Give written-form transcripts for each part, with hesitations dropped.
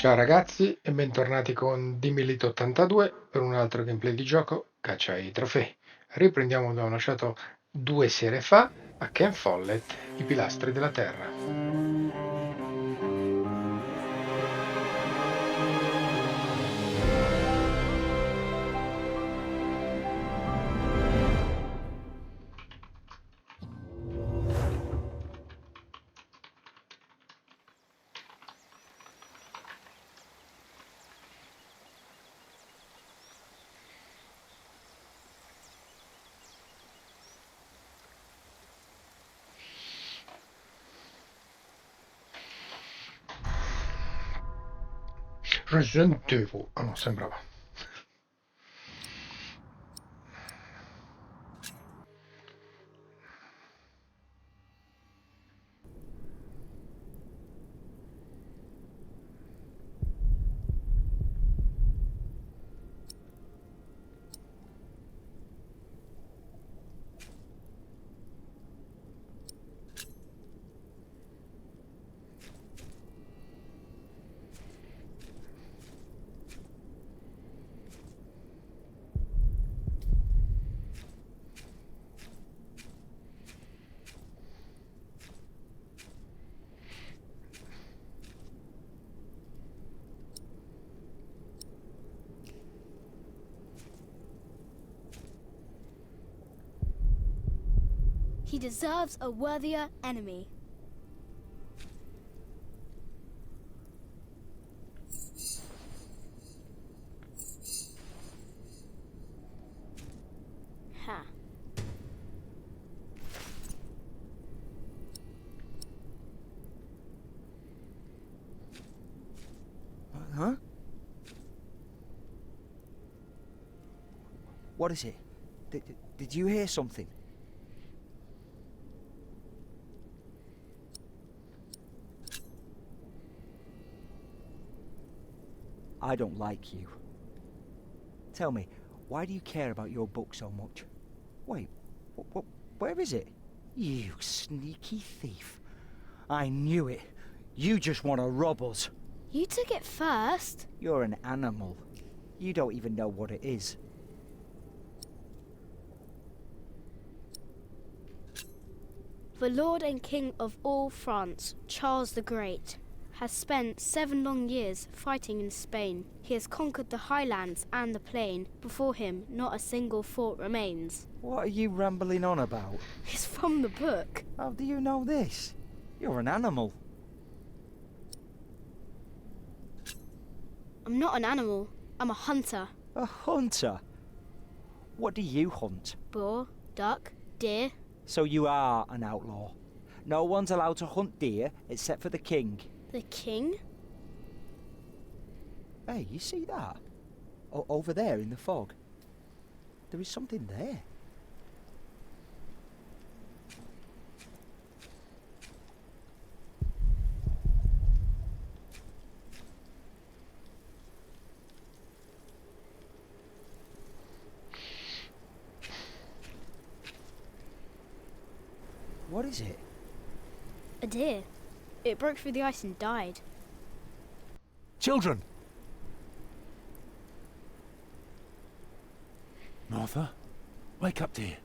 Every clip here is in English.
Ciao ragazzi e bentornati con Dimilito82 per un altro gameplay di gioco Caccia ai trofei. Riprendiamo da una lasciato 2 sere fa a Ken Follett, i pilastri della Terra. Resident Evil. Ah no, sembrava. He deserves a worthier enemy. Ha. Huh? What is it? Did you hear something? I don't like you. Tell me, why do you care about your book so much? Wait, where is it? You sneaky thief. I knew it. You just want to rob us. You took it first. You're an animal. You don't even know what it is. The Lord and King of all France, Charles the Great, has spent 7 long years fighting in Spain. He has conquered the highlands and the plain. Before him, not a single fort remains. What are you rambling on about? It's from the book. How do you know this? You're an animal. I'm not an animal. I'm a hunter. A hunter? What do you hunt? Boar, duck, deer. So you are an outlaw. No one's allowed to hunt deer except for the king. The king? Hey, you see that? Over there in the fog. There is something there. What is it? A deer. It broke through the ice and died. Children! Martha, wake up, dear.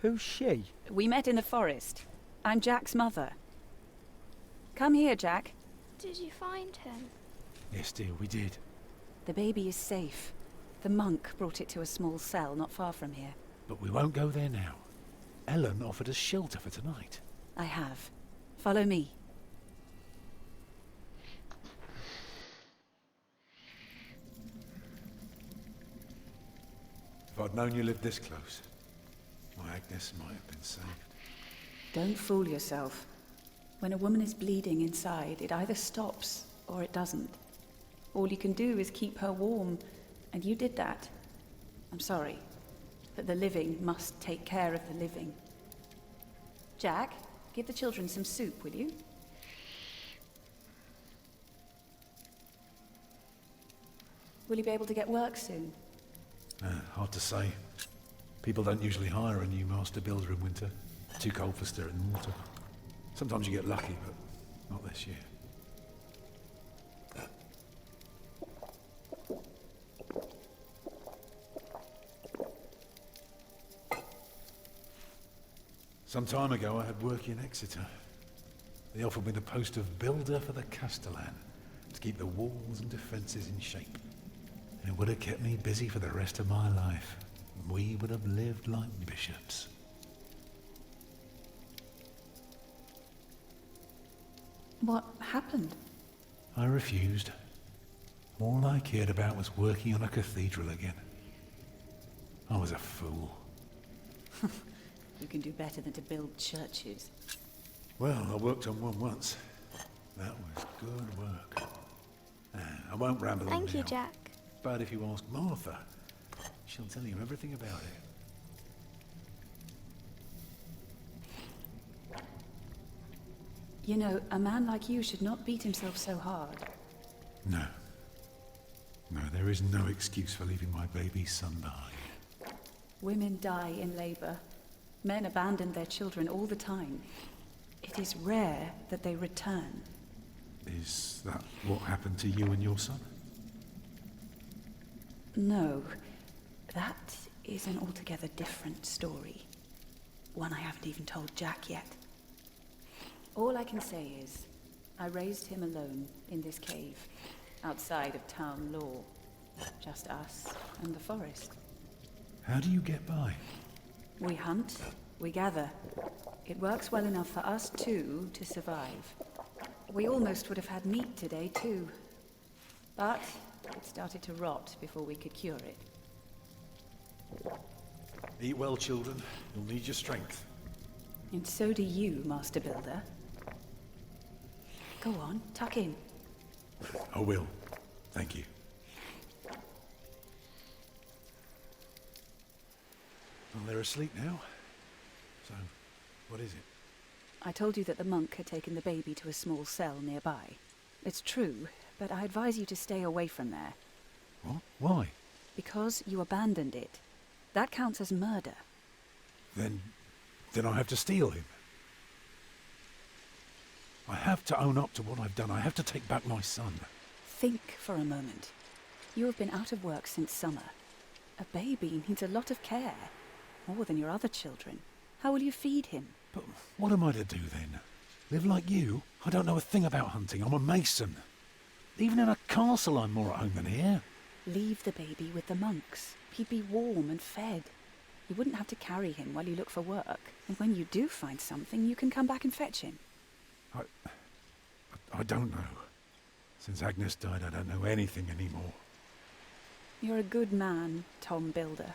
Who's she? We met in the forest. I'm Jack's mother. Come here, Jack. Did you find him? Yes, dear, we did. The baby is safe. The monk brought it to a small cell not far from here. But we won't go there now. Ellen offered us shelter for tonight. I have. Follow me. If I'd known you lived this close, my Agnes might have been saved. Don't fool yourself. When a woman is bleeding inside, it either stops or it doesn't. All you can do is keep her warm, and you did that. I'm sorry, but the living must take care of the living. Jack, give the children some soup, will you? Will you be able to get work soon? Hard to say. People don't usually hire a new master builder in winter. Too cold for stirring water. Sometimes you get lucky, but Not this year. Some time ago I had work in Exeter. They offered me the post of builder for the Castellan, to keep the walls and defences in shape. And it would have kept me busy for the rest of my life. We would have lived like bishops. What happened? I refused. All I cared about was working on a cathedral again. I was a fool. You can do better than to build churches. Well, I worked on one once. That was good work. I won't ramble on Thank you, now. Jack. But if you ask Martha, she'll tell you everything about it. You know, a man like you should not beat himself so hard. No. No, there is no excuse for leaving my baby son behind. Women die in labor. Men abandon their children all the time. It is rare that they return. Is that what happened to you and your son? No, that is an altogether different story. One I haven't even told Jack yet. All I can say is, I raised him alone in this cave, outside of town law. Just us and the forest. How do you get by? We hunt, we gather. It works well enough for us two to survive. We almost would have had meat today too. But it started to rot before we could cure it. Eat well, children. You'll need your strength. And so do you, Master Builder. Go on, tuck in. I will. Thank you. Well, they're asleep now. So, what is it? I told you that the monk had taken the baby to a small cell nearby. It's true, but I advise you to stay away from there. What? Why? Because you abandoned it. That counts as murder. Then I have to steal him. I have to own up to what I've done. I have to take back my son. Think for a moment. You have been out of work since summer. A baby needs a lot of care. More than your other children. How will you feed him? But what am I to do then? Live like you? I don't know a thing about hunting. I'm a mason. Even in a castle I'm more at home than here. Leave the baby with the monks. He'd be warm and fed. You wouldn't have to carry him while you look for work. And when you do find something, you can come back and fetch him. I don't know. Since Agnes died, I don't know anything anymore. You're a good man, Tom Builder.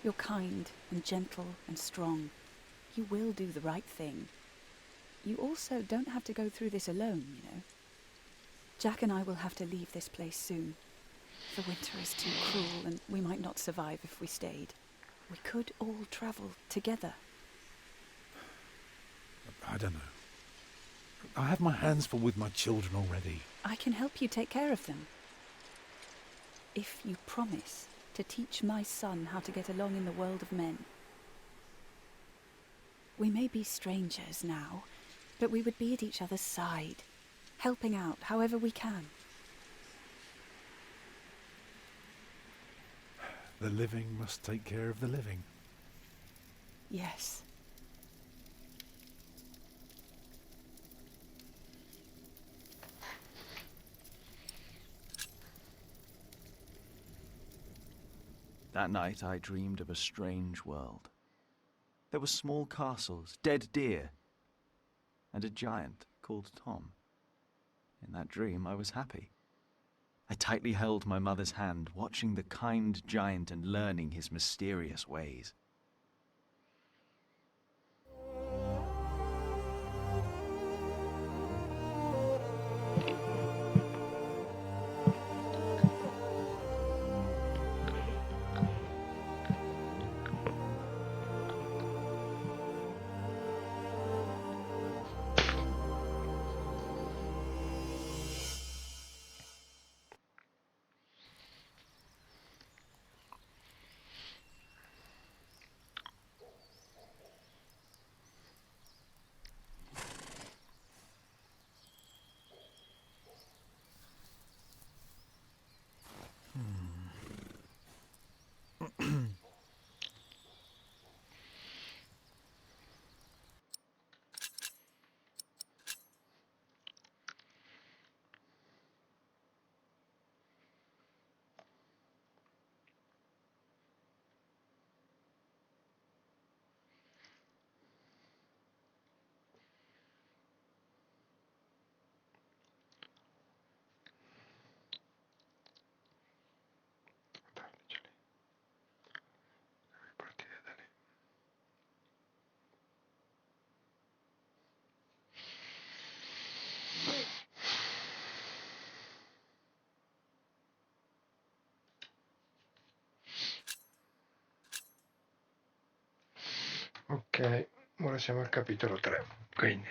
You're kind and gentle and strong. You will do the right thing. You also don't have to go through this alone, you know. Jack and I will have to leave this place soon. The winter is too cruel and we might not survive if we stayed. We could all travel together. I don't know. I have my hands full with my children already. I can help you take care of them. If you promise to teach my son how to get along in the world of men. We may be strangers now, but we would be at each other's side, helping out however we can. The living must take care of the living. Yes. That night I dreamed of a strange world. There were small castles, dead deer, and a giant called Tom. In that dream I was happy. I tightly held my mother's hand, watching the kind giant and learning his mysterious ways. Ok, ora siamo al capitolo 3, quindi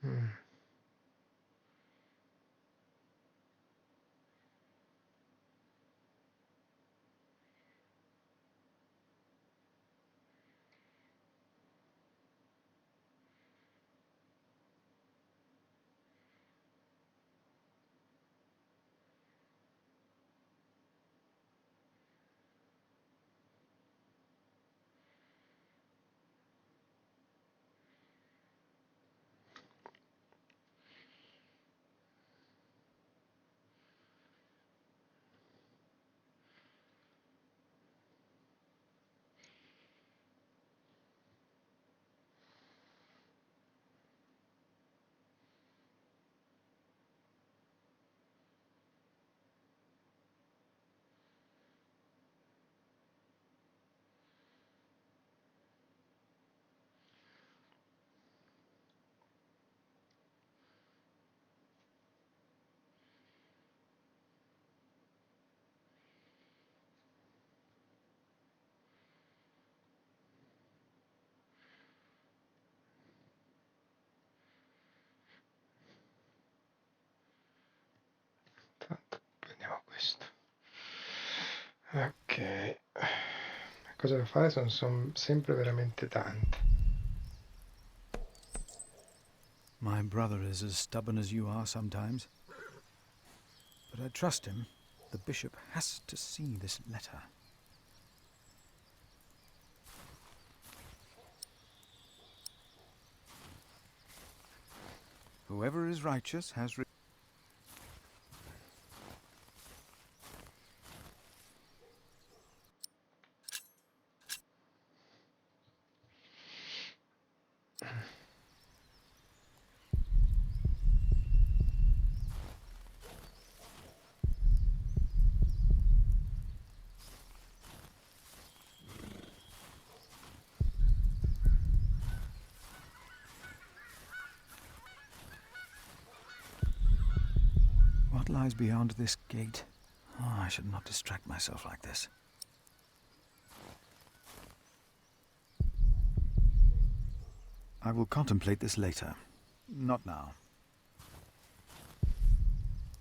mm, tanto prendiamo questo. Ok, le cose da fare sono sempre veramente tante. My brother is as stubborn as you are sometimes. But I trust him. The bishop has to see this letter. Whoever is righteous has... What lies beyond this gate? Oh, I should not distract myself like this. I will contemplate this later. Not now.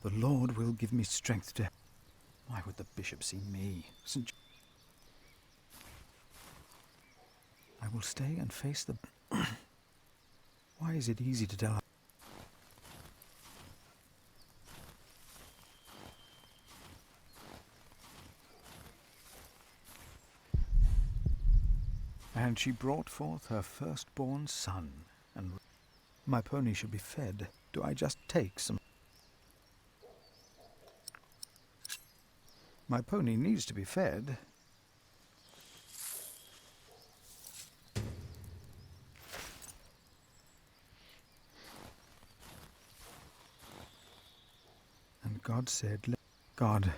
The Lord will give me strength to... Why would the bishop see me? I will stay and face the... Why is it easy to tell... And she brought forth her firstborn son, and my pony should be fed. Do I just take some... My pony needs to be fed. And God said, God...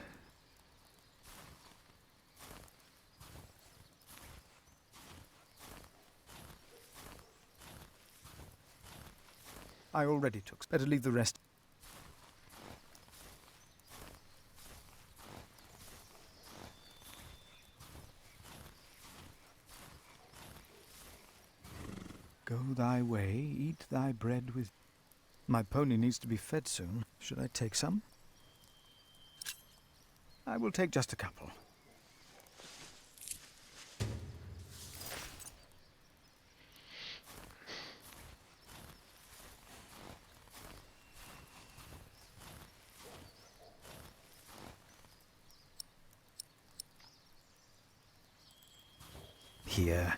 I already took. Better leave the rest. Go thy way, eat thy bread with... My pony needs to be fed soon. Should I take some? I will take just a couple. Here.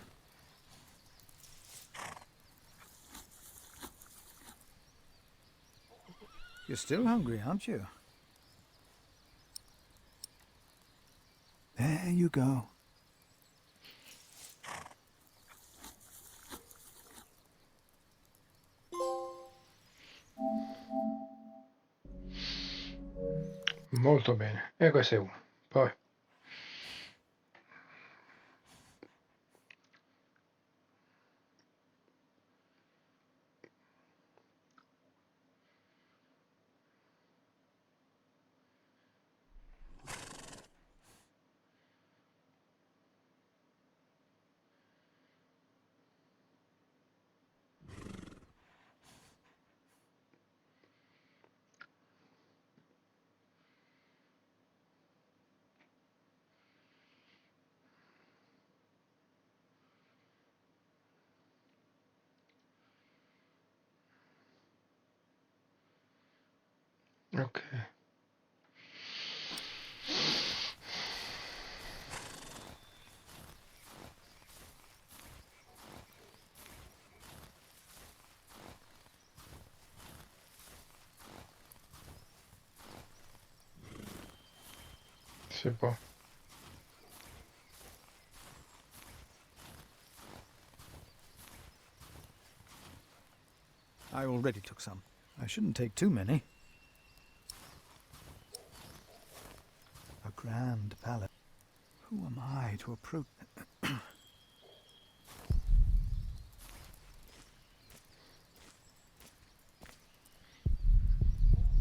You're still hungry, aren't you? There you go. Molto bene. E questo è uno. Poi. Ok. Si può. I already took some. I shouldn't take too many. A grand palace. Who am I to approach?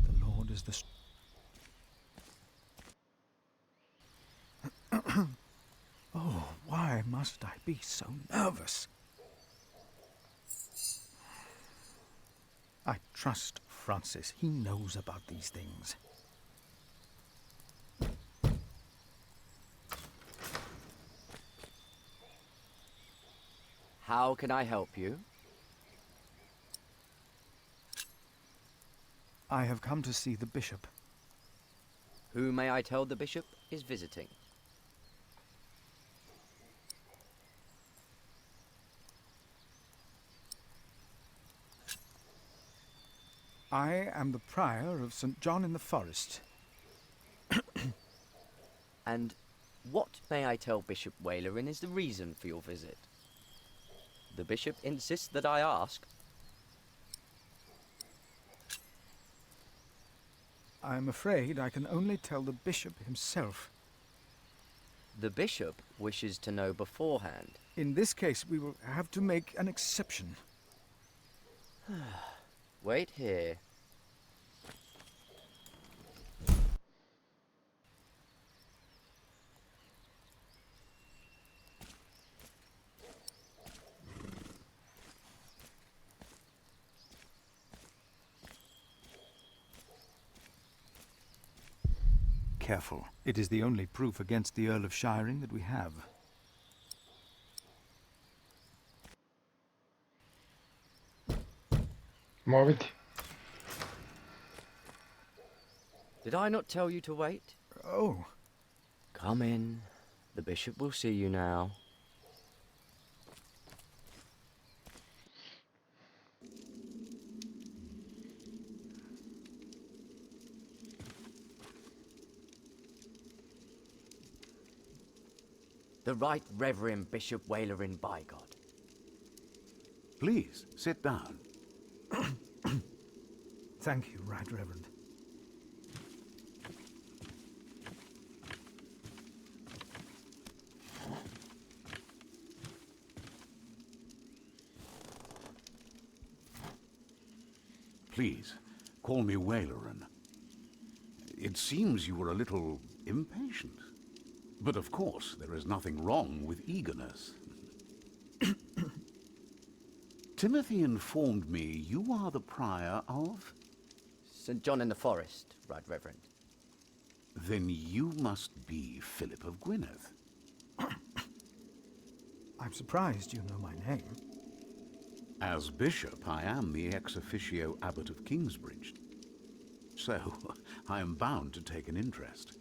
The Lord is the... Oh, why must I be so nervous? I trust Francis. He knows about these things. How can I help you? I have come to see the bishop. Who may I tell the bishop is visiting? I am the prior of St. John in the Forest. And what, may I tell Bishop Walerin, is the reason for your visit? The bishop insists that I ask. I am afraid I can only tell the bishop himself. The bishop wishes to know beforehand. In this case, we will have to make an exception. Wait here. Careful. It is the only proof against the Earl of Shiring that we have. Muoviti. Did I not tell you to wait? Oh, Come in. The bishop will see you now. The Right Reverend Bishop Walerin Bygod. Please, sit down. thank you, Right Reverend. Please, call me Walerin. It seems you were a little impatient. But of course, there is nothing wrong with eagerness. Timothy informed me you are the prior of... St. John in the Forest, Right Reverend. Then you must be Philip of Gwynedd. I'm surprised you know my name. As bishop, I am the ex officio abbot of Kingsbridge. So, I am bound to take an interest.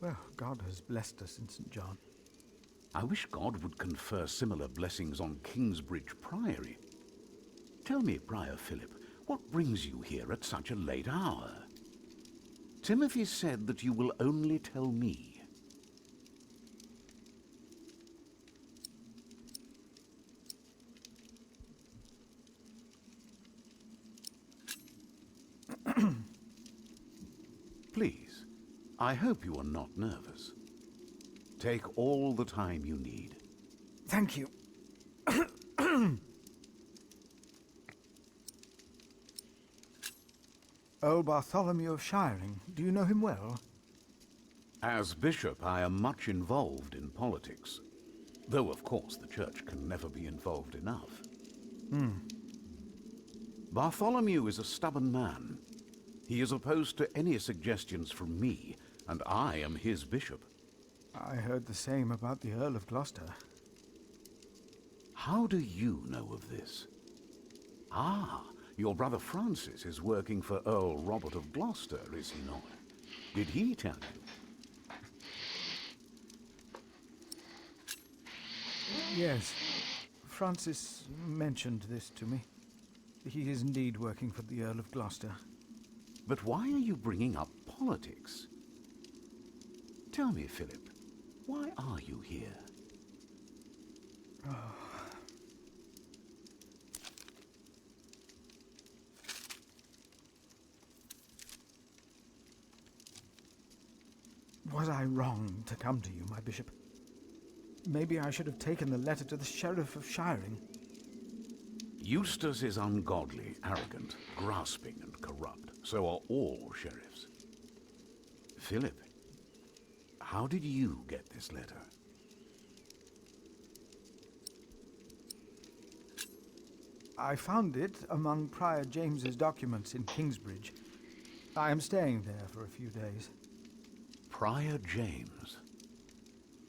Well, God has blessed us in St. John. I wish God would confer similar blessings on Kingsbridge Priory. Tell me, Prior Philip, what brings you here at such a late hour? Timothy said that you will only tell me. Please, I hope you are not nervous. Take all the time you need. Thank you. Earl Bartholomew of Shiring. Do you know him well? As bishop, I am much involved in politics. Though, of course, the church can never be involved enough. Bartholomew is a stubborn man. He is opposed to any suggestions from me, and I am his bishop. I heard the same about the Earl of Gloucester. How do you know of this? Ah, your brother Francis is working for Earl Robert of Gloucester, is he not? Did he tell you? Yes. Francis mentioned this to me. He is indeed working for the Earl of Gloucester. But why are you bringing up politics? Tell me, Philip, why are you here? Was I wrong to come to you, my bishop? Maybe I should have taken the letter to the Sheriff of Shiring. Eustace is ungodly, arrogant, grasping and corrupt. So are all sheriffs. Philip, how did you get this letter? I found it among Prior James's documents in Kingsbridge. I am staying there for a few days. Prior James.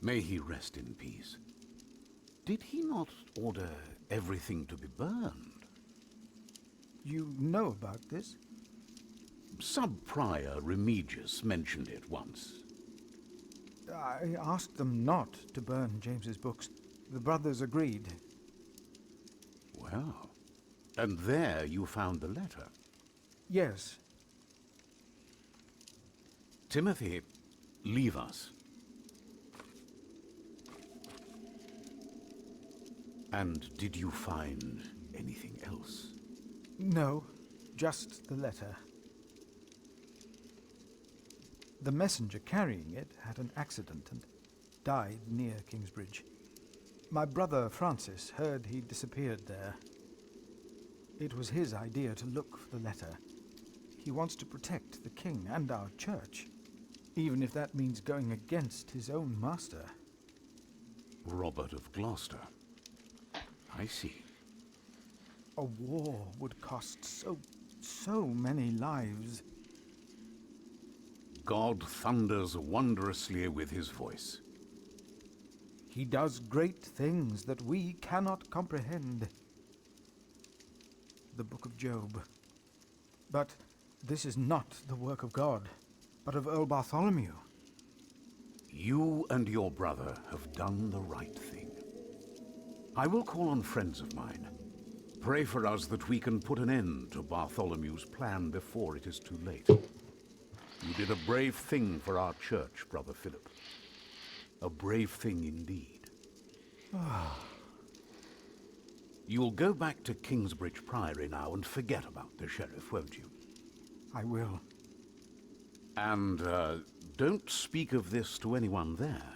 May he rest in peace. Did he not order everything to be burned? You know about this? Sub-Prior Remigius mentioned it once. I asked them not to burn James's books. The brothers agreed. Well, and there you found the letter. Yes. Timothy, leave us. And did you find anything else? No, just the letter. The messenger carrying it had an accident and died near Kingsbridge. My brother Francis heard he disappeared there. It was his idea to look for the letter. He wants to protect the king and our church, even if that means going against his own master. Robert of Gloucester. I see. A war would cost so many lives. God thunders wondrously with his voice. He does great things that we cannot comprehend. The Book of Job. But this is not the work of God, but of Earl Bartholomew. You and your brother have done the right thing. I will call on friends of mine. Pray for us that we can put an end to Bartholomew's plan before it is too late. You did a brave thing for our church, Brother Philip. A brave thing indeed. You'll go back to Kingsbridge Priory now and forget about the sheriff, won't you? I will. And, don't speak of this to anyone there.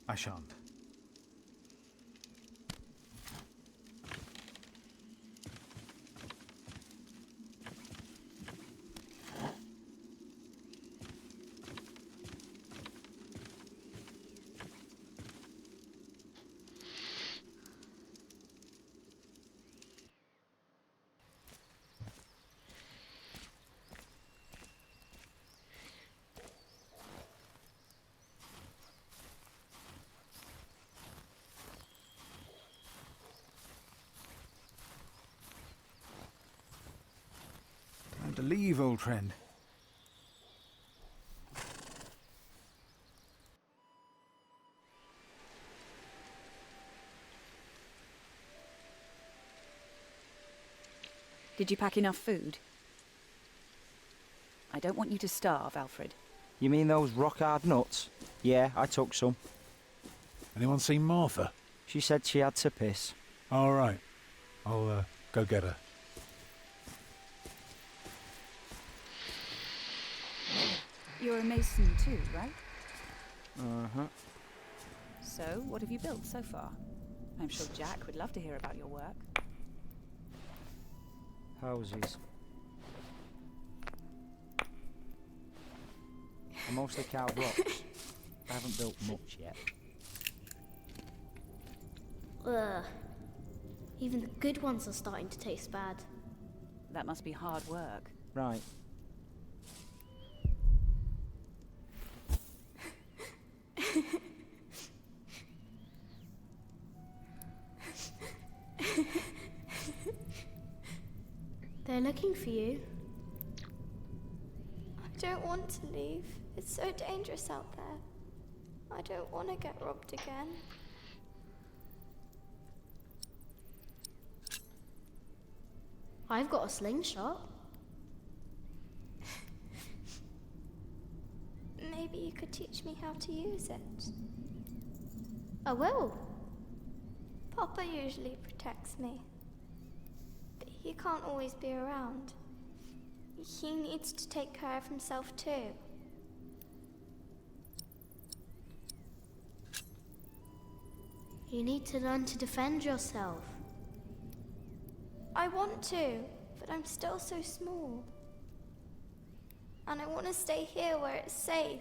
I shan't. Time to leave, old friend. Did you pack enough food? I don't want you to starve, Alfred. You mean those rock-hard nuts? Yeah, I took some. Anyone seen Martha? She said she had to piss. All right. I'll go get her. You're a mason too, right? Uh-huh. So, what have you built so far? I'm sure Jack would love to hear about your work. Houses. I mostly carve rocks. I haven't built much yet. Ugh. Even the good ones are starting to taste bad. That must be hard work. Right. They're looking for you. I don't want to leave. It's so dangerous out there. I don't want to get robbed again. I've got a slingshot. Maybe you could teach me how to use it. I will. Papa usually protects me. But he can't always be around. He needs to take care of himself too. You need to learn to defend yourself. I want to, but I'm still so small. And I want to stay here where it's safe.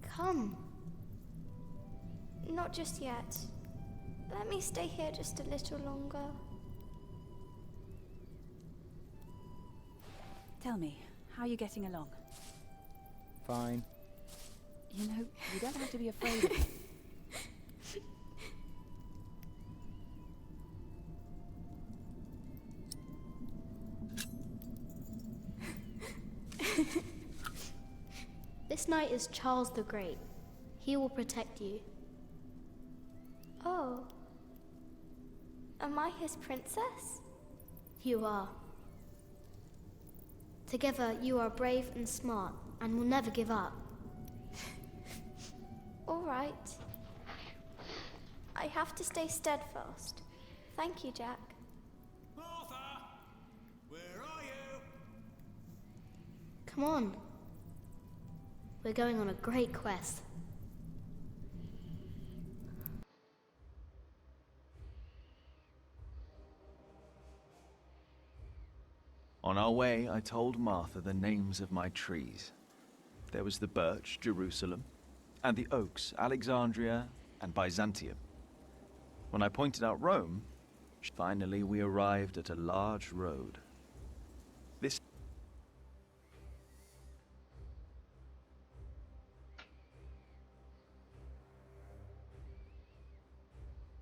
Come. Not just yet. Let me stay here just a little longer. Tell me, how are you getting along? Fine. You know, you don't have to be afraid of me. This knight is Charles the Great. He will protect you. Oh. Am I his princess? You are. Together, you are brave and smart, and will never give up. All right. I have to stay steadfast. Thank you, Jack. Martha! Where are you? Come on. We're going on a great quest. On our way, I told Martha the names of my trees. There was the birch, Jerusalem, and the oaks, Alexandria and Byzantium. When I pointed out Rome, finally we arrived at a large road. This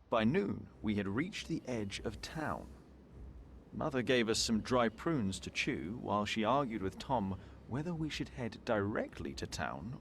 By noon, we had reached the edge of town. Mother gave us some dry prunes to chew while she argued with Tom whether we should head directly to town.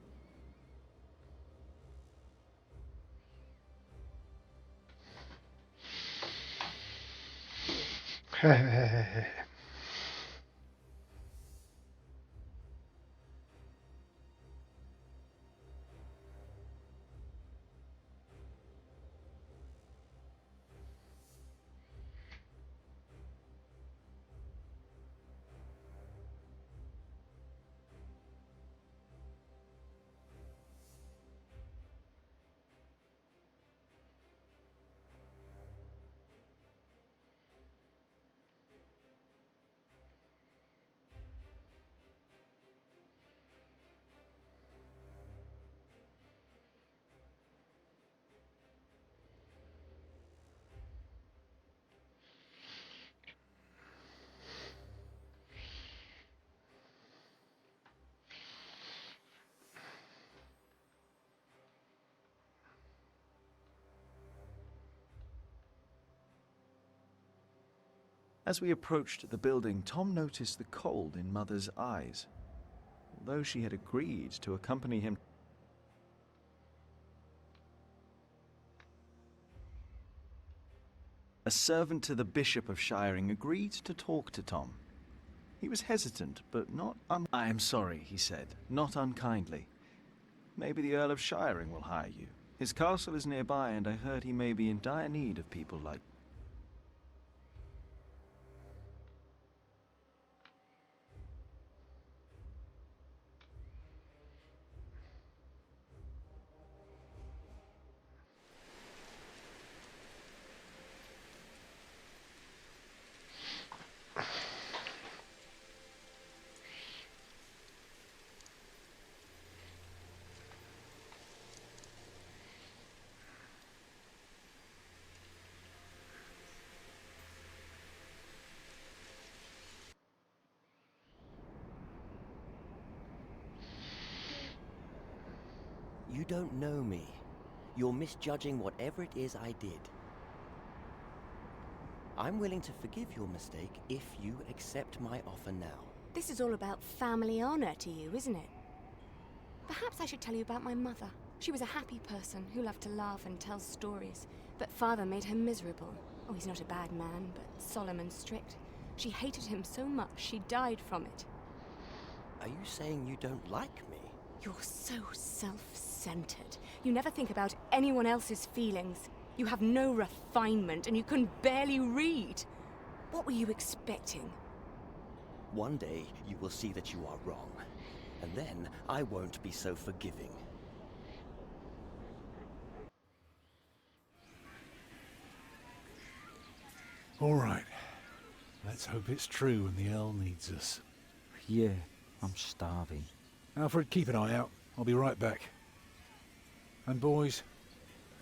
As we approached the building, Tom noticed the cold in Mother's eyes. Although she had agreed to accompany him, A servant to the Bishop of Shiring agreed to talk to Tom. He was hesitant, but not I am sorry, he said, not unkindly. Maybe the Earl of Shiring will hire you. His castle is nearby, and I heard he may be in dire need of people like... You don't know me. You're misjudging whatever it is I did. I'm willing to forgive your mistake if you accept my offer now. This is all about family honor to you, isn't it? Perhaps I should tell you about my mother. She was a happy person who loved to laugh and tell stories, but father made her miserable. Oh, he's not a bad man, but solemn and strict. She hated him so much she died from it. Are you saying you don't like me? You're so self-centered. You never think about anyone else's feelings. You have no refinement, and you can barely read. What were you expecting? One day you will see that you are wrong, and then I won't be so forgiving. All right. Let's hope it's true and the Earl needs us. Yeah, I'm starving. Alfred, keep an eye out. I'll be right back. And boys,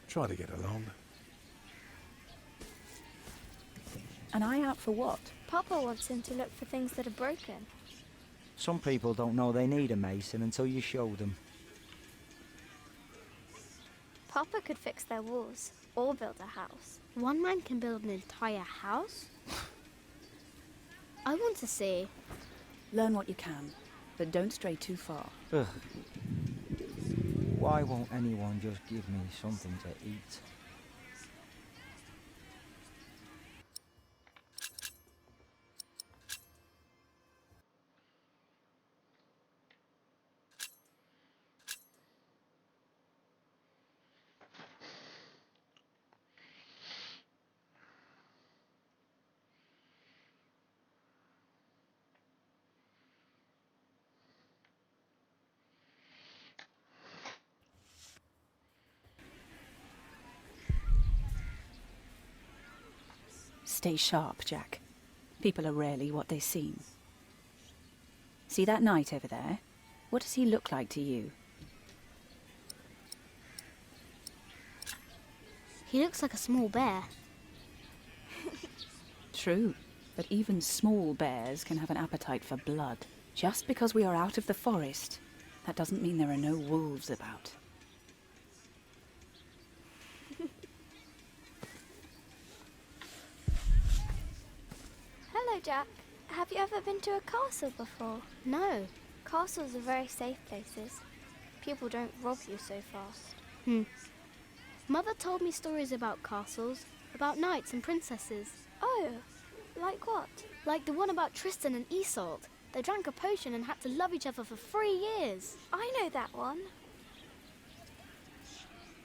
try to get along. An eye out for what? Papa wants him to look for things that are broken. Some people don't know they need a mason until you show them. Papa could fix their walls or build a house. One man can build an entire house? I want to see. Learn what you can, but don't stray too far. Ugh. Why won't anyone just give me something to eat? Stay sharp, Jack. People are rarely what they seem. See that knight over there? What does he look like to you? He looks like a small bear. True, but even small bears can have an appetite for blood. Just because we are out of the forest, that doesn't mean there are no wolves about. Hello, Jack. Have you ever been to a castle before? No. Castles are very safe places. People don't rob you so fast. Mother told me stories about castles, about knights and princesses. Oh, like what? Like the one about Tristan and Isolde. They drank a potion and had to love each other for 3 years. I know that one.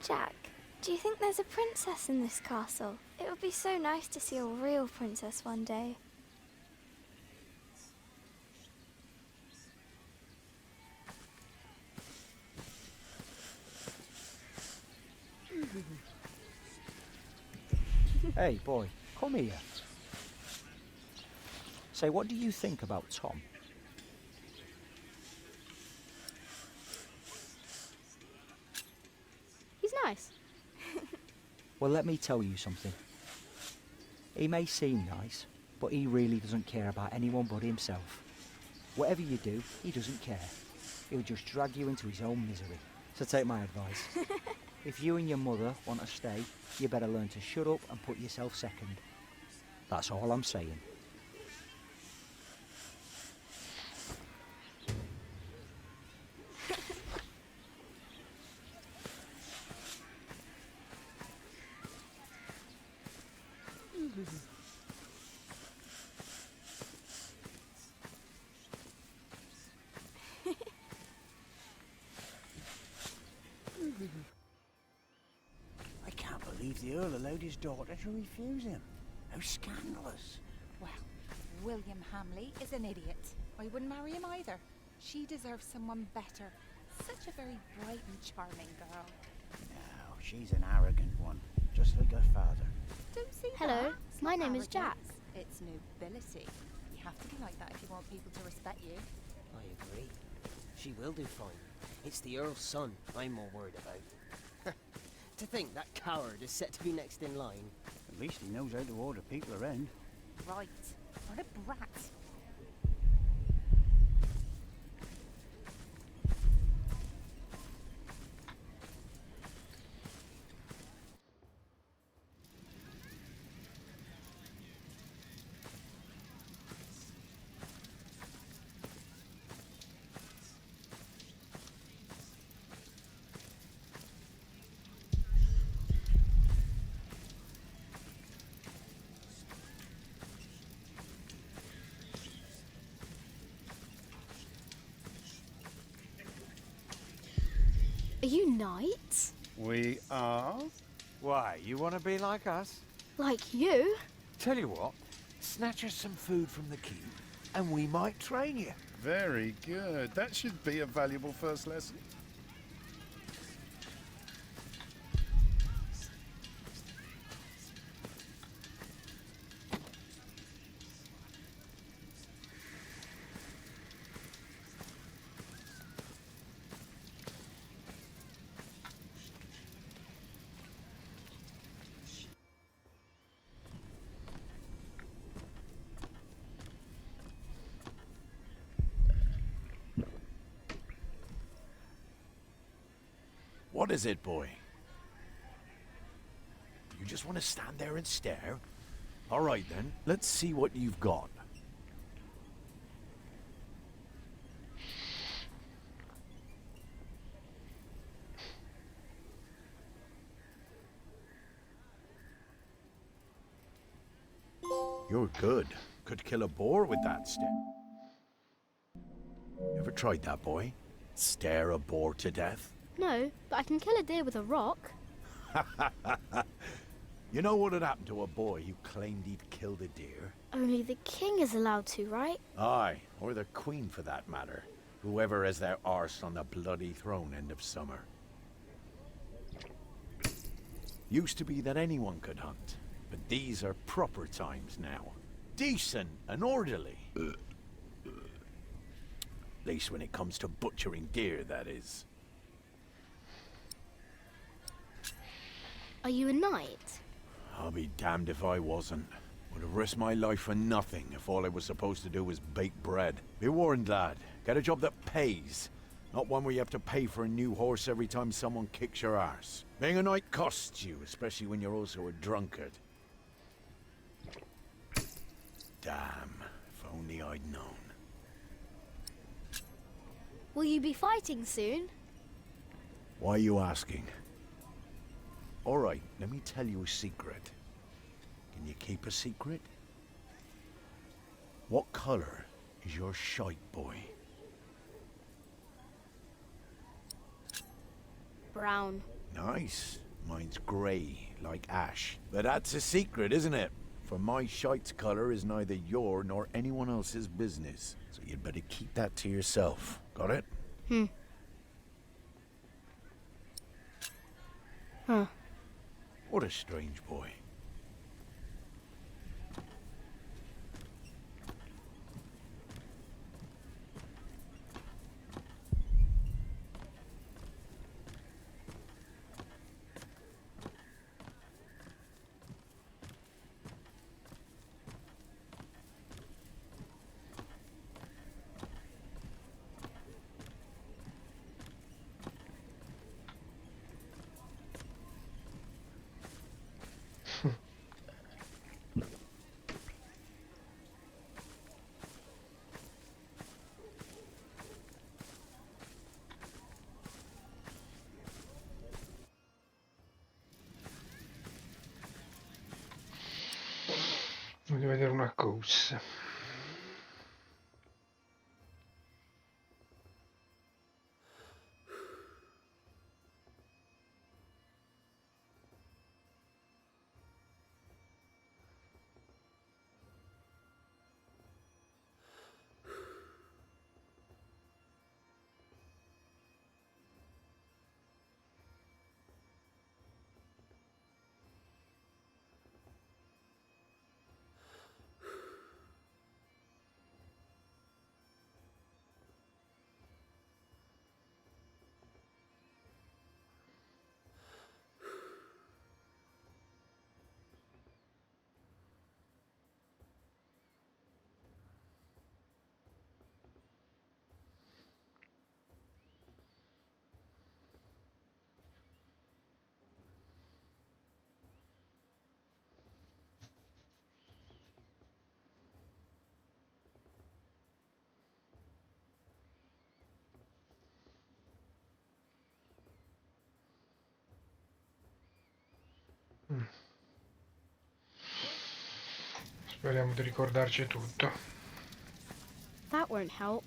Jack, do you think there's a princess in this castle? It would be so nice to see a real princess one day. Hey, boy, come here. Say, what do you think about Tom? He's nice. Well, let me tell you something. He may seem nice, but he really doesn't care about anyone but himself. Whatever you do, he doesn't care. He'll just drag you into his own misery. So take my advice. If you and your mother want to stay, you better learn to shut up and put yourself second. That's all I'm saying. believes the Earl allowed his daughter to refuse him. How scandalous. Well, William Hamley is an idiot. I wouldn't marry him either. She deserves someone better. Such a very bright and charming girl. No, she's an arrogant one, just like her father. Don't see Hello, that. It's my not name is Jack. arrogance, It's nobility. You have to be like that if you want people to respect you. I agree. She will do fine. It's the Earl's son I'm more worried about. To think that coward is set to be next in line. At least he knows how to order people around. Right. What a brat. Are you knights? We are? Why, you want to be like us? Like you? Tell you what, snatch us some food from the keep, and we might train you. Very good. That should be a valuable first lesson. What is it, boy? You just want to stand there and stare? All right, then. Let's see what you've got. You're good. Could kill a boar with that stick. Ever tried that, boy? Stare a boar to death? No, but I can kill a deer with a rock. You know what had happened to a boy who claimed he'd killed a deer? Only the king is allowed to, right? Aye, or the queen for that matter. Whoever has their arse on the bloody throne end of summer. Used to be that anyone could hunt, but these are proper times now. Decent and orderly. At least when it comes to butchering deer, that is. Are you a knight? I'll be damned if I wasn't. Would have risked my life for nothing if all I was supposed to do was bake bread. Be warned, lad. Get a job that pays. Not one where you have to pay for a new horse every time someone kicks your arse. Being a knight costs you, especially when you're also a drunkard. Damn, if only I'd known. Will you be fighting soon? Why are you asking? All right, let me tell you a secret. Can you keep a secret? What color is your shite, boy? Brown. Nice. Mine's grey, like ash. But that's a secret, isn't it? For my shite's color is neither your nor anyone else's business. So you'd better keep that to yourself. Got it? Huh. What a strange boy. Voglio vedere una cosa. Speriamo di ricordarci tutto. That won't help.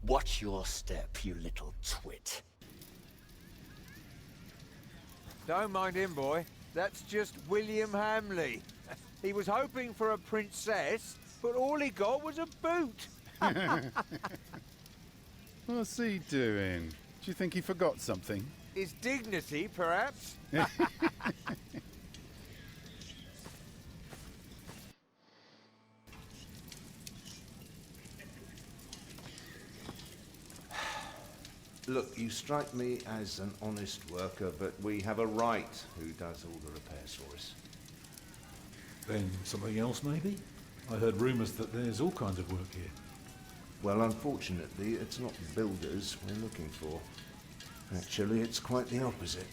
Watch your step, you little twit. Don't mind him, boy. That's just William Hamley. He was hoping for a princess, but all he got was a boot. What's he doing? Do you think he forgot something? His dignity, perhaps? Look, you strike me as an honest worker, but we have a right who does all the repairs for us. Then something else, maybe? I heard rumours that there's all kinds of work here. Well, unfortunately, it's not builders we're looking for. Actually, it's quite the opposite.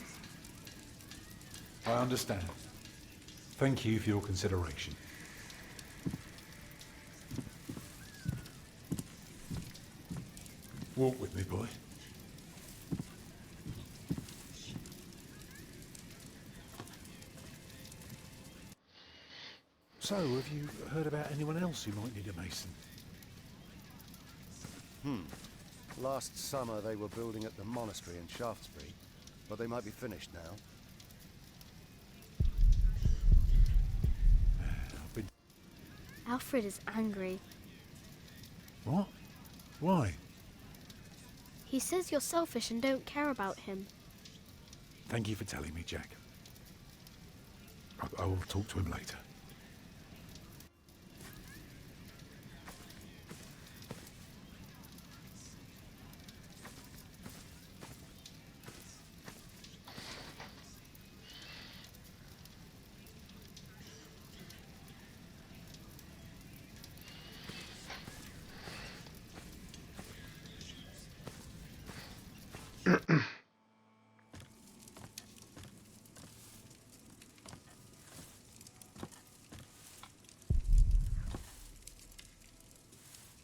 I understand. Thank you for your consideration. Walk with me, boy. So, have you heard about anyone else who might need a mason? Last summer they were building at the monastery in Shaftesbury, but they might be finished now. Alfred is angry. What? Why? He says you're selfish and don't care about him. Thank you for telling me, Jack. I will talk to him later.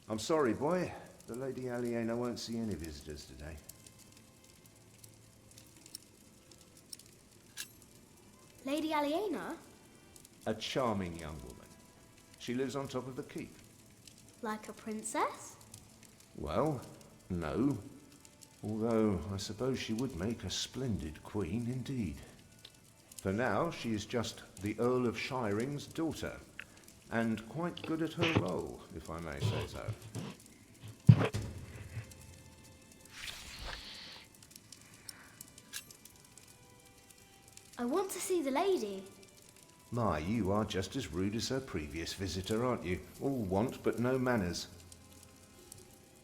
I'm sorry, boy. The Lady Aliena won't see any visitors today. Lady Aliena? A charming young woman. She lives on top of the keep. Like a princess? Well, no. Although, I suppose she would make a splendid queen indeed. For now, she is just the Earl of Shiring's daughter, and quite good at her role, if I may say so. I want to see the lady. My, you are just as rude as her previous visitor, aren't you? All want but no manners.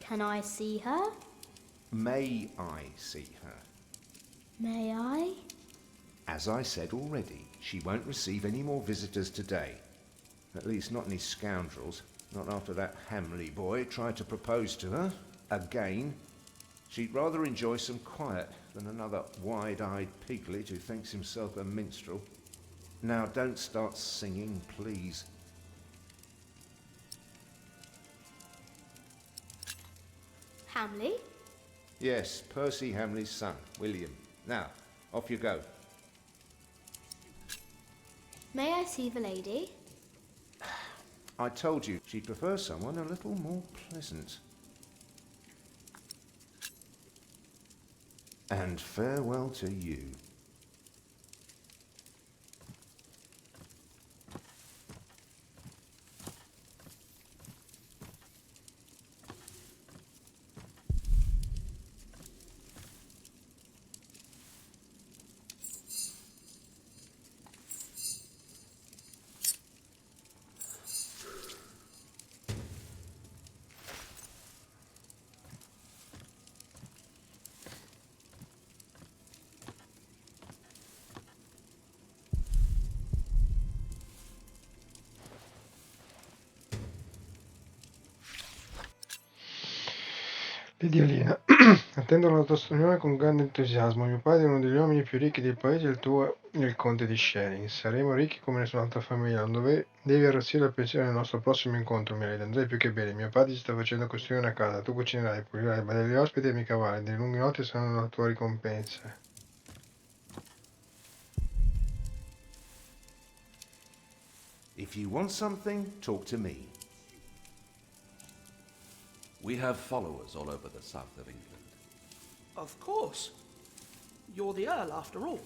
Can I see her? May I see her? May I? As I said already, she won't receive any more visitors today. At least not any scoundrels. Not after that Hamley boy tried to propose to her. Again. She'd rather enjoy some quiet than another wide-eyed piglet who thinks himself a minstrel. Now don't start singing, please. Hamley? Yes, Percy Hamley's son, William. Now, off you go. May I see the lady? I told you she'd prefer someone a little more pleasant. And farewell to you. Lady Aliena Attendo la tua storia con grande entusiasmo. Mio padre è uno degli uomini più ricchi del paese, il tuo è il conte di Sherry. Saremo ricchi come nessun'altra famiglia. Non devi arrossire al pensiero del nostro prossimo incontro, Milady. Andrai più che bene. Mio padre ci sta facendo costruire una casa. Tu cucinerai, pulirai, baderai gli ospiti e mi cavalli. Delle lunghe notti saranno la tua ricompensa. If you want something, talk to me. We have followers all over the south of England. Of course. You're the Earl, after all.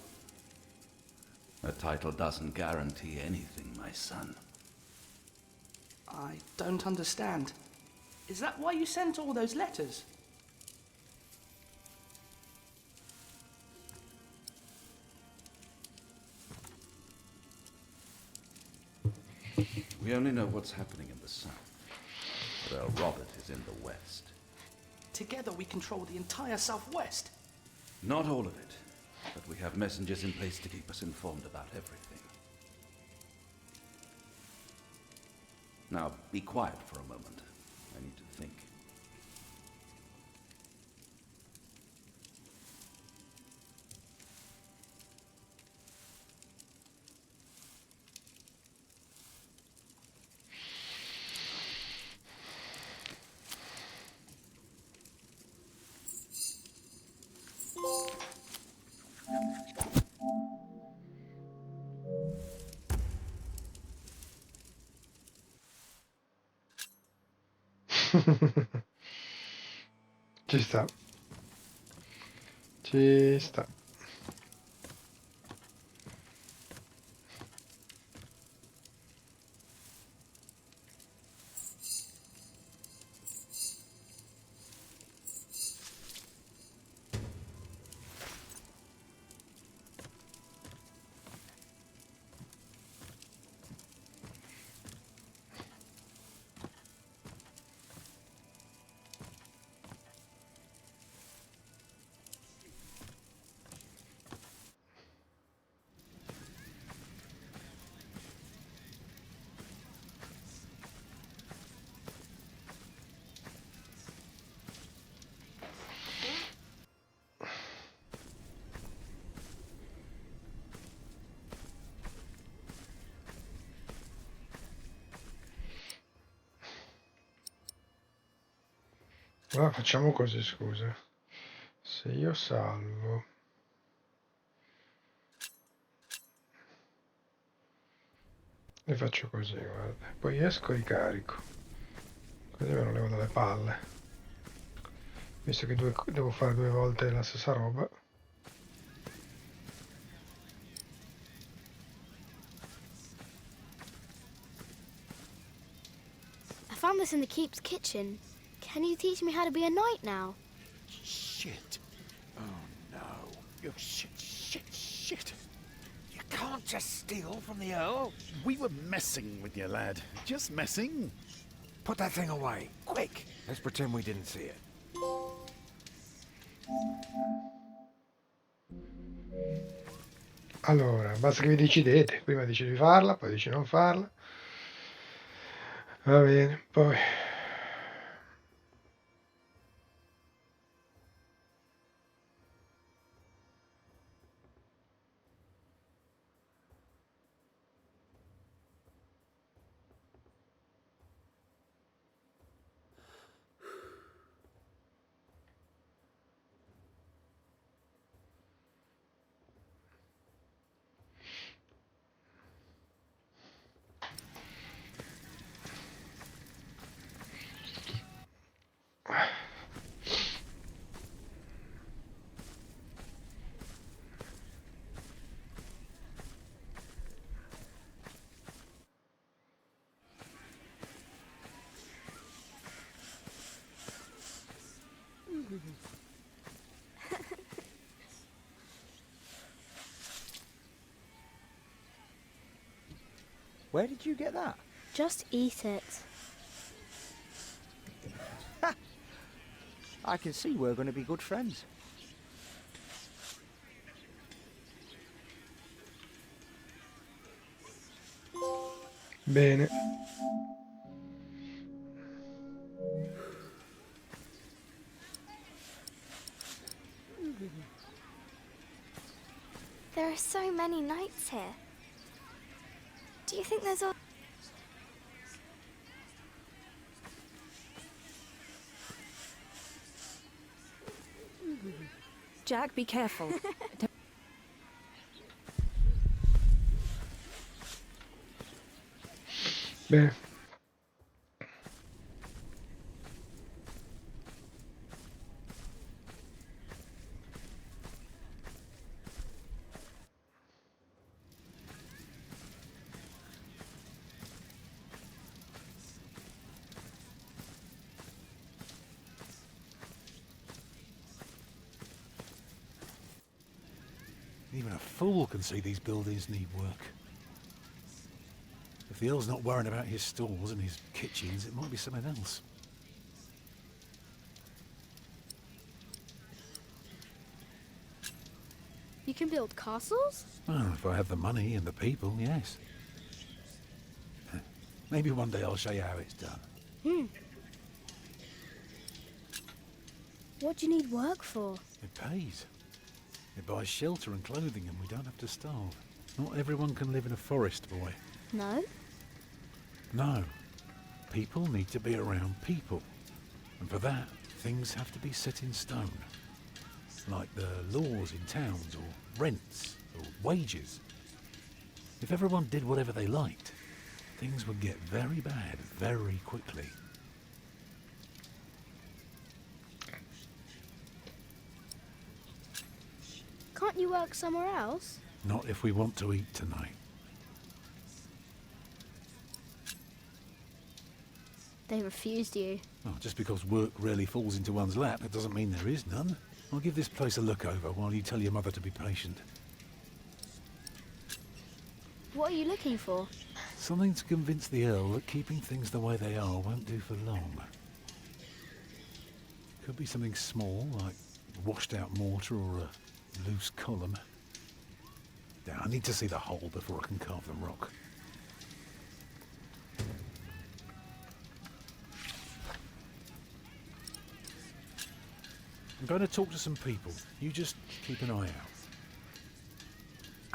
A title doesn't guarantee anything, my son. I don't understand. Is that why you sent all those letters? We only know what's happening in the south. But Earl Robert is in the west. Together we control the entire southwest. Not all of it, but we have messengers in place to keep us informed about everything. Now, be quiet for a moment. I need to think. Ci sta. Ci sta. Allora facciamo così, scusa. Se io salvo... E faccio così, guarda. Poi esco e ricarico. Così me lo levo dalle palle. Visto che devo fare 2 volte la stessa roba. I found this in the keep's kitchen. Can you teach me how to be a knight now? Shit. Oh no. You shit. You can't just steal from the Earl. We were messing with you, lad. Just messing. Put that thing away. Quick. Let's pretend we didn't see it. Allora, basta che vi decidete. Prima dici di farla, poi dici non farla. Va bene, poi... Where did you get that? Just eat it. I can see we're going to be good friends. Bene. There are so many knights here. Do you think there's a... Jack, be careful. Bene. Even a fool can see these buildings need work. If the Earl's not worrying about his stores and his kitchens, it might be something else. You can build castles? Well, if I have the money and the people, yes. Maybe one day I'll show you how it's done. Hmm. What do you need work for? It pays. It buys shelter and clothing and we don't have to starve. Not everyone can live in a forest, boy. No? No. People need to be around people. And for that, things have to be set in stone. Like the laws in towns, or rents, or wages. If everyone did whatever they liked, things would get very bad very quickly. Can't you work somewhere else? Not if we want to eat tonight. They refused you. Oh, just because work rarely falls into one's lap, it doesn't mean there is none. I'll give this place a look over while you tell your mother to be patient. What are you looking for? Something to convince the Earl that keeping things the way they are won't do for long. Could be something small, like washed out mortar or a loose column. Yeah, I need to see the hole before I can carve the rock. I'm going to talk to some people. You just keep an eye out.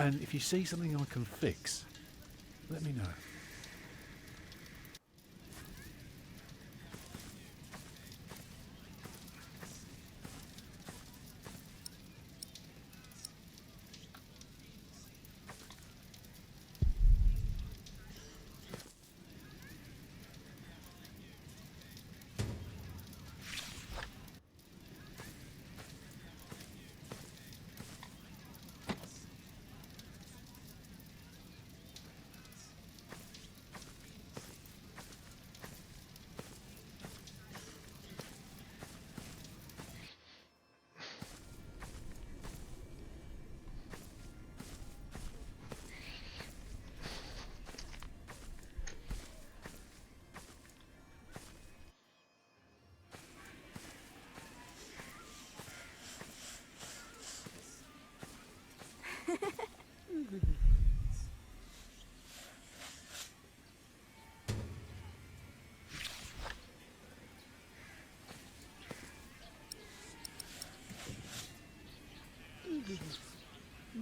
And if you see something I can fix, let me know.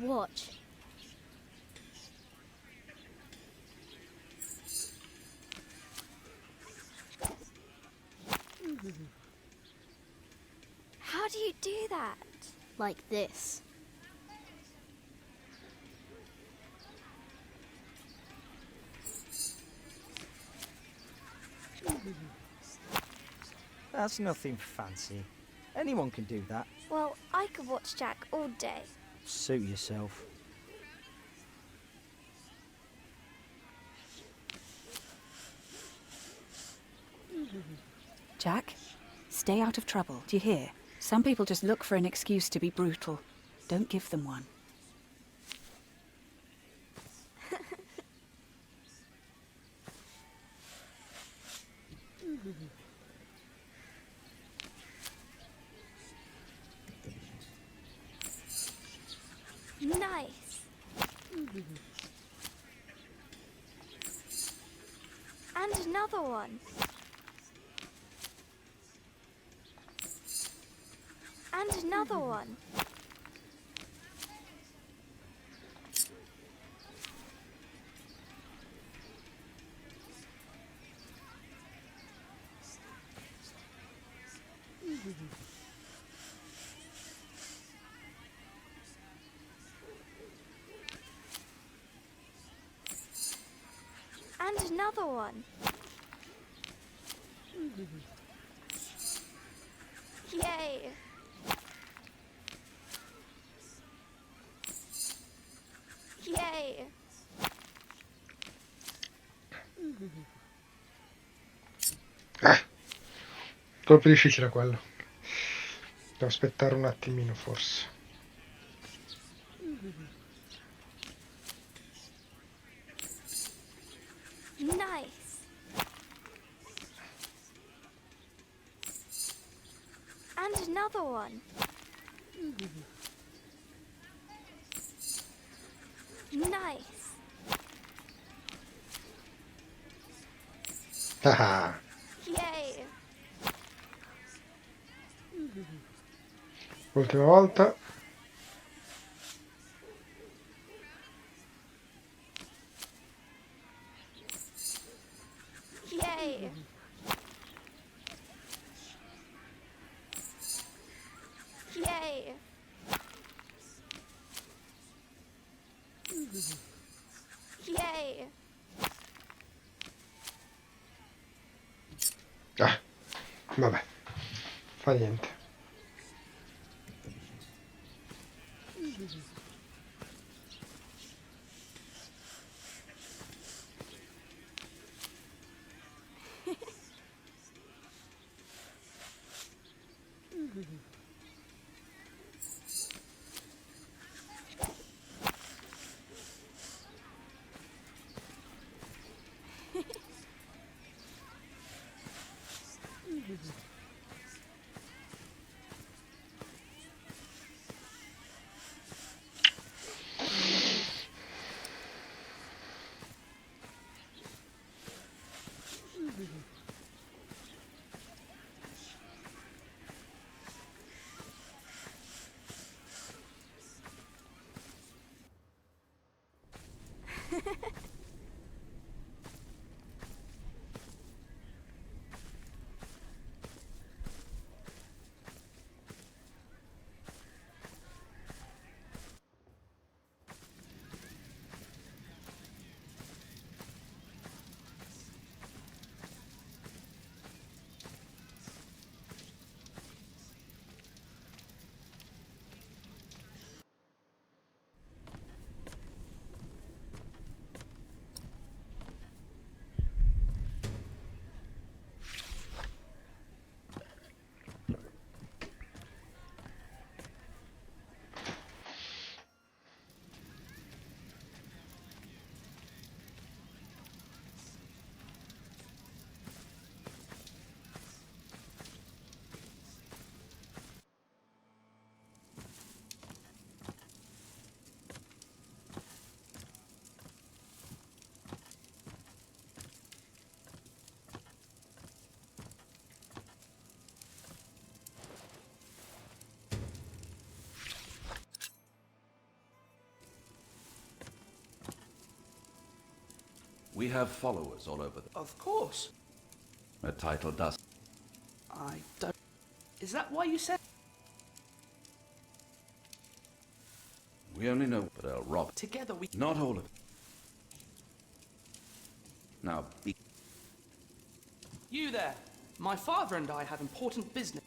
Watch. How do you do that? Like this. That's nothing fancy. Anyone can do that. Well, I could watch Jack all day. Suit yourself. Jack, stay out of trouble. Do you hear? Some people just look for an excuse to be brutal. Don't give them one. Nice. And another one. And another one. And another one. Yay! Yay! Troppo difficile quello. Devo aspettare un attimino forse. Nice. And another one. Nice. Ah, Yay. ultima volta. Yay. Yay. Yay. Ah, vabbè, fa niente. We have followers all over the... Of course. A title does. I don't... Is that why you said... We only know, but they'll rob. Together we... Not all of it. Now, be... You there. My father and I have important business.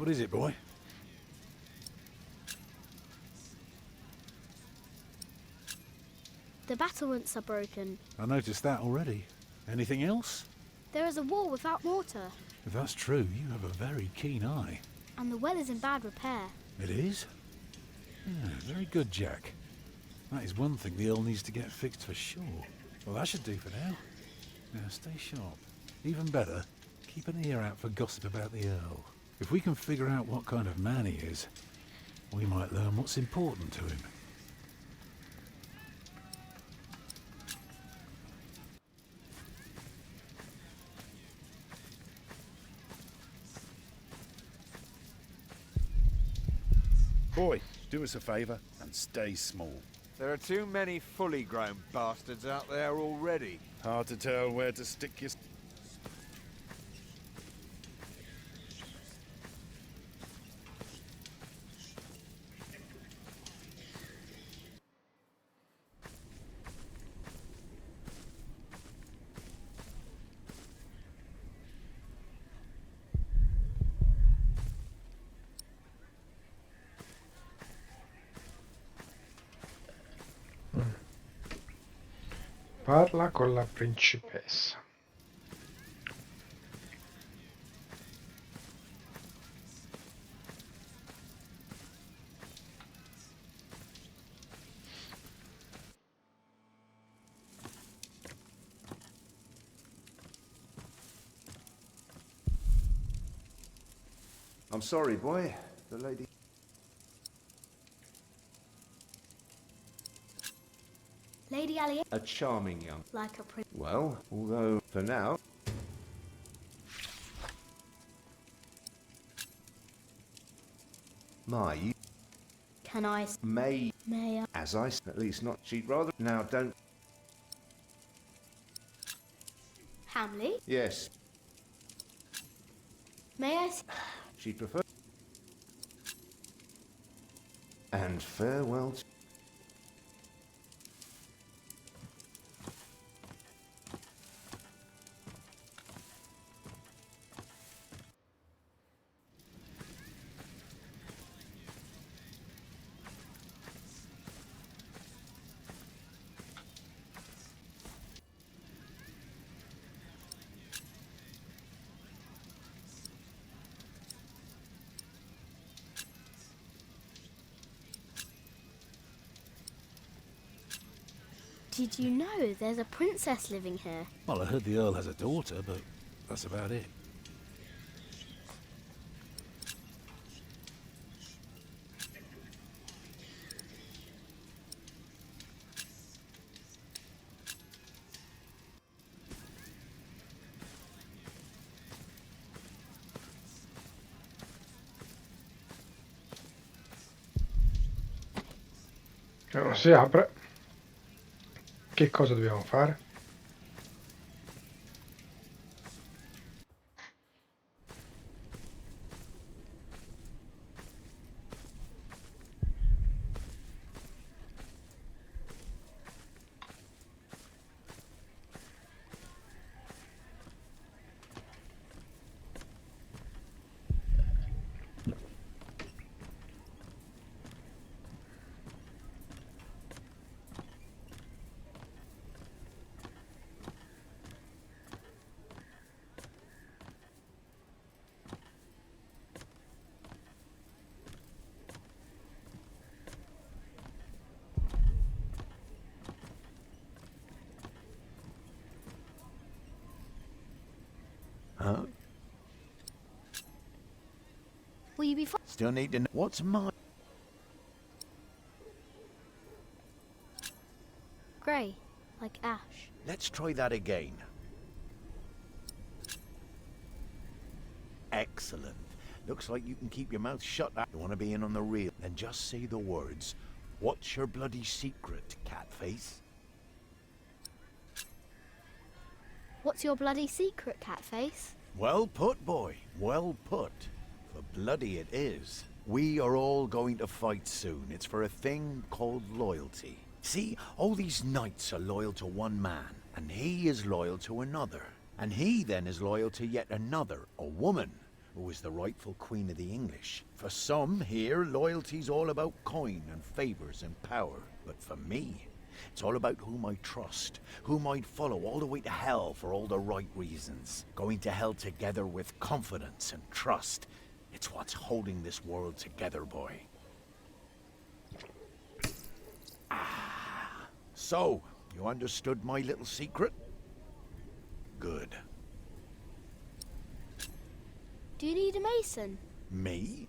What is it, boy? The battlements are broken. I noticed that already. Anything else? There is a wall without mortar. If that's true, you have a very keen eye. And the well is in bad repair. It is? Yeah, very good, Jack. That is one thing the Earl needs to get fixed for sure. Well, that should do for now. Now, stay sharp. Even better, keep an ear out for gossip about the Earl. If we can figure out what kind of man he is, we might learn what's important to him. Boy, do us a favour and stay small. There are too many fully grown bastards out there already. Hard to tell where to stick your... Parla con la principessa. I'm sorry, boy. The lady... Lady Allie, A charming young... like a prince. Well, although, for now... My, Can I? may... May I? As I... At least not... She'd rather... Now, don't... Hamley, Yes. may I? She'd prefer... And farewell to... Did you know there's a princess living here? Well, I heard the Earl has a daughter, but that's about it. Non si apre. Che cosa dobbiamo fare? Huh? Will you be fine? Still need to know what's mine. Grey, like ash. Let's try that again. Excellent. Looks like you can keep your mouth shut. You want to be in on the reel? Then just say the words. What's your bloody secret, Catface? What's your bloody secret, Catface? Well put, boy. Well put. For bloody it is. We are all going to fight soon. It's for a thing called loyalty. See, all these knights are loyal to one man, and he is loyal to another. And he then is loyal to yet another, a woman, who is the rightful queen of the English. For some here, loyalty's all about coin and favors and power. But for me, It's all about whom I trust, whom I'd follow all the way to hell for all the right reasons. Going to hell together with confidence and trust. It's what's holding this world together, boy. So, you understood my little secret? Good. Do you need a mason? Me?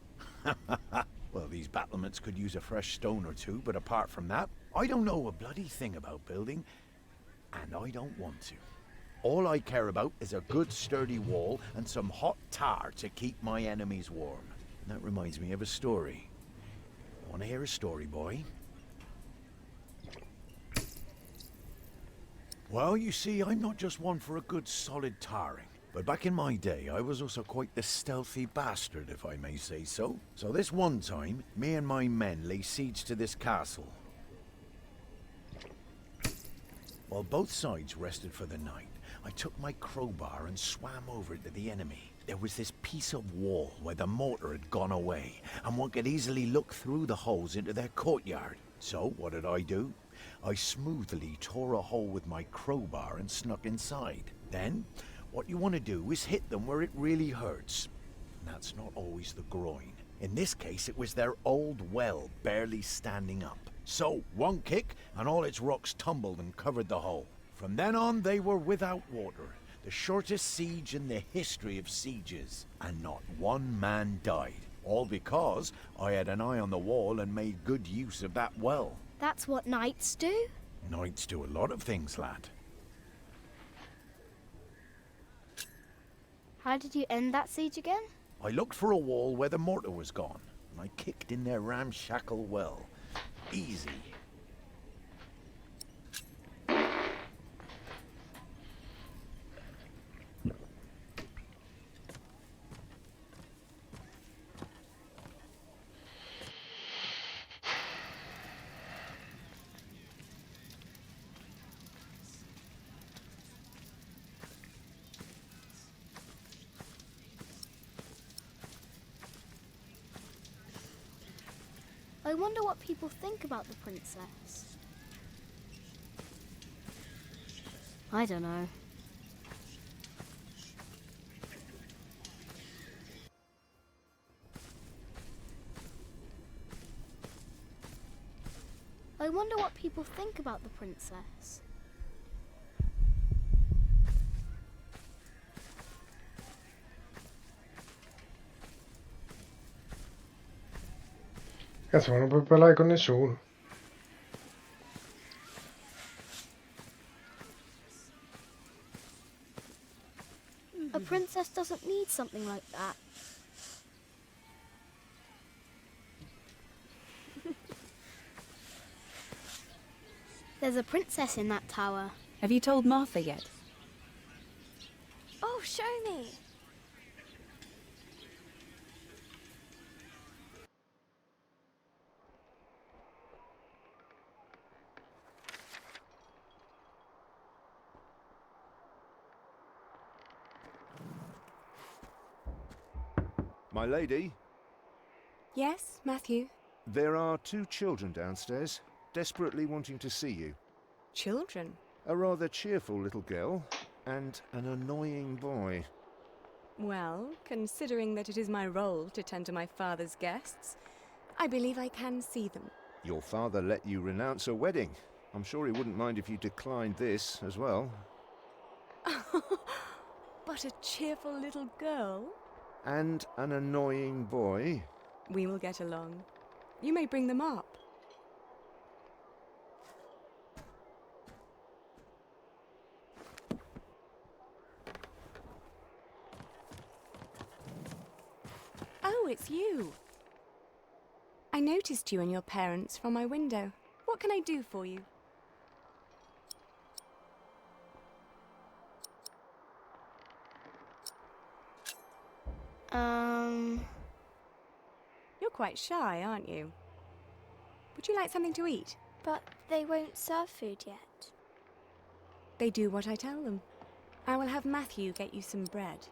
Well, these battlements could use a fresh stone or two, but apart from that, I don't know a bloody thing about building, and I don't want to. All I care about is a good sturdy wall and some hot tar to keep my enemies warm. And that reminds me of a story. Want to hear a story, boy? Well, you see, I'm not just one for a good solid tarring. But back in my day, I was also quite the stealthy bastard, if I may say so. So this one time, me and my men lay siege to this castle. While both sides rested for the night, I took my crowbar and swam over to the enemy. There was this piece of wall where the mortar had gone away, and one could easily look through the holes into their courtyard. So, what did I do? I smoothly tore a hole with my crowbar and snuck inside. Then, what you want to do is hit them where it really hurts. And that's not always the groin. In this case, it was their old well barely standing up. So, one kick, and all its rocks tumbled and covered the hole. From then on, they were without water. The shortest siege in the history of sieges. And not one man died. All because I had an eye on the wall and made good use of that well. That's what knights do? Knights do a lot of things, lad. How did you end that siege again? I looked for a wall where the mortar was gone, and I kicked in their ramshackle well. Easy. I wonder what people think about the princess. I don't know. I wonder what people think about the princess. Cazzo, ma non puoi parlare con nessuno. A princess doesn't need something like that. There's a princess in that tower. Have you told Martha yet? Oh, show me. My lady, Yes, Matthew? there are 2 children downstairs, desperately wanting to see you. Children? A rather cheerful little girl and an annoying boy. Well, considering that it is my role to tend to my father's guests, I believe I can see them. Your father let you renounce a wedding. I'm sure he wouldn't mind if you declined this as well. But a cheerful little girl? And an annoying boy. We will get along. You may bring them up. Oh, it's you. I noticed you and your parents from my window. What can I do for you? You're quite shy, aren't you? Would you like something to eat? But they won't serve food yet. They do what I tell them. I will have Matthew get you some bread.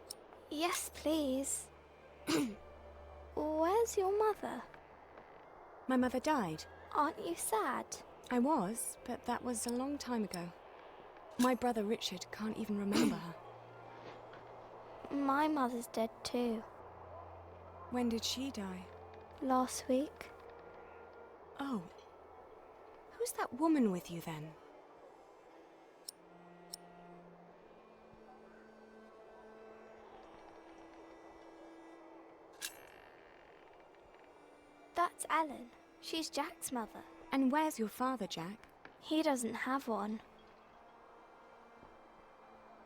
Yes, please. Where's your mother? My mother died. Aren't you sad? I was, but that was a long time ago. My brother Richard can't even remember her. My mother's dead too. When did she die? Last week. Oh. Who's that woman with you then? That's Ellen. She's Jack's mother. And where's your father, Jack? He doesn't have one.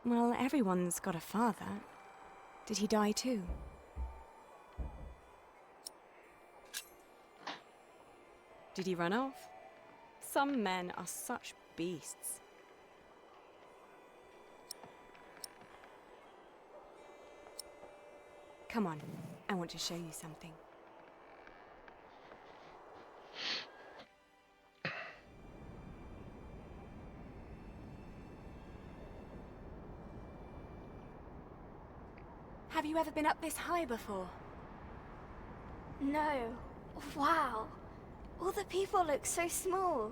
Well, everyone's got a father. Did he die too? Did he run off? Some men are such beasts. Come on, I want to show you something. Have you ever been up this high before? No. Wow. All the people look so small.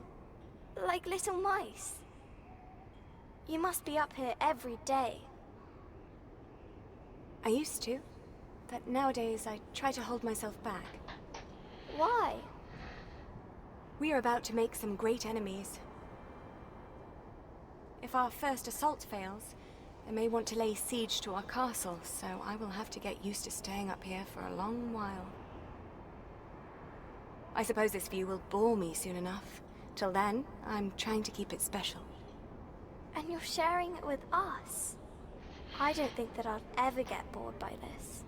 Like little mice. You must be up here every day. I used to, but nowadays I try to hold myself back. Why? We are about to make some great enemies. If our first assault fails, they may want to lay siege to our castle, so I will have to get used to staying up here for a long while. I suppose this view will bore me soon enough. Till then, I'm trying to keep it special. And you're sharing it with us. I don't think that I'll ever get bored by this.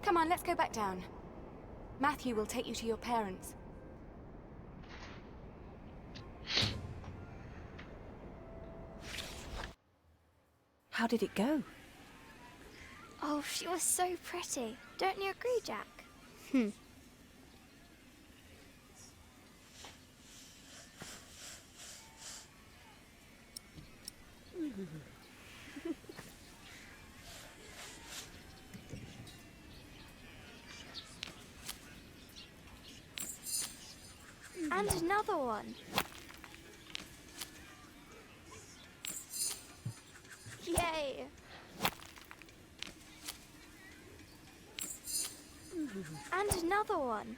Come on, let's go back down. Matthew will take you to your parents. How did it go? Oh, she was so pretty. Don't you agree, Jack? And another one. Yay! And another one.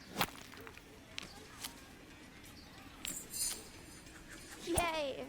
Yay!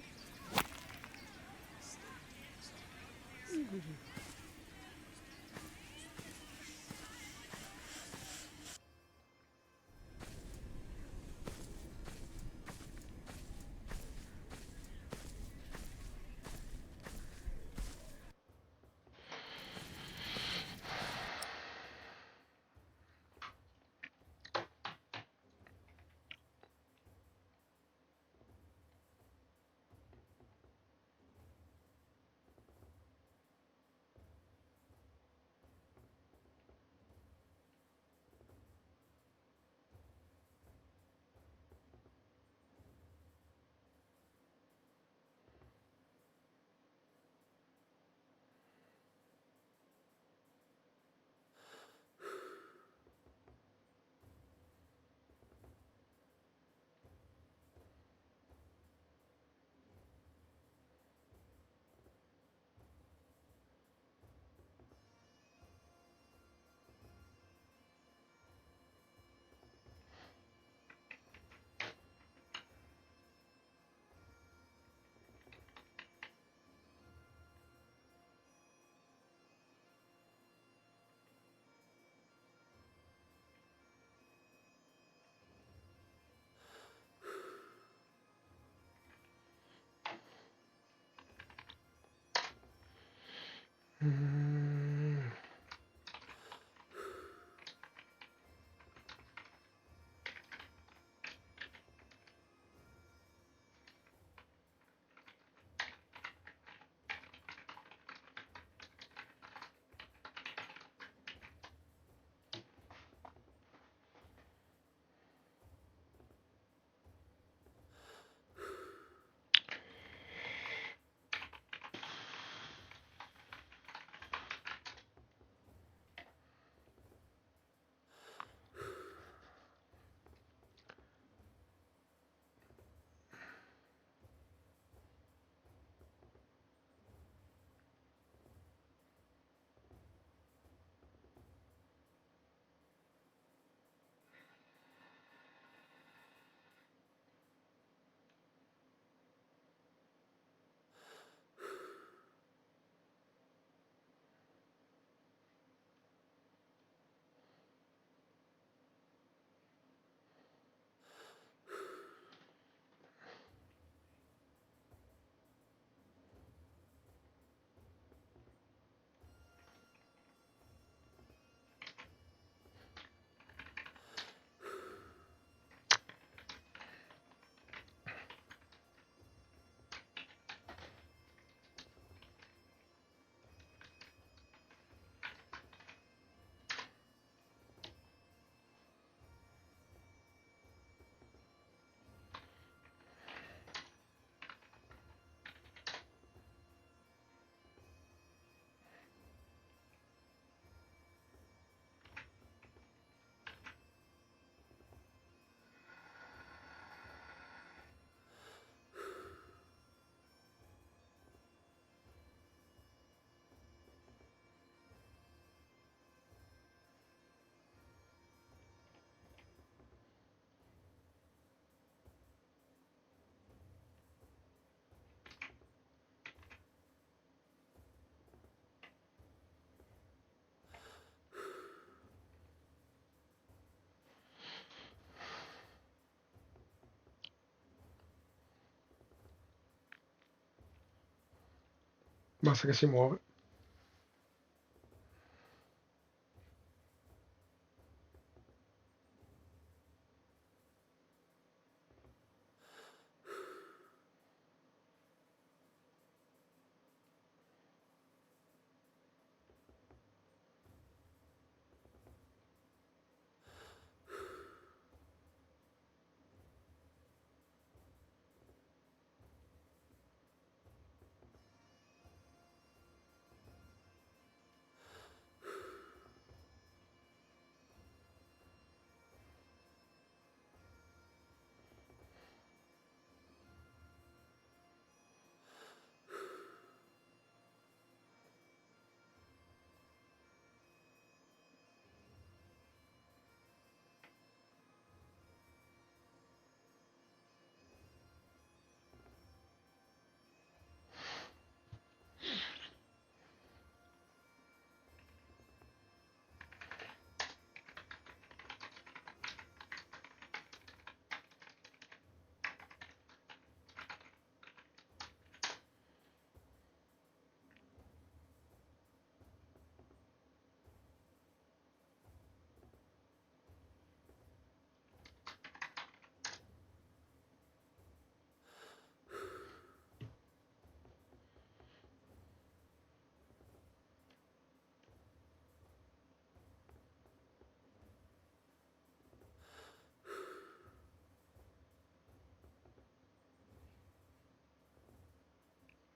Basta che si muove.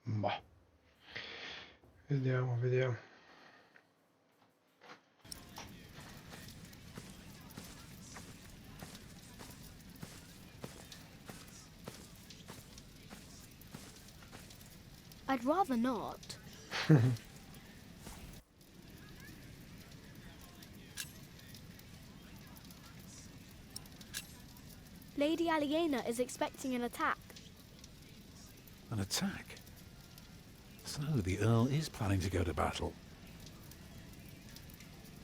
Boh. Vediamo, vediamo. I'd rather not. Lady Aliena is expecting an attack. An attack? So the Earl is planning to go to battle.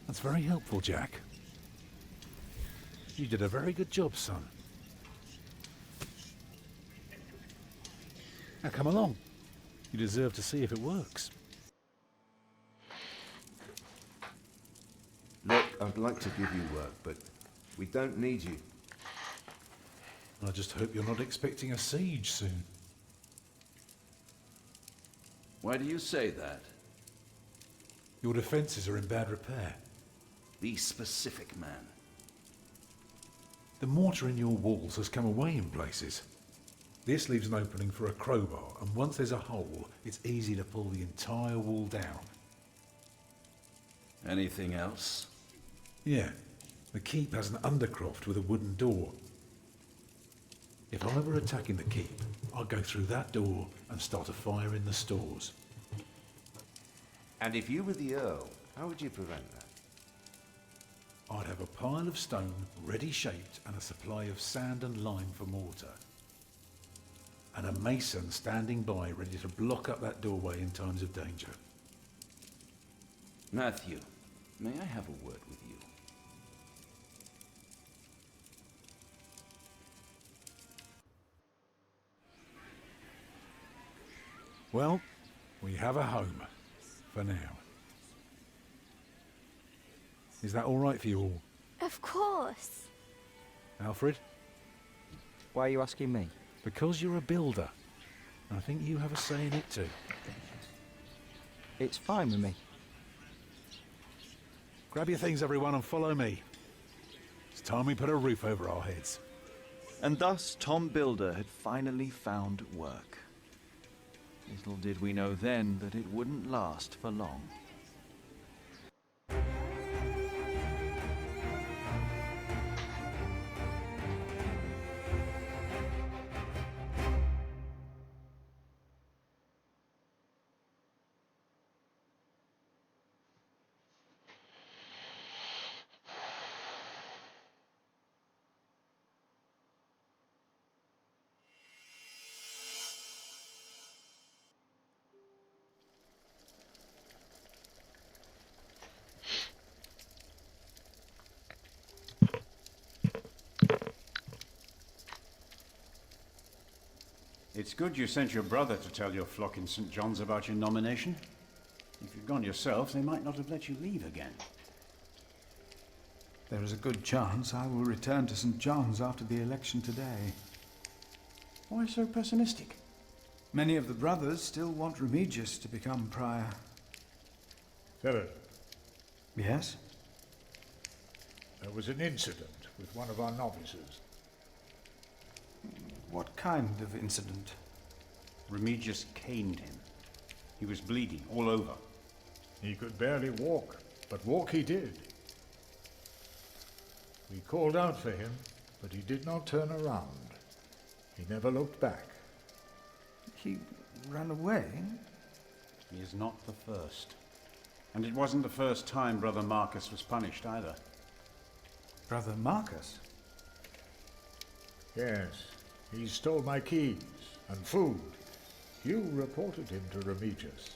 That's very helpful, Jack. You did a very good job, son. Now come along. You deserve to see if it works. Look, I'd like to give you work, but we don't need you. I just hope you're not expecting a siege soon. Why do you say that? Your defences are in bad repair. Be specific, man. The mortar in your walls has come away in places. This leaves an opening for a crowbar, and once there's a hole, it's easy to pull the entire wall down. Anything else? Yeah. The keep has an undercroft with a wooden door. If I were attacking the keep, I'd go through that door and start a fire in the stores. And if you were the Earl, how would you prevent that? I'd have a pile of stone ready shaped and a supply of sand and lime for mortar. And a mason standing by ready to block up that doorway in times of danger. Matthew, may I have a word with you? Well, we have a home. For now. Is that all right for you all? Of course. Alfred? Why are you asking me? Because you're a builder. I think you have a say in it too. It's fine with me. Grab your things, everyone, and follow me. It's time we put a roof over our heads. And thus Tom Builder had finally found work. Little did we know then that it wouldn't last for long. It's good you sent your brother to tell your flock in St. John's about your nomination. If you'd gone yourself, they might not have let you leave again. There is a good chance I will return to St. John's after the election today. Why so pessimistic? Many of the brothers still want Remigius to become prior. Philip, Yes? there was an incident with one of our novices. What kind of incident? Remigius caned him. He was bleeding all over. He could barely walk, but walk he did. We called out for him, but he did not turn around. He never looked back. He ran away? He is not the first. And it wasn't the first time Brother Marcus was punished either. Brother Marcus? Yes, he stole my keys and food. You reported him to Remigius.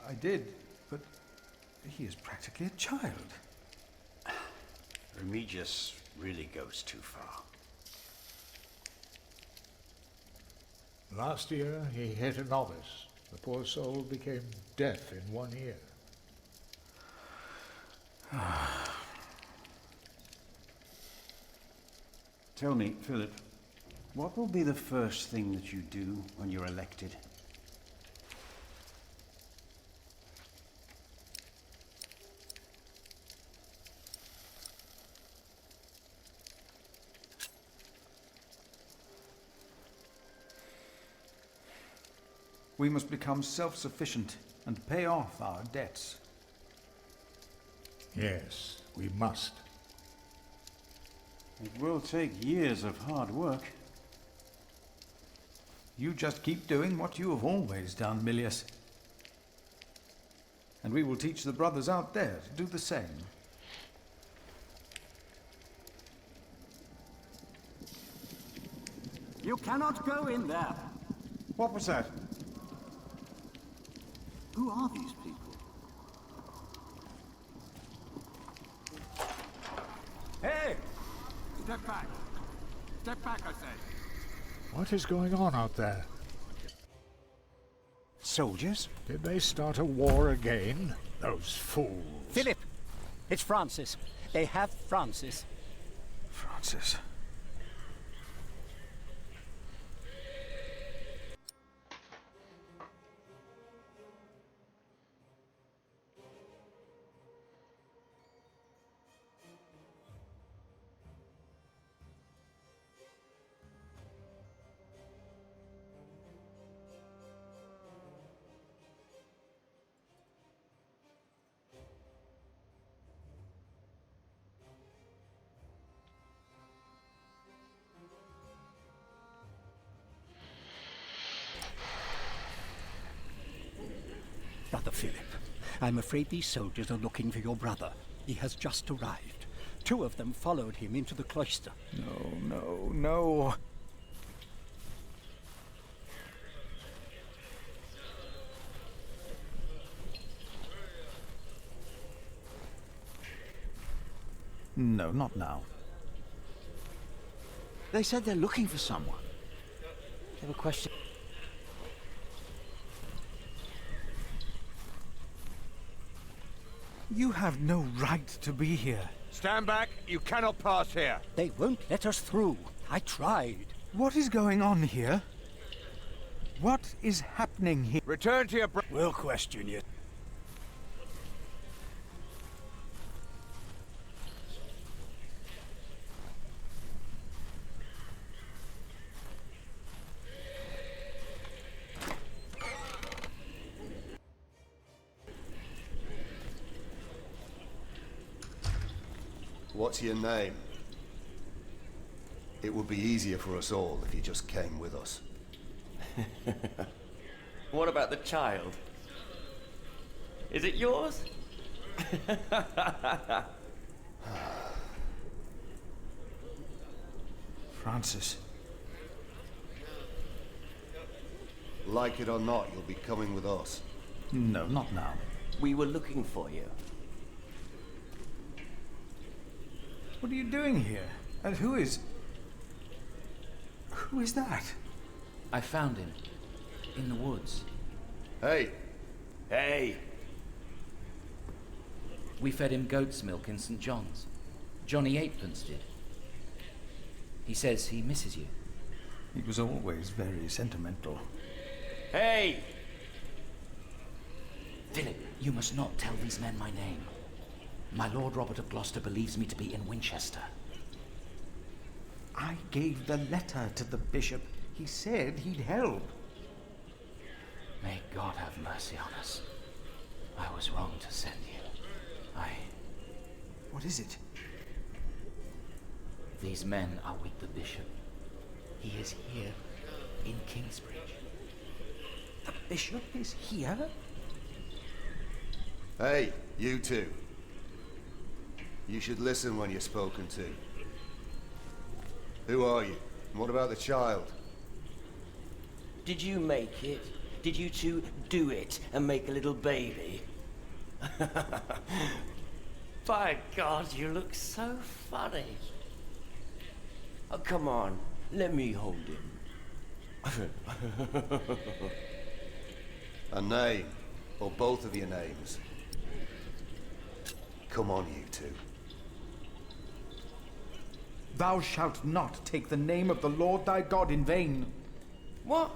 I did, but he is practically a child. Remigius really goes too far. Last year he hit a novice. The poor soul became deaf in one ear. Tell me, Philip, what will be the first thing that you do when you're elected? We must become self-sufficient and pay off our debts. Yes, we must. It will take years of hard work. You just keep doing what you have always done, Milius. And we will teach the brothers out there to do the same. You cannot go in there. What was that? Who are these people? Hey! Step back. Step back, I say. What is going on out there? Soldiers? Did they start a war again? Those fools. Philip! It's Francis. They have Francis. Francis. Brother Philip, I'm afraid these soldiers are looking for your brother. He has just arrived. 2 of them followed him into the cloister. No. No, not now. They said they're looking for someone. They were questioning. You have no right to be here. Stand back. You cannot pass here. They won't let us through. I tried. What is going on here? What is happening here? Return to your We'll question you. What's your name? It would be easier for us all if you just came with us. What about the child? Is it yours? Francis. Like it or not, you'll be coming with us. No, not now. We were looking for you. What are you doing here? And who is that? I found him. In the woods. Hey! Hey! We fed him goat's milk in St. John's. Johnny Eightpence did. He says he misses you. He was always very sentimental. Hey! Philip, you must not tell these men my name. My Lord Robert of Gloucester believes me to be in Winchester. I gave the letter to the bishop. He said he'd help. May God have mercy on us. I was wrong to send you. What is it? These men are with the bishop. He is here in Kingsbridge. The bishop is here? Hey, you two. You should listen when you're spoken to. Who are you? And what about the child? Did you make it? Did you two do it and make a little baby? By God, you look so funny. Oh, come on, let me hold him. A name, or both of your names. Come on, you two. Thou shalt not take the name of the Lord thy God in vain. What?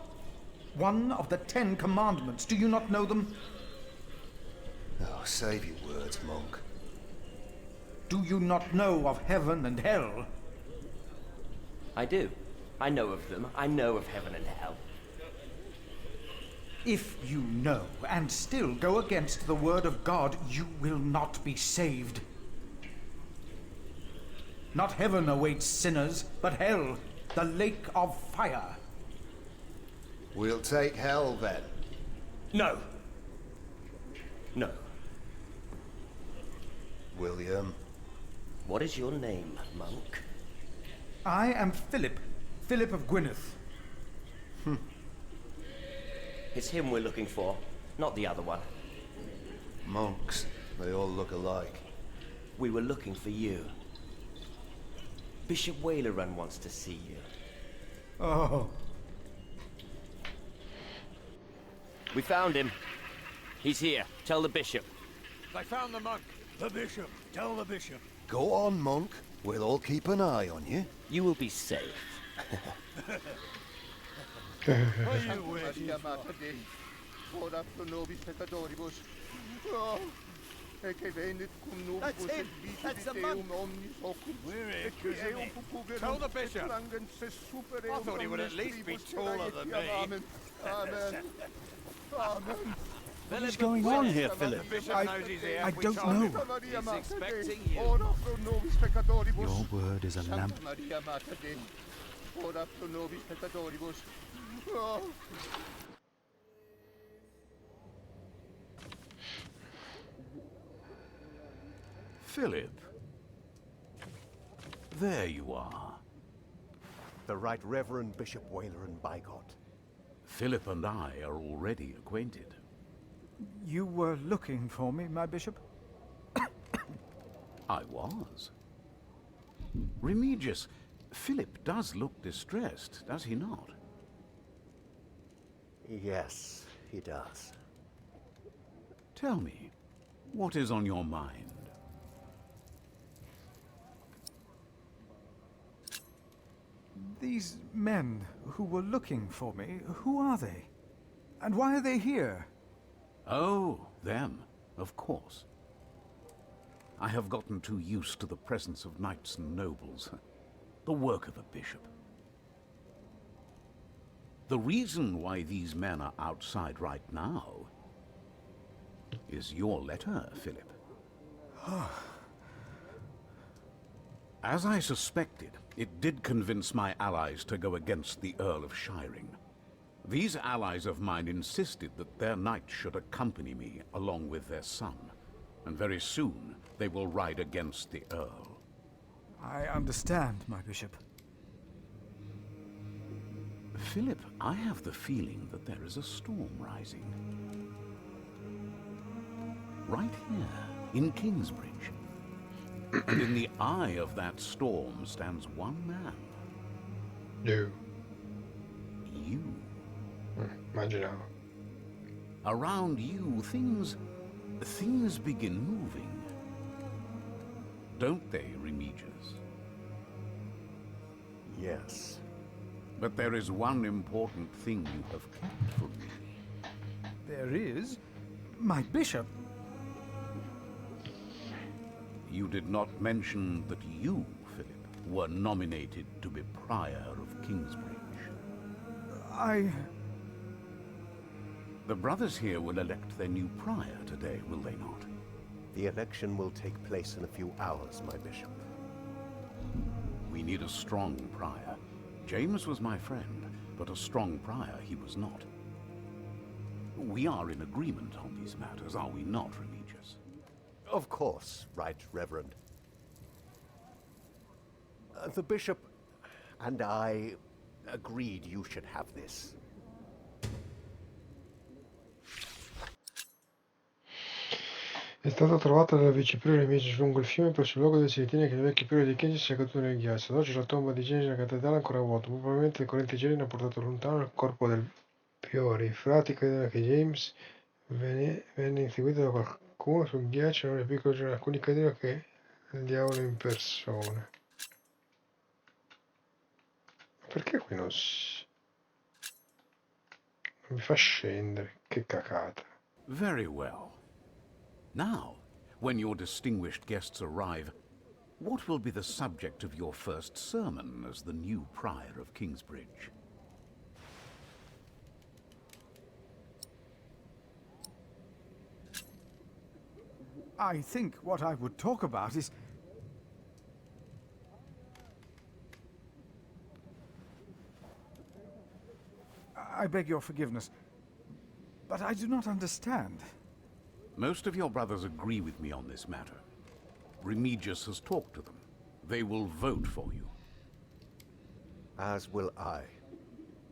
One of the 10 commandments. Do you not know them? Oh, save your words, monk. Do you not know of heaven and hell? I do. I know of them. I know of heaven and hell. If you know and still go against the word of God, you will not be saved. Not heaven awaits sinners, but hell, the lake of fire. We'll take hell, then. No. No. William. What is your name, monk? I am Philip. Philip of Gwynedd. It's him we're looking for, not the other one. Monks, they all look alike. We were looking for you. Bishop Wailerun wants to see you. Oh. We found him. He's here. Tell the bishop. I found the monk. The bishop. Tell the bishop. Go on, monk. We'll all keep an eye on you. You will be safe. That's him! That's the monk! We're here because of him. Tell the bishop! I thought he would at least be taller than me. What is going on here, Philip? I don't know. He's expecting you. Your word is a lamp. Philip. There you are. The Right Reverend Bishop Wailerun Bygott. Philip and I are already acquainted. You were looking for me, my bishop? I was. Remigius, Philip does look distressed, does he not? Yes, he does. Tell me, what is on your mind? These men who were looking for me, who are they? And why are they here? Oh, them, of course. I have gotten too used to the presence of knights and nobles. The work of a bishop. The reason why these men are outside right now is your letter, Philip. As I suspected, it did convince my allies to go against the Earl of Shiring. These allies of mine insisted that their knight should accompany me along with their son, and very soon they will ride against the Earl. I understand, my bishop. Philip, I have the feeling that there is a storm rising. Right here, in Kingsbridge. And in the eye of that storm stands one man. No. You. Immaginavo. Around you, things begin moving. Don't they, Remigius? Yes. But there is one important thing you have kept from me. There is? My bishop. You did not mention that you, Philip, were nominated to be Prior of Kingsbridge. The brothers here will elect their new prior today, will they not? The election will take place in a few hours, my bishop. We need a strong prior. James was my friend, but a strong prior he was not. We are in agreement on these matters, are we not, Remigius? Of course, Right Reverend. The bishop and I agreed you should have this. È stata trovata dal vicepriore James lungo il fiume presso il luogo dove si ritiene che il vecchio priore di Kensington sia caduto nel ghiaccio. Ad oggi la tomba di James nella cattedrale è ancora vuota. Probabilmente le correnti gelide hanno portato lontano il corpo del priore. I frati credono che James venne inseguito da qualcuno sul ghiaccio, non è piccolo, alcuni credono che è il diavolo in persona. Perché qui non mi fa scendere? Che cacata. Very well. Now, when your distinguished guests arrive, what will be the subject of your first sermon as the new prior of Kingsbridge? I think what I would talk about is... I beg your forgiveness, but I do not understand. Most of your brothers agree with me on this matter. Remigius has talked to them. They will vote for you. As will I.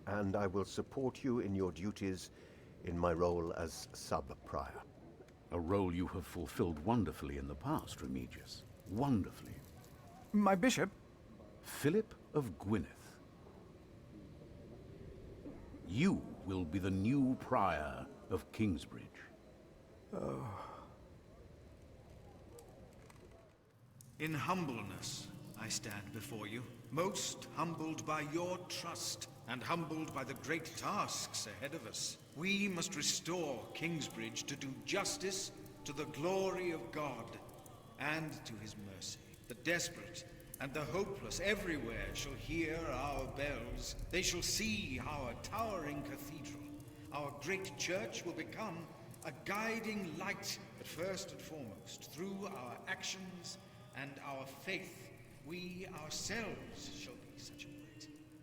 And I will support you in your duties in my role as sub-prior. A role you have fulfilled wonderfully in the past, Remigius. Wonderfully. My bishop? Philip of Gwynedd. You will be the new prior of Kingsbridge. Oh. In humbleness, I stand before you, most humbled by your trust and humbled by the great tasks ahead of us. We must restore Kingsbridge to do justice to the glory of God and to his mercy. The desperate and the hopeless everywhere shall hear our bells. They shall see our towering cathedral. Our great church will become a guiding light, but first and foremost, through our actions and our faith, we ourselves shall be such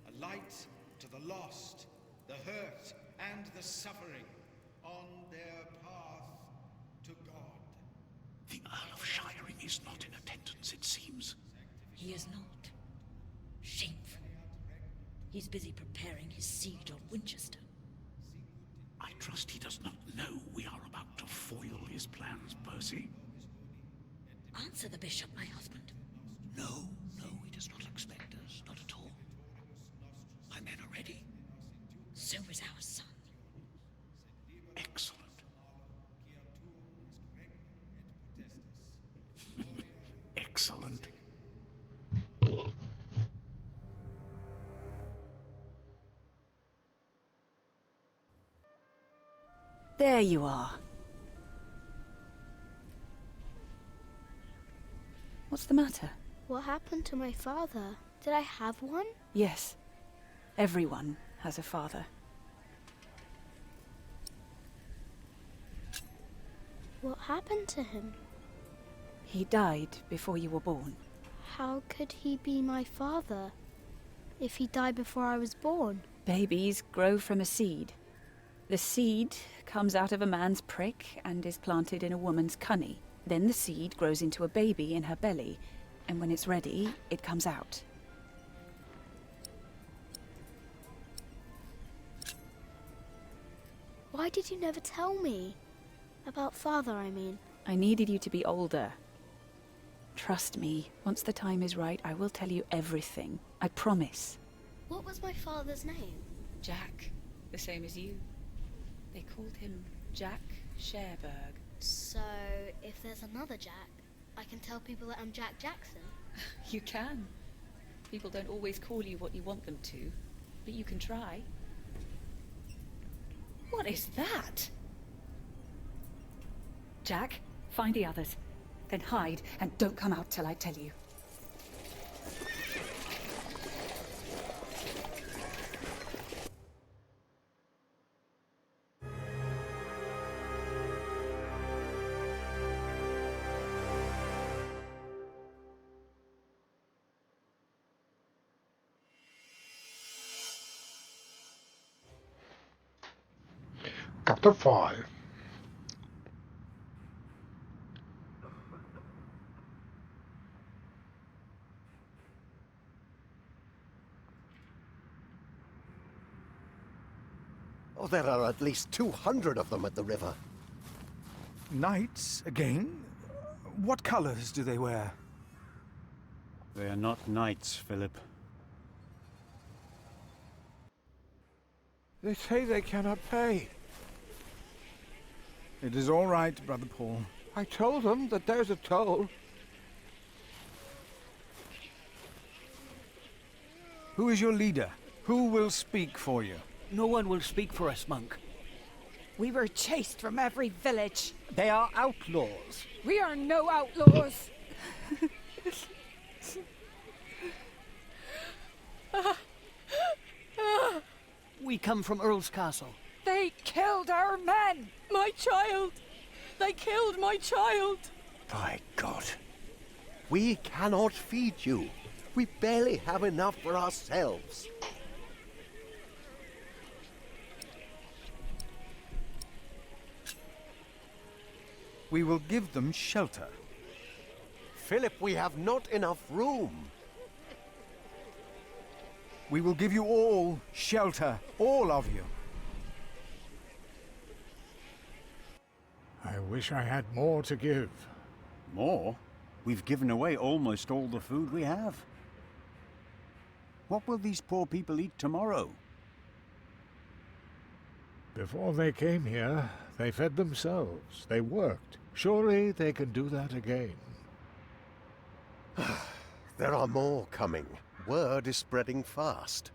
a light to the lost, the hurt, and the suffering on their path to God. The Earl of Shiring is not in attendance, it seems. He is not. Shameful. He's busy preparing his siege on Winchester. I trust he does not know we are about to foil his plans, Percy. Answer the bishop, my husband. No, he does not expect us, not at all. My men are ready. So is our son. Excellent. Excellent. There you are. What's the matter? What happened to my father? Did I have one? Yes. Everyone has a father. What happened to him? He died before you were born. How could he be my father if he died before I was born? Babies grow from a seed. The seed comes out of a man's prick and is planted in a woman's cunny. Then the seed grows into a baby in her belly, and when it's ready, it comes out. Why did you never tell me? About father, I mean. I needed you to be older. Trust me, once the time is right, I will tell you everything. I promise. What was my father's name? Jack. The same as you. They called him Jack Sherberg. So, if there's another Jack, I can tell people that I'm Jack Jackson? You can. People don't always call you what you want them to, but you can try. What is that? Jack, find the others. Then hide and don't come out till I tell you. Chapter 5. Oh, there are at least 200 of them at the river. Knights, again? What colors do they wear? They are not knights, Philip. They say they cannot pay. It is all right, Brother Paul. I told them that there's a toll. Who is your leader? Who will speak for you? No one will speak for us, monk. We were chased from every village. They are outlaws. We are no outlaws. We come from Earl's Castle. They killed our men. My child. They killed my child. By God. We cannot feed you. We barely have enough for ourselves. We will give them shelter. Philip, we have not enough room. We will give you all shelter, all of you. I wish I had more to give. More? We've given away almost all the food we have. What will these poor people eat tomorrow? Before they came here, they fed themselves. They worked. Surely they can do that again. There are more coming. Word is spreading fast.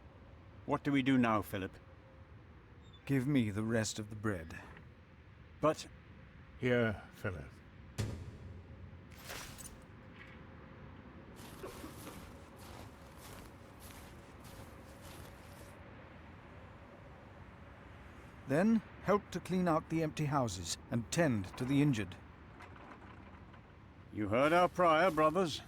What do we do now, Philip? Give me the rest of the bread. But... Here, Philip. Then help to clean out the empty houses and tend to the injured. You heard our prior, brothers.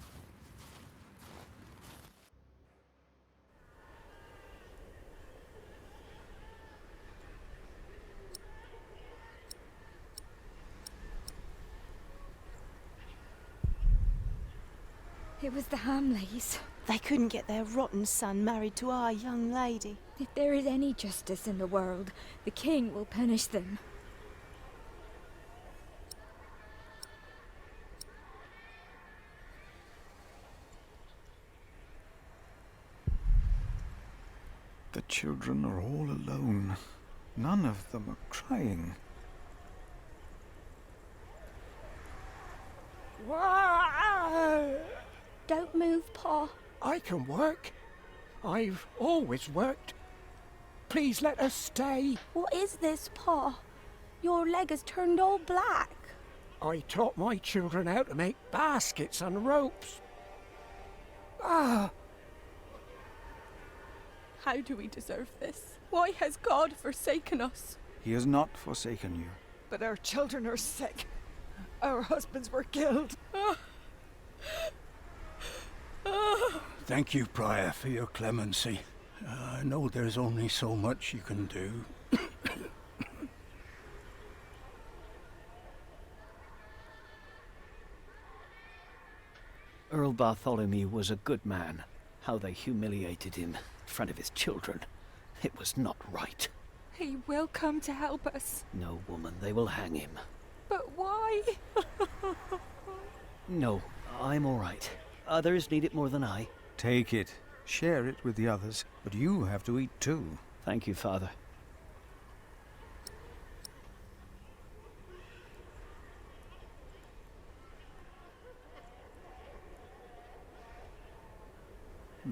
It was the Hamleys. They couldn't get their rotten son married to our young lady. If there is any justice in the world, the king will punish them. The children are all alone. None of them are crying. Don't move, Pa. I can work. I've always worked. Please let us stay. What is this, Pa? Your leg has turned all black. I taught my children how to make baskets and ropes. Ah! How do we deserve this? Why has God forsaken us? He has not forsaken you. But our children are sick. Our husbands were killed. Thank you, Prior, for your clemency. I know there's only so much you can do. Earl Bartholomew was a good man. How they humiliated him in front of his children. It was not right. He will come to help us. No, woman, they will hang him. But why? No, I'm all right. Others need it more than I. Take it. Share it with the others. But you have to eat too. Thank you, Father.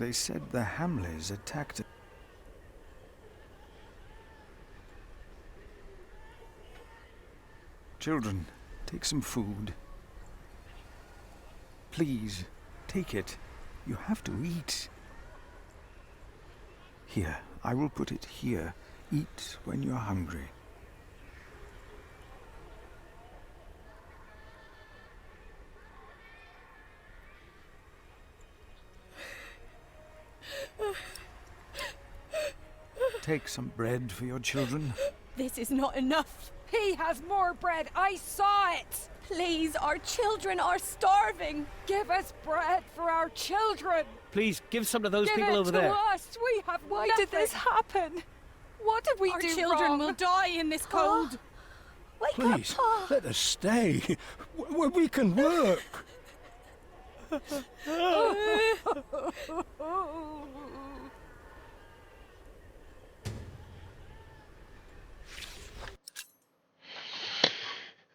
They said the Hamleys attacked... Children, take some food. Please, take it. You have to eat. Here, I will put it here. Eat when you're hungry. Take some bread for your children. This is not enough. He has more bread. I saw it. Please, our children are starving. Give us bread for our children. Please, give some to those people over there. there. Give it to us. We have Why did this happen? What did we do wrong? Our children will die in this cold. Wake Please, up, let us stay. We can work.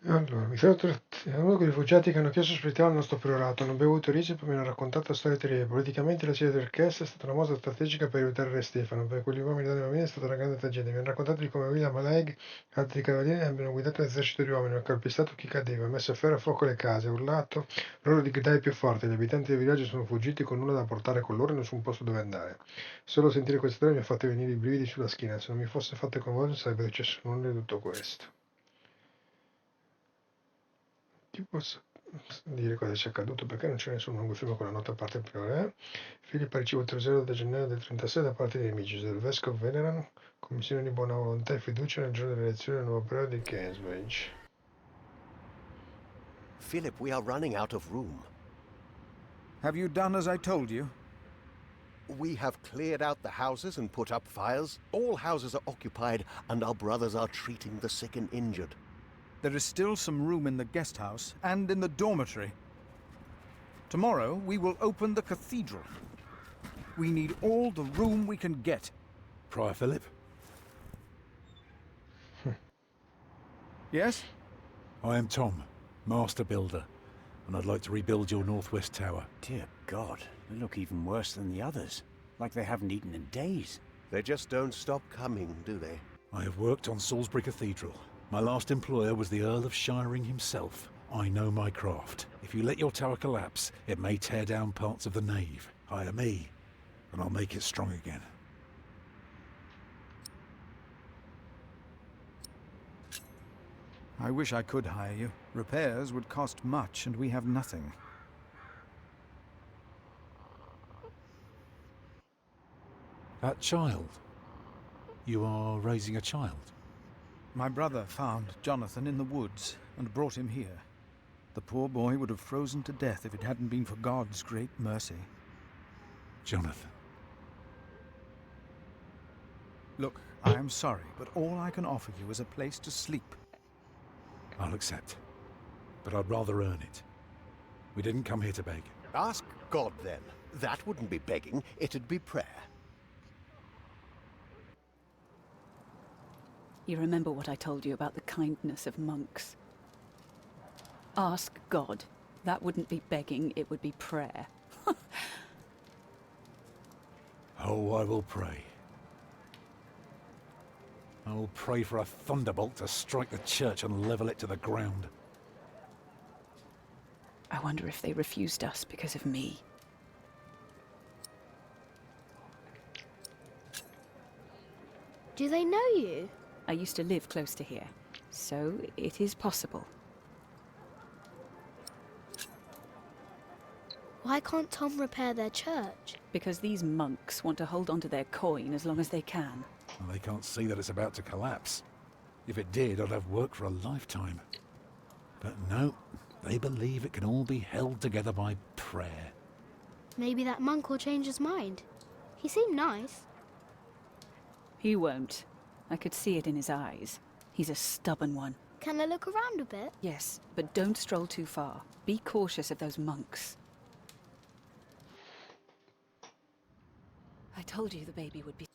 Allora, mi sono uno dei rifugiati che hanno chiesto ospitalità al nostro priorato, hanno bevuto risi e poi mi hanno raccontato storie terribili. Politicamente la sede dell'orchestra è stata una mossa strategica per aiutare Re Stefano, per quegli uomini donne e bambini è stata una grande tragedia. Mi hanno raccontato di come William Alaig e altri cavalieri abbiano guidato un esercito di uomini, hanno calpestato chi cadeva, messo a ferro a fuoco le case, urlato loro di gridare più forte. Gli abitanti del villaggio sono fuggiti con nulla da portare con loro e nessun posto dove andare. Solo sentire queste storie mi ha fatto venire i brividi sulla schiena. Se non mi fosse fatto coinvolgere sarebbe successo nulla di tutto questo. Ti posso dire cosa ci è accaduto perché non c'è nessun lungo film con la nota a parte priore. Filippo ha ricevuto 3-0 da gennaio del 36 da parte dei nemici del vescovo Veneran, commissione di buona volontà e fiducia nel giorno delle elezioni del nuovo preo di Cambridge. Philip, we are running out of room. Have you done as I told you? We have cleared out the houses and put up fires. All houses are occupied and our brothers are treating the sick and injured. There is still some room in the guest house and in the dormitory. Tomorrow, we will open the cathedral. We need all the room we can get. Prior Philip? Yes? I am Tom, Master Builder, and I'd like to rebuild your northwest tower. Dear God, they look even worse than the others. Like they haven't eaten in days. They just don't stop coming, do they? I have worked on Salisbury Cathedral. My last employer was the Earl of Shiring himself. I know my craft. If you let your tower collapse, it may tear down parts of the nave. Hire me, and I'll make it strong again. I wish I could hire you. Repairs would cost much, and we have nothing. That child? You are raising a child? My brother found Jonathan in the woods and brought him here. The poor boy would have frozen to death if it hadn't been for God's great mercy. Jonathan. Look, I am sorry, but all I can offer you is a place to sleep. I'll accept. But I'd rather earn it. We didn't come here to beg. Ask God, then. That wouldn't be begging, it'd be prayer. You remember what I told you about the kindness of monks? Ask God. That wouldn't be begging, it would be prayer. Oh, I will pray. I will pray for a thunderbolt to strike the church and level it to the ground. I wonder if they refused us because of me. Do they know you? I used to live close to here, so it is possible. Why can't Tom repair their church? Because these monks want to hold on to their coin as long as they can. Well, they can't see that it's about to collapse. If it did, I'd have work for a lifetime. But no, they believe it can all be held together by prayer. Maybe that monk will change his mind. He seemed nice. He won't. I could see it in his eyes. He's a stubborn one. Can I look around a bit? Yes, but don't stroll too far. Be cautious of those monks. I told you the baby would be...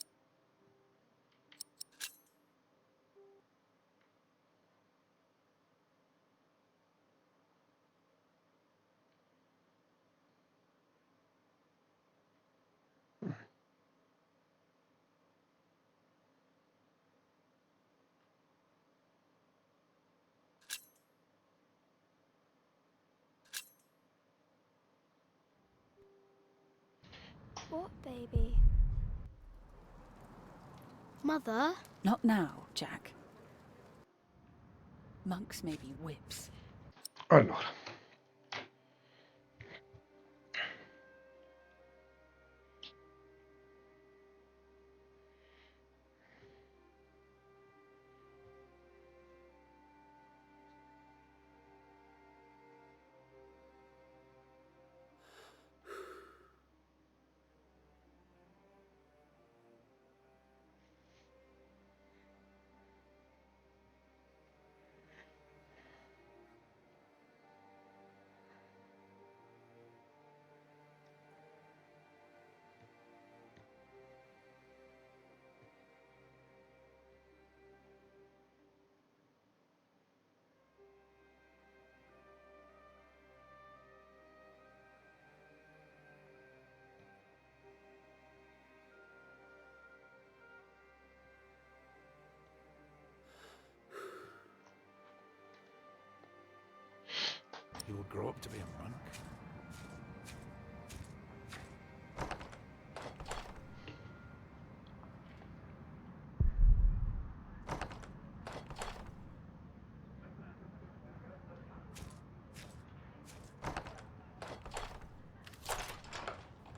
What baby? Mother? Not now, Jack. Monks may be whips. Allora. He will grow up to be a monk.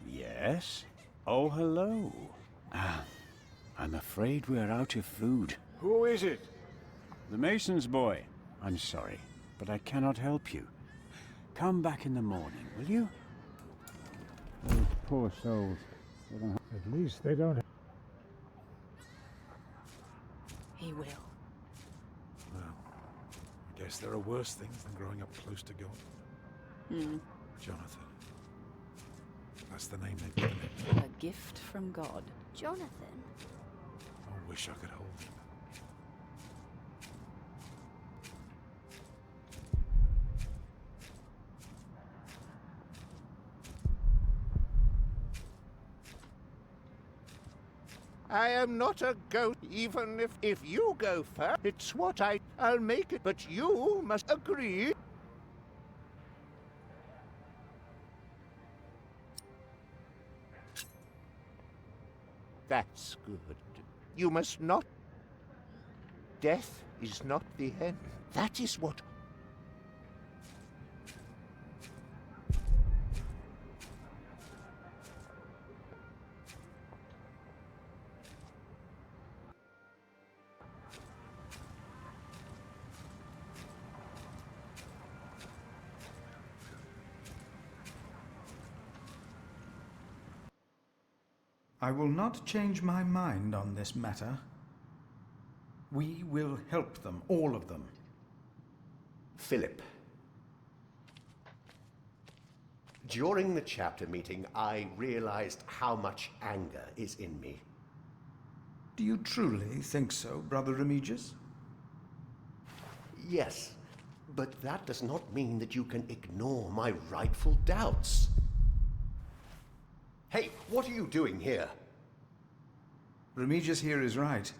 Yes? Oh, hello. I'm afraid we're out of food. Who is it? The mason's boy. I'm sorry, but I cannot help you. Come back in the morning, will you? Those poor souls. At least they don't. He will. Well, I guess there are worse things than growing up close to God. Jonathan. That's the name they've given him. A gift from God. Jonathan? I wish I could hold him. I am not a goat, even if you go first. It's what I'll make it, but you must agree. That's good. You must not. Death is not the end. That is what. I will not change my mind on this matter. We will help them, all of them. Philip. During the chapter meeting, I realized how much anger is in me. Do you truly think so, Brother Remigius? Yes, but that does not mean that you can ignore my rightful doubts. Hey, what are you doing here? Remigius here is right.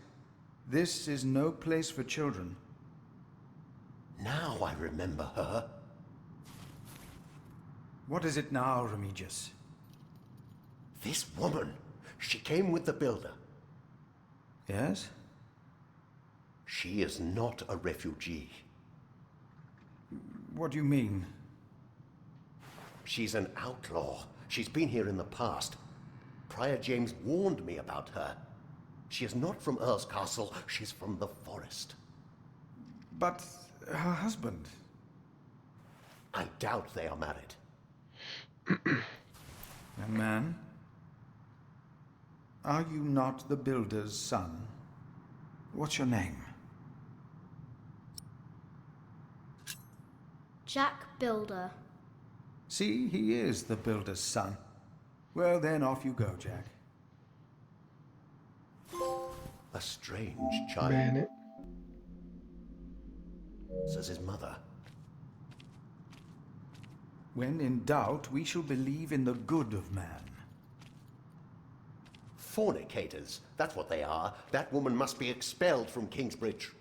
This is no place for children. Now I remember her. What is it now, Remigius? This woman. She came with the builder. Yes? She is not a refugee. What do you mean? She's an outlaw. She's been here in the past. Prior James warned me about her. She is not from Earl's Castle. She's from the forest. But her husband? I doubt they are married. Young man, are you not the builder's son? What's your name? Jack Builder. See, he is the builder's son. Well, then off you go, Jack. A strange child. Bene. Says his mother. When in doubt, we shall believe in the good of man. Fornicators. That's what they are. That woman must be expelled from Kingsbridge.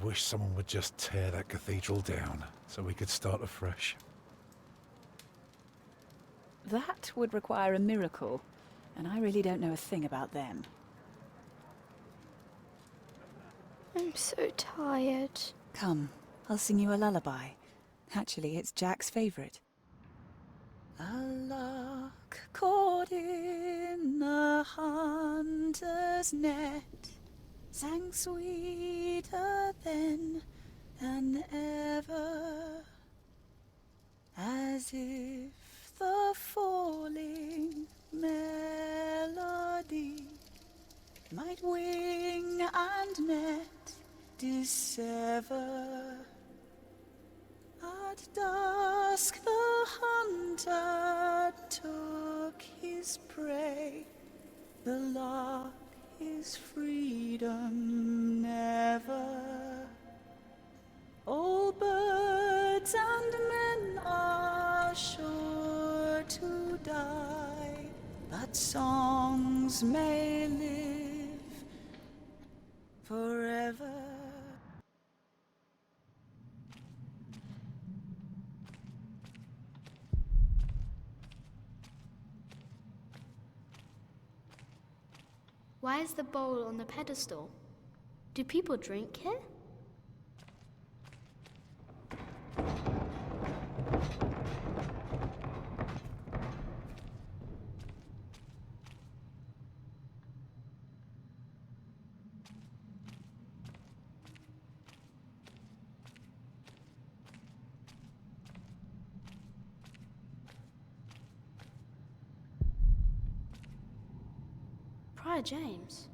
wish someone would just tear that cathedral down so we could start afresh. That would require a miracle, and I really don't know a thing about them. I'm so tired. Come, I'll sing you a lullaby. Actually, it's Jack's favourite. A lark caught in a hunter's net sang sweeter then than ever, as if the falling melody might wing and net dissever. At dusk the hunter took his prey, the lark his freedom never. All birds and men are sure to die, but songs may live forever. Why is the bowl on the pedestal? Do people drink here? Prior James.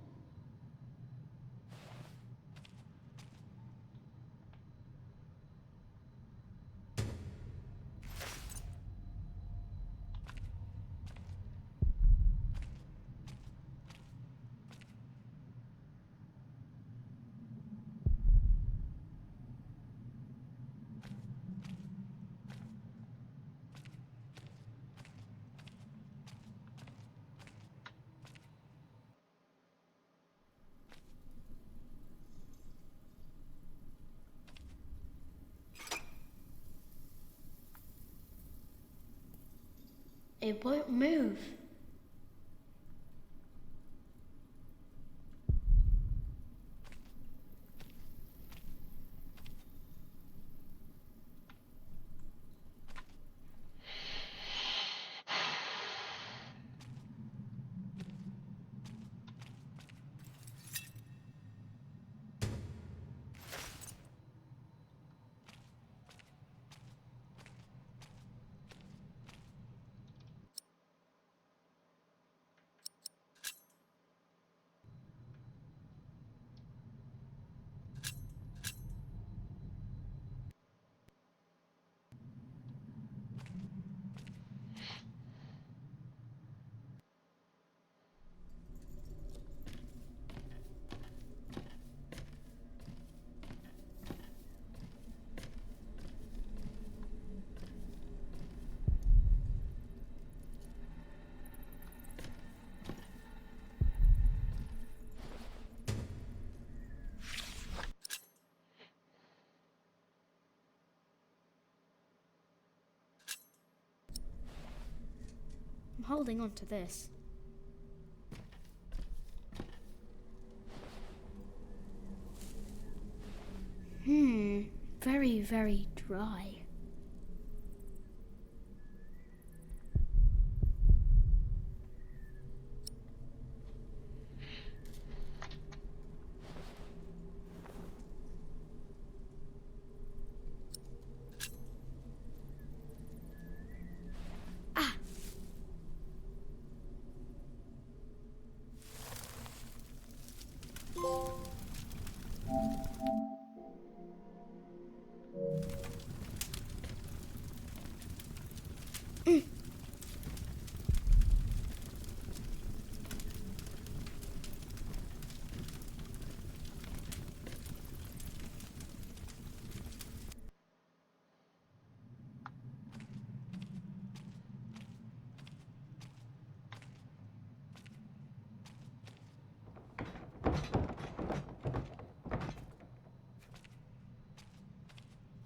It won't move. I'm holding on to this. Very, very dry.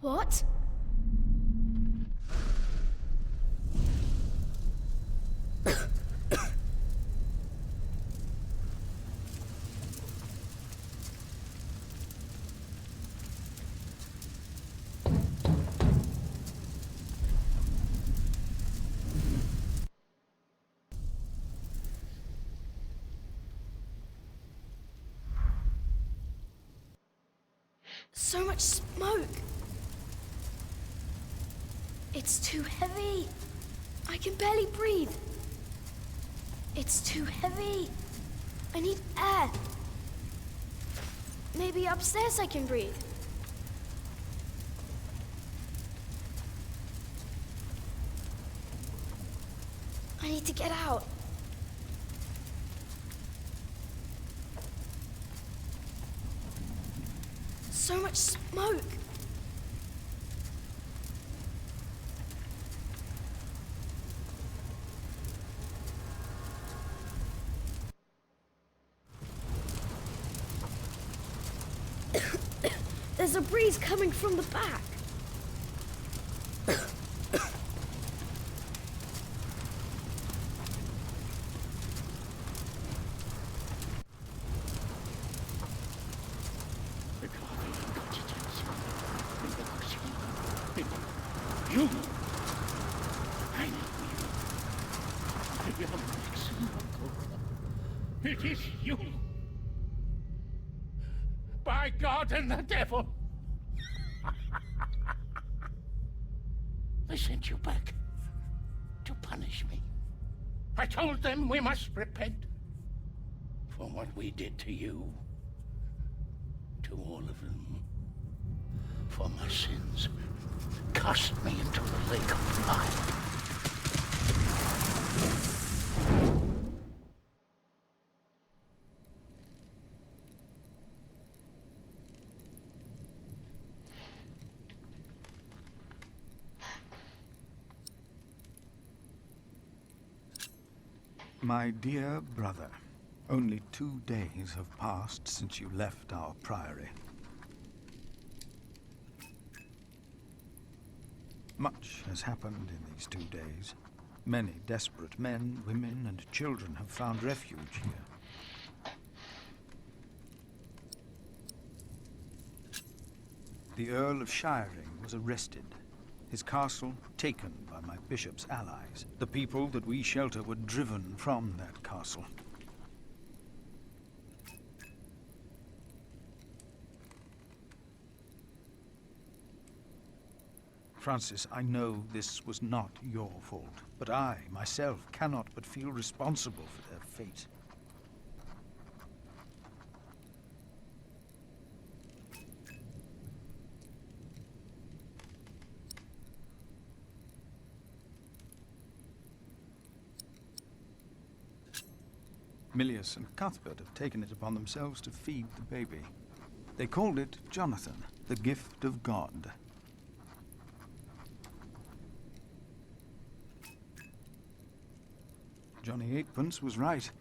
What? So much smoke. It's too heavy. I can barely breathe. It's too heavy. I need air. Maybe upstairs I can breathe. I need to get out. So much smoke. There's a breeze coming from the back. You! I know you. You're Maxim. It is you! By God and the devil! They sent you back to punish me. I told them we must repent for what we did to you. To all of them. For my sins. Cast me into the lake of fire. My dear brother, only 2 days have passed since you left our priory. Much has happened in these 2 days. Many desperate men, women, and children have found refuge here. The Earl of Shiring was arrested. His castle taken by my bishop's allies. The people that we shelter were driven from that castle. Francis, I know this was not your fault, but I, myself, cannot but feel responsible for their fate. Milius and Cuthbert have taken it upon themselves to feed the baby. They called it Jonathan, the gift of God. Johnny Eightpence was right.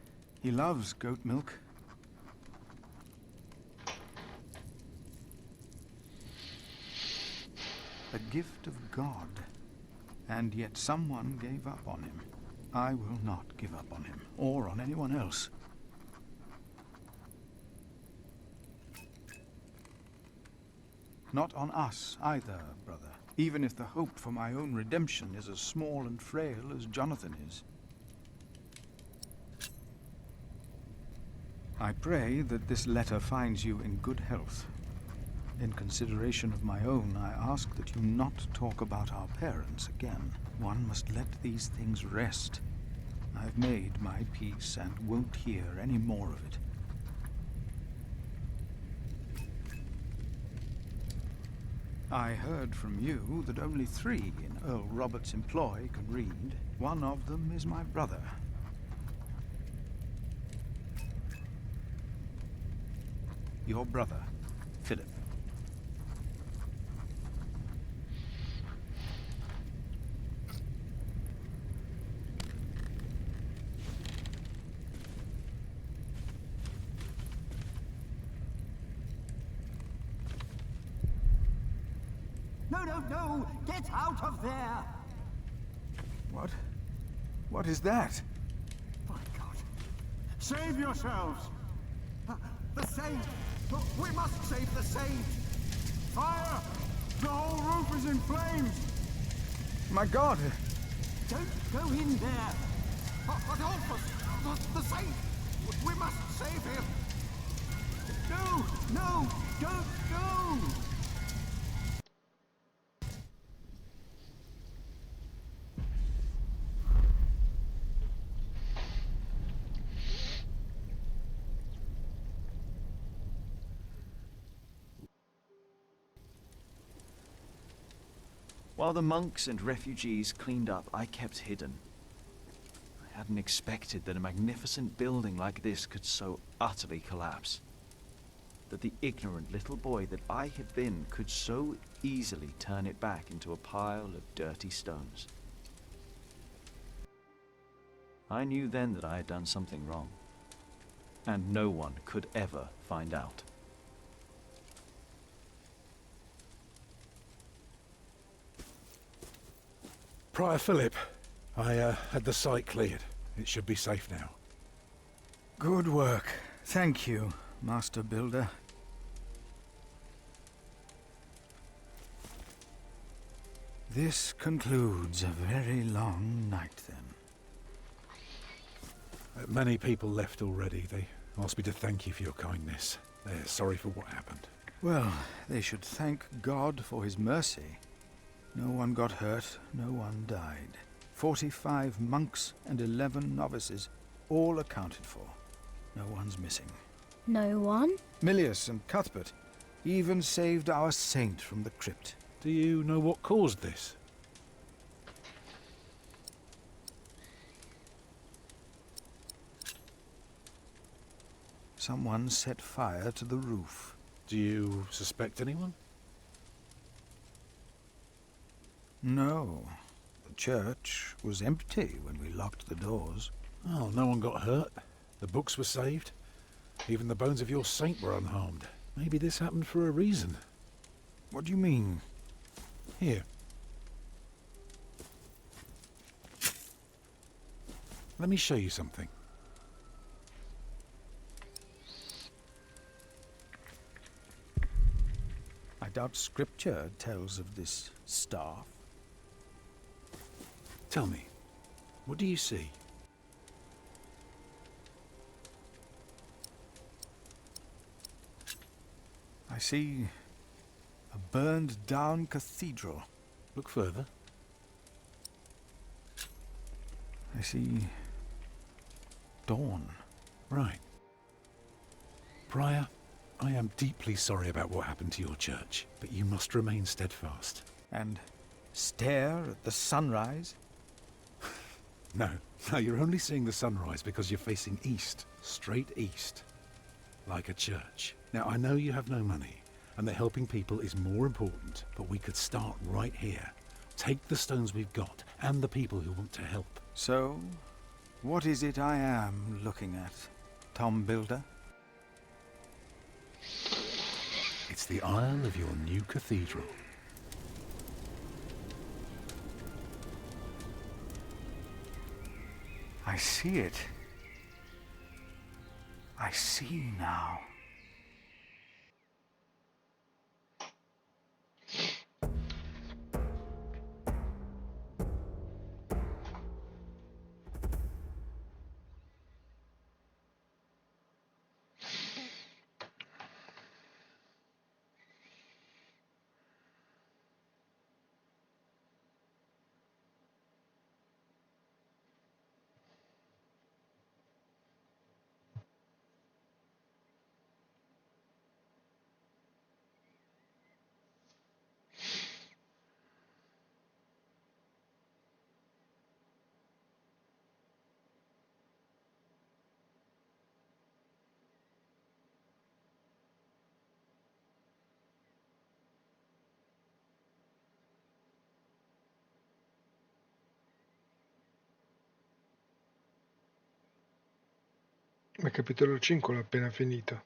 He loves goat milk. A gift of God. And yet someone gave up on him. I will not give up on him, or on anyone else. Not on us either, brother, even if the hope for my own redemption is as small and frail as Jonathan is. I pray that this letter finds you in good health. In consideration of my own, I ask that you not talk about our parents again. One must let these things rest. I've made my peace and won't hear any more of it. I heard from you that only 3 in Earl Robert's employ can read. One of them is my brother. Your brother, Philip. No! Get out of there! What? What is that? My God! Save yourselves! The saint! We must save the saint! Fire! The whole roof is in flames! My God! Don't go in there! Adolphus! The saint! We must save him! No! Don't go! While the monks and refugees cleaned up, I kept hidden. I hadn't expected that a magnificent building like this could so utterly collapse. That the ignorant little boy that I had been could so easily turn it back into a pile of dirty stones. I knew then that I had done something wrong, and no one could ever find out. Prior Philip, I had the site cleared. It should be safe now. Good work. Thank you, Master Builder. This concludes a very long night, then. Many people left already. They asked me to thank you for your kindness. They're sorry for what happened. Well, they should thank God for his mercy. No one got hurt, no one died. 45 monks and 11 novices, all accounted for. No one's missing. No one? Milius and Cuthbert even saved our saint from the crypt. Do you know what caused this? Someone set fire to the roof. Do you suspect anyone? No. The church was empty when we locked the doors. Oh, no one got hurt. The books were saved. Even the bones of your saint were unharmed. Maybe this happened for a reason. What do you mean? Here. Let me show you something. I doubt scripture tells of this staff. Tell me, what do you see? I see a burned down cathedral. Look further. I see dawn. Right. Prior, I am deeply sorry about what happened to your church, but you must remain steadfast. And stare at the sunrise? No, you're only seeing the sunrise because you're facing east, straight east, like a church. Now, I know you have no money, and that helping people is more important, but we could start right here. Take the stones we've got, and the people who want to help. So, what is it I am looking at, Tom Builder? It's the aisle of your new cathedral. I see it. I see now. Ma capitolo 5 l'ho appena finito.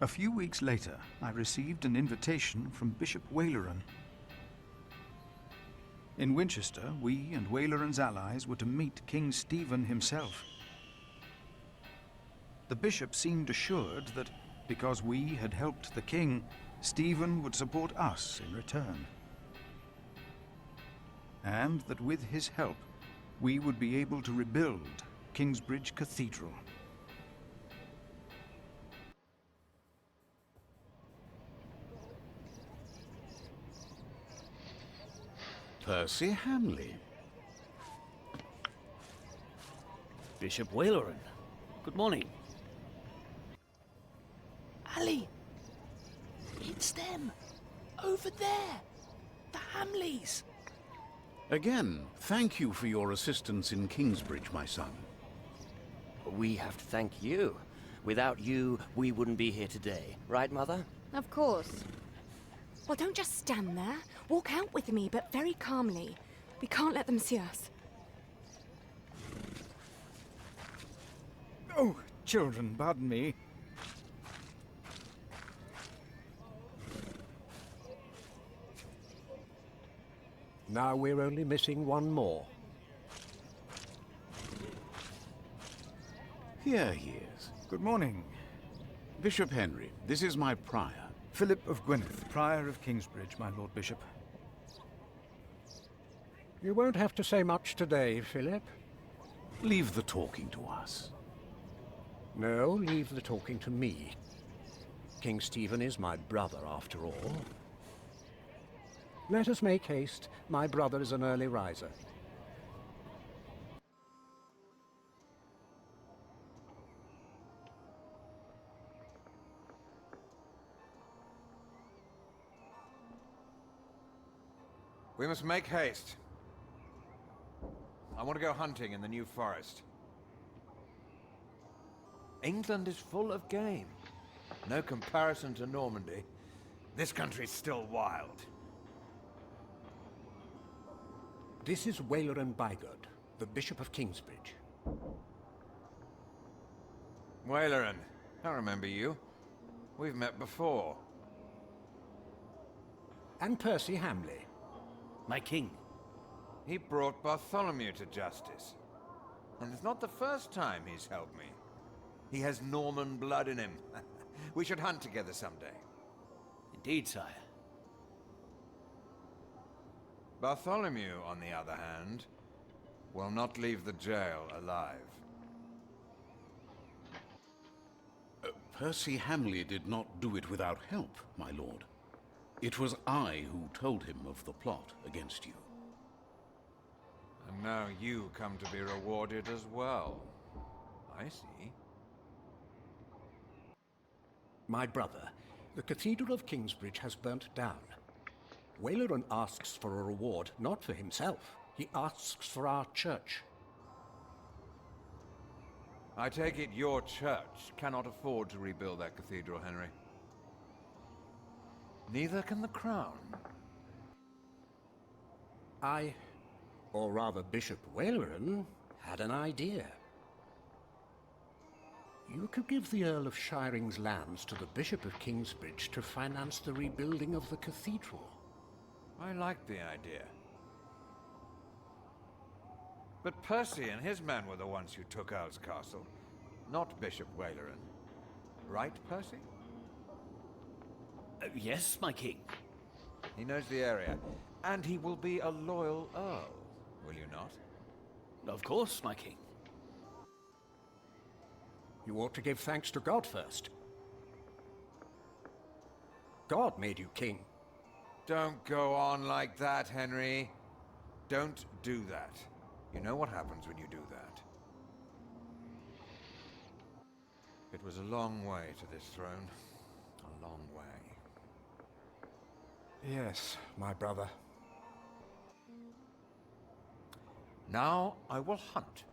A few weeks later, I received an invitation from Bishop Waleran. In Winchester, we and Waleran's allies were to meet King Stephen himself. The bishop seemed assured that, because we had helped the king, Stephen would support us in return. And that with his help, we would be able to rebuild Kingsbridge Cathedral. Percy Hamley. Bishop Waleran. Good morning. Ali! It's them! Over there! The Hamleys! Again, thank you for your assistance in Kingsbridge, my son. We have to thank you. Without you, we wouldn't be here today. Right, Mother? Of course. Well, don't just stand there. Walk out with me, but very calmly. We can't let them see us. Oh, children, pardon me. Now we're only missing one more. Here he is. Good morning. Bishop Henry, this is my prior. Philip of Gwynedd, Prior of Kingsbridge, my Lord Bishop. You won't have to say much today, Philip. Leave the talking to us. No, leave the talking to me. King Stephen is my brother, after all. Let us make haste. My brother is an early riser. We must make haste. I want to go hunting in the New Forest. England is full of game. No comparison to Normandy. This country's still wild. This is Waleran Bygod, the Bishop of Kingsbridge. Waleran, I remember you. We've met before. And Percy Hamley. My king. He brought Bartholomew to justice. And it's not the first time he's helped me. He has Norman blood in him. We should hunt together someday. Indeed, sire. Bartholomew, on the other hand, will not leave the jail alive. Percy Hamley did not do it without help, my lord. It was I who told him of the plot against you. And now you come to be rewarded as well. I see. My brother, the Cathedral of Kingsbridge has burnt down. Waleran asks for a reward, not for himself. He asks for our church. I take it your church cannot afford to rebuild that cathedral, Henry. Neither can the crown. I, or rather Bishop Waleran, had an idea. You could give the Earl of Shiring's lands to the Bishop of Kingsbridge to finance the rebuilding of the cathedral. I like the idea. But Percy and his men were the ones who took Earl's Castle, not Bishop Waleran. Right, Percy? Yes, my king. He knows the area, and he will be a loyal Earl, will you not? Of course, my king. You ought to give thanks to God first. God made you king. Don't go on like that, Henry. Don't do that. You know what happens when you do that. It was a long way to this throne. A long way. Yes, my brother. Now I will hunt.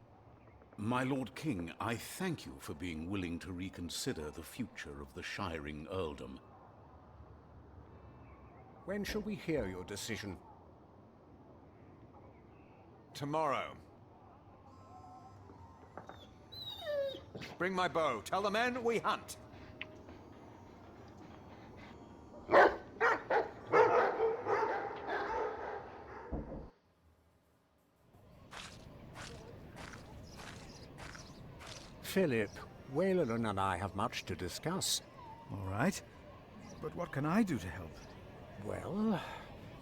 My Lord King, I thank you for being willing to reconsider the future of the Shiring earldom. When shall we hear your decision? Tomorrow. Bring my bow. Tell the men we hunt. Philip, Wayland and I have much to discuss. All right. But what can I do to help? Well,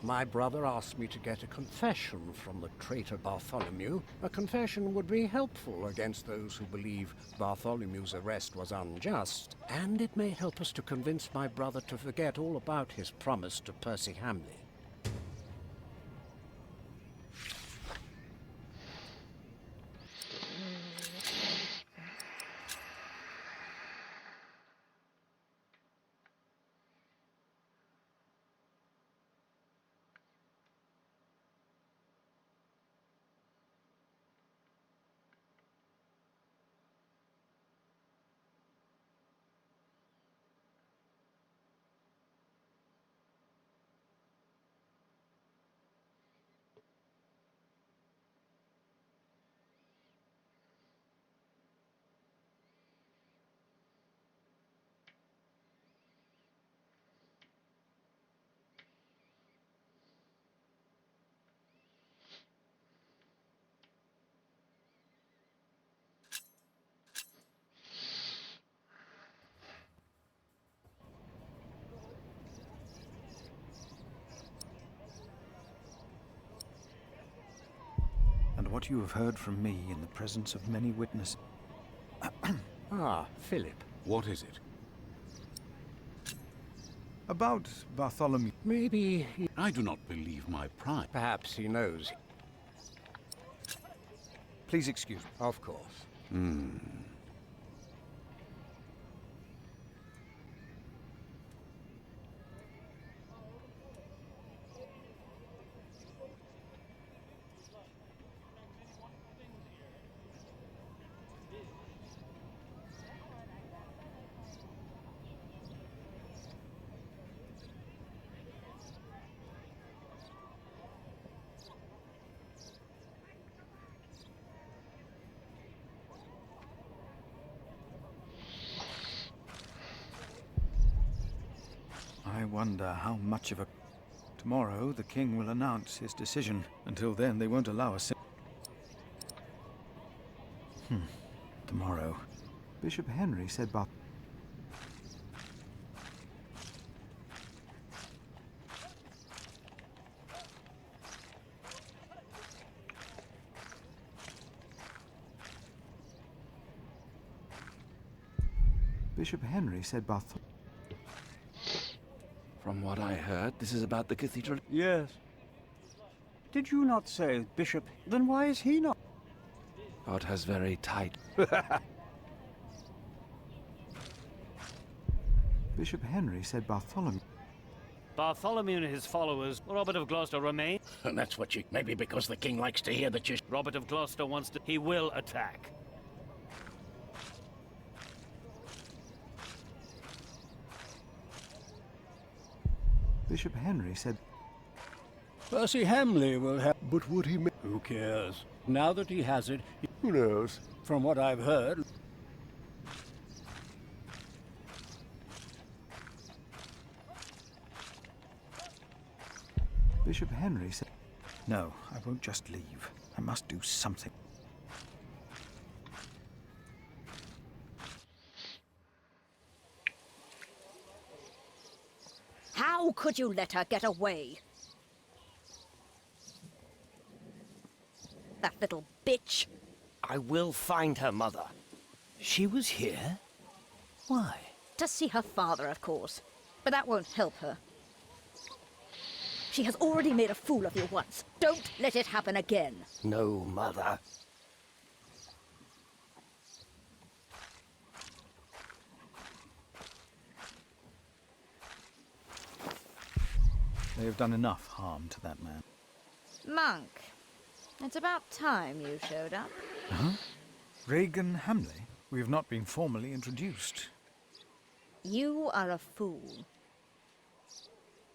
my brother asked me to get a confession from the traitor Bartholomew. A confession would be helpful against those who believe Bartholomew's arrest was unjust, and it may help us to convince my brother to forget all about his promise to Percy Hamley. And what you have heard from me in the presence of many witnesses. Ah, Philip. What is it? About Bartholomew. Maybe I do not believe my pride. Perhaps he knows. Please excuse me. Of course. I wonder how much of a... Tomorrow, the king will announce his decision. Until then, they won't allow us... Tomorrow. Bishop Henry said Bishop Henry said Bartholomew. From what I heard, this is about the cathedral. Yes. Did you not say Bishop? Then why is he not? God has very tight. Bishop Henry said Bartholomew. Bartholomew and his followers, Robert of Gloucester, remain. And that's what you... Maybe because the king likes to hear that you... Robert of Gloucester wants to... He will attack. Bishop Henry said... Percy Hamley will have... But would he... Who cares? Now that he has it... Who knows? From what I've heard... Bishop Henry said... No, I won't just leave. I must do something. How could you let her get away? That little bitch. I will find her, Mother. She was here? Why? To see her father, of course. But that won't help her. She has already made a fool of you once. Don't let it happen again. No, Mother. They have done enough harm to that man. Monk, it's about time you showed up. Huh? Regan Hamley? We have not been formally introduced. You are a fool.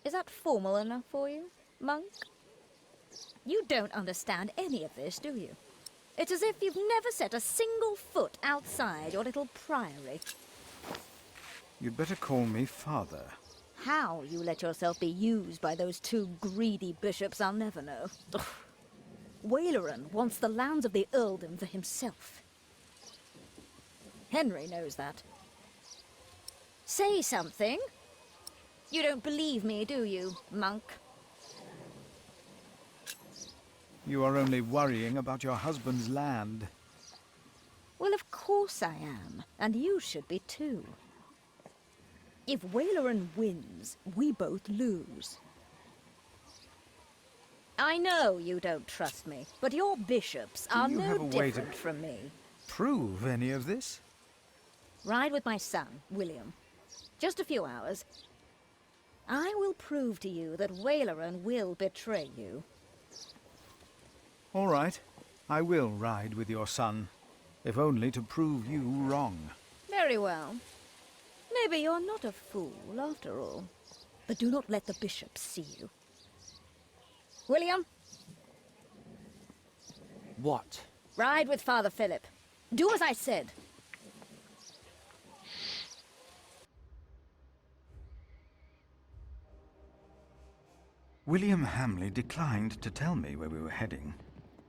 Is that formal enough for you, Monk? You don't understand any of this, do you? It's as if you've never set a single foot outside your little priory. You'd better call me father. How you let yourself be used by those two greedy bishops, I'll never know. Waleran wants the lands of the earldom for himself. Henry knows that. Say something. You don't believe me, do you, monk? You are only worrying about your husband's land. Well, of course I am, and you should be too. If Waleran wins, we both lose. I know you don't trust me, but your bishops are you have no a way to different from me. prove any of this? Ride with my son, William. Just a few hours. I will prove to you that Waleran will betray you. All right. I will ride with your son, if only to prove you wrong. Very well. Maybe you're not a fool, after all. But do not let the bishops see you. William? What? Ride with Father Philip. Do as I said. William Hamley declined to tell me where we were heading.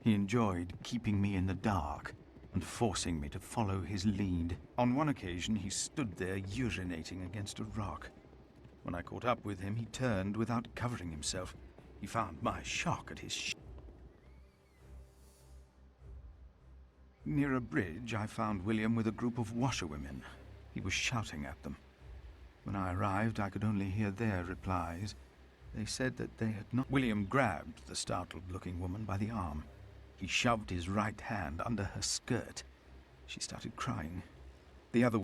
He enjoyed keeping me in the dark and forcing me to follow his lead. On one occasion, he stood there urinating against a rock. When I caught up with him, he turned without covering himself. He found my shock at his Near a bridge, I found William with a group of washerwomen. He was shouting at them. When I arrived, I could only hear their replies. They said that they had not... William grabbed the startled-looking woman by the arm. He shoved his right hand under her skirt. She started crying. The other...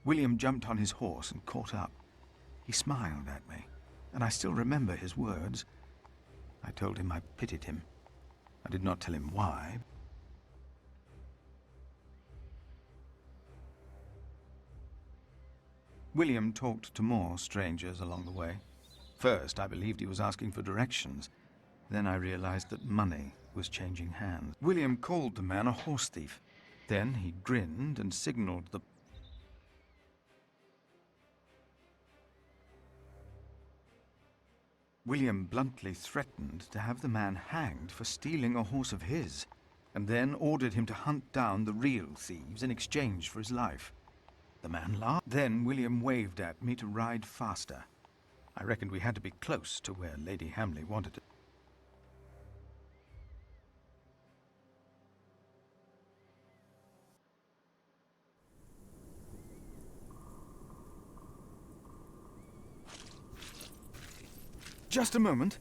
William jumped on his horse and caught up. He smiled at me, and I still remember his words. I told him I pitied him. I did not tell him why. William talked to more strangers along the way. First, I believed he was asking for directions. Then I realized that money was changing hands. William called the man a horse thief. Then he grinned and signaled the... William bluntly threatened to have the man hanged for stealing a horse of his, and then ordered him to hunt down the real thieves in exchange for his life. The man laughed. Then William waved at me to ride faster. I reckoned we had to be close to where Lady Hamley wanted it. Just a moment.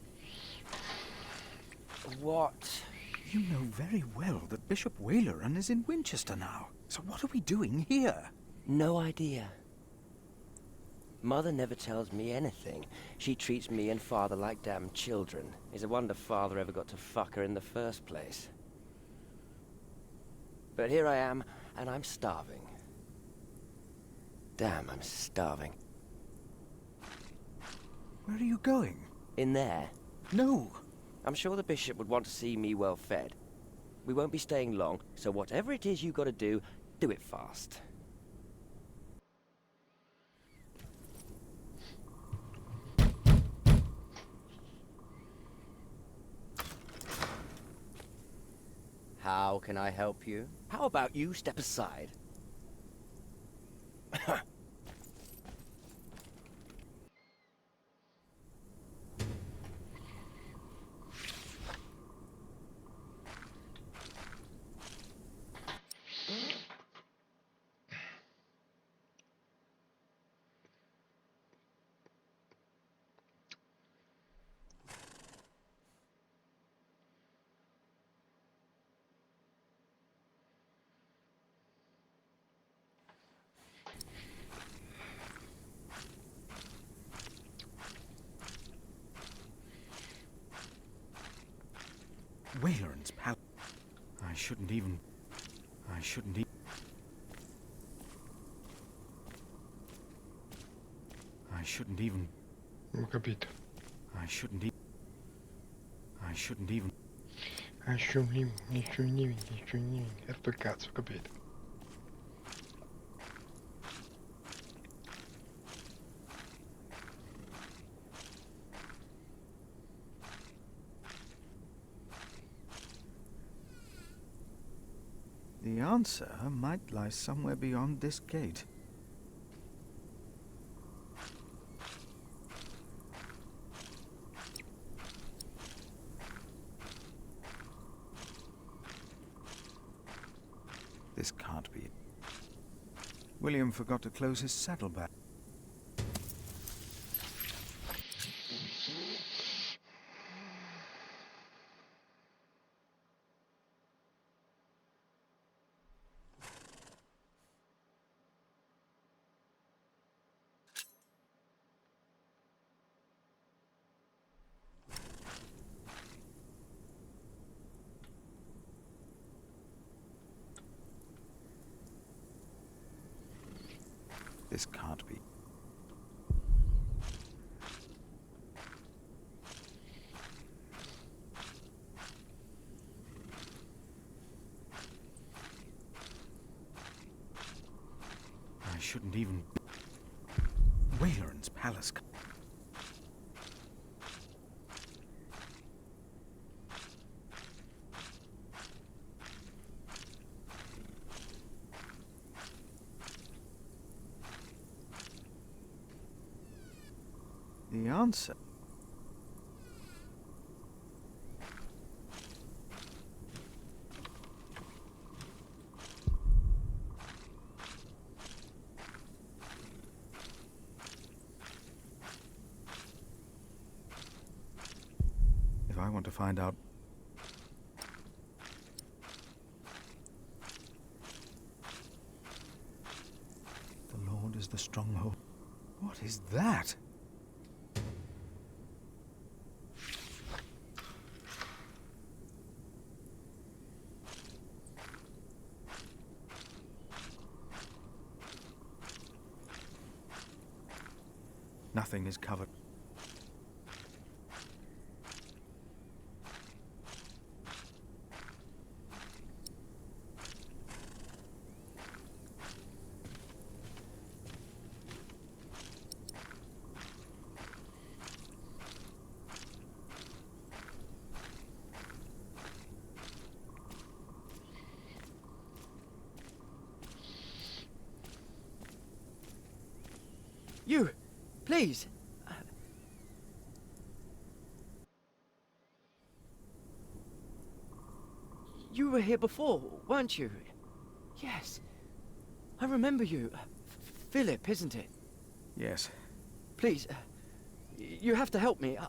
What? You know very well that Bishop Waleran is in Winchester now. So what are we doing here? No idea. Mother never tells me anything. She treats me and Father like damn children. It's a wonder Father ever got to fuck her in the first place. But here I am, and I'm starving. Damn, I'm starving. Where are you going? In there? No. I'm sure the bishop would want to see me well fed. We won't be staying long, so whatever it is you gotta do it fast. How can I help you? How about you step aside? Waleran's palace. I shouldn't even... I shouldn't even... I shouldn't even... Ho capito. I shouldn't even... I shouldn't even... Hai rotto il cazzo, ho capito. The answer might lie somewhere beyond this gate. This can't be it. William forgot to close his saddlebag. This can't be. I shouldn't even. Wayland's palace. The answer. If I want to find out. The Lord is the stronghold. What is that? Nothing is covered. You! Please! You were here before, weren't you? Yes. I remember you. Philip, isn't it? Yes. Please, you have to help me.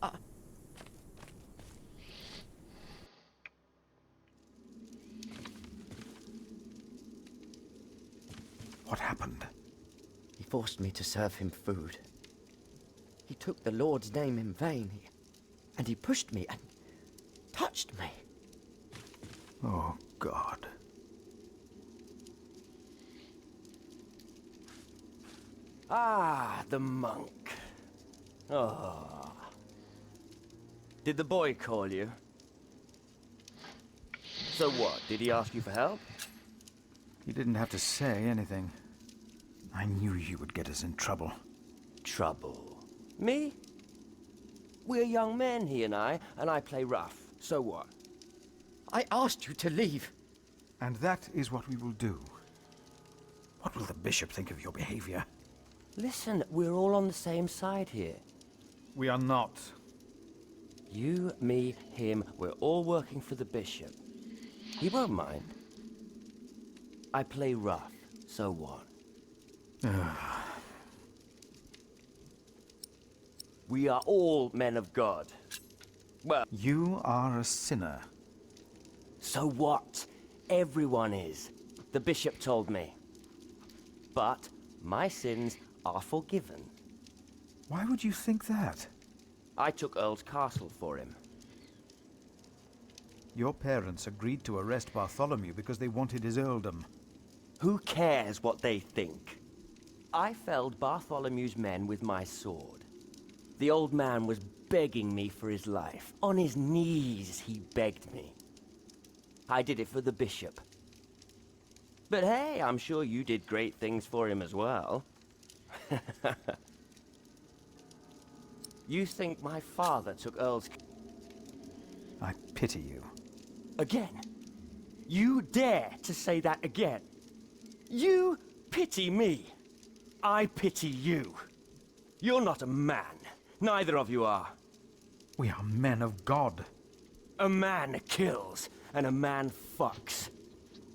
What happened? He forced me to serve him food. He took the Lord's name in vain, and he pushed me and touched me. Oh, God. Ah, the monk. Oh. Did the boy call you? So what? Did he ask you for help? He didn't have to say anything. I knew you would get us in trouble. Trouble? Me? We're young men, he and I play rough. So what? I asked you to leave. And that is what we will do. What will the bishop think of your behavior? Listen, we're all on the same side here. We are not. You, me, him, we're all working for the bishop. He won't mind. I play rough, so what? We are all men of God. Well... You are a sinner. So what? Everyone is. The bishop told me. But my sins are forgiven. Why would you think that? I took Earl's castle for him. Your parents agreed to arrest Bartholomew because they wanted his earldom. Who cares what they think? I felled Bartholomew's men with my sword. The old man was begging me for his life. On his knees, he begged me. I did it for the bishop. But hey, I'm sure you did great things for him as well. You think my father took Earl's... I pity you. Again? You dare to say that again? You pity me. I pity you. You're not a man. Neither of you are. We are men of God. A man kills, and a man fucks.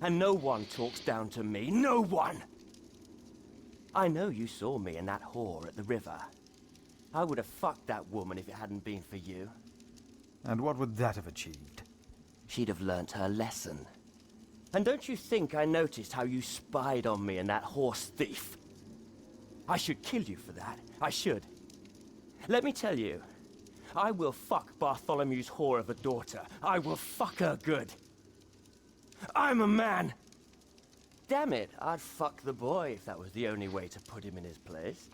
And no one talks down to me. No one! I know you saw me and that whore at the river. I would have fucked that woman if it hadn't been for you. And what would that have achieved? She'd have learnt her lesson. And don't you think I noticed how you spied on me and that horse thief? I should kill you for that. I should. Let me tell you, I will fuck Bartholomew's whore of a daughter. I will fuck her good. I'm a man! Damn it, I'd fuck the boy if that was the only way to put him in his place.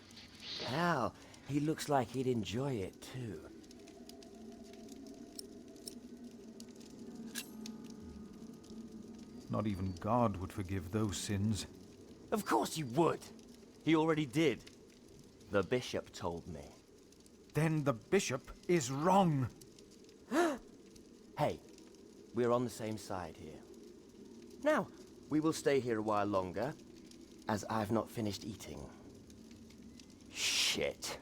Hell, he looks like he'd enjoy it too. Not even God would forgive those sins. Of course he would. He already did. The bishop told me. Then the bishop is wrong. Hey, we're on the same side here. Now, we will stay here a while longer, as I've not finished eating. Shit.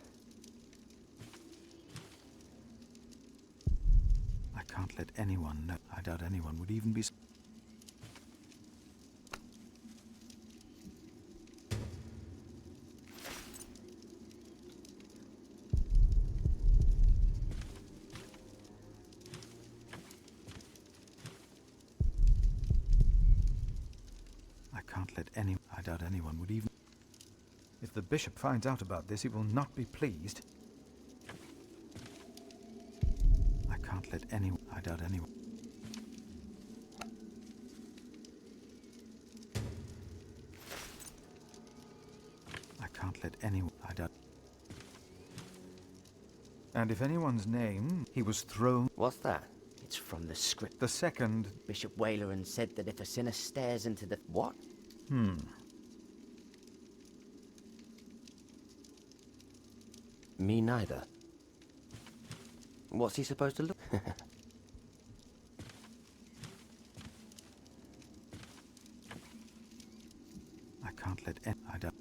I can't let anyone know. I doubt anyone would even be... I doubt anyone would even... If the bishop finds out about this, he will not be pleased. I can't let anyone... I doubt anyone... I can't let anyone... I doubt... And if anyone's name, he was thrown... What's that? It's from the script. The second... Bishop Waleran said that if a sinner stares into the... What? Me neither. What's he supposed to look? I can't let I don't...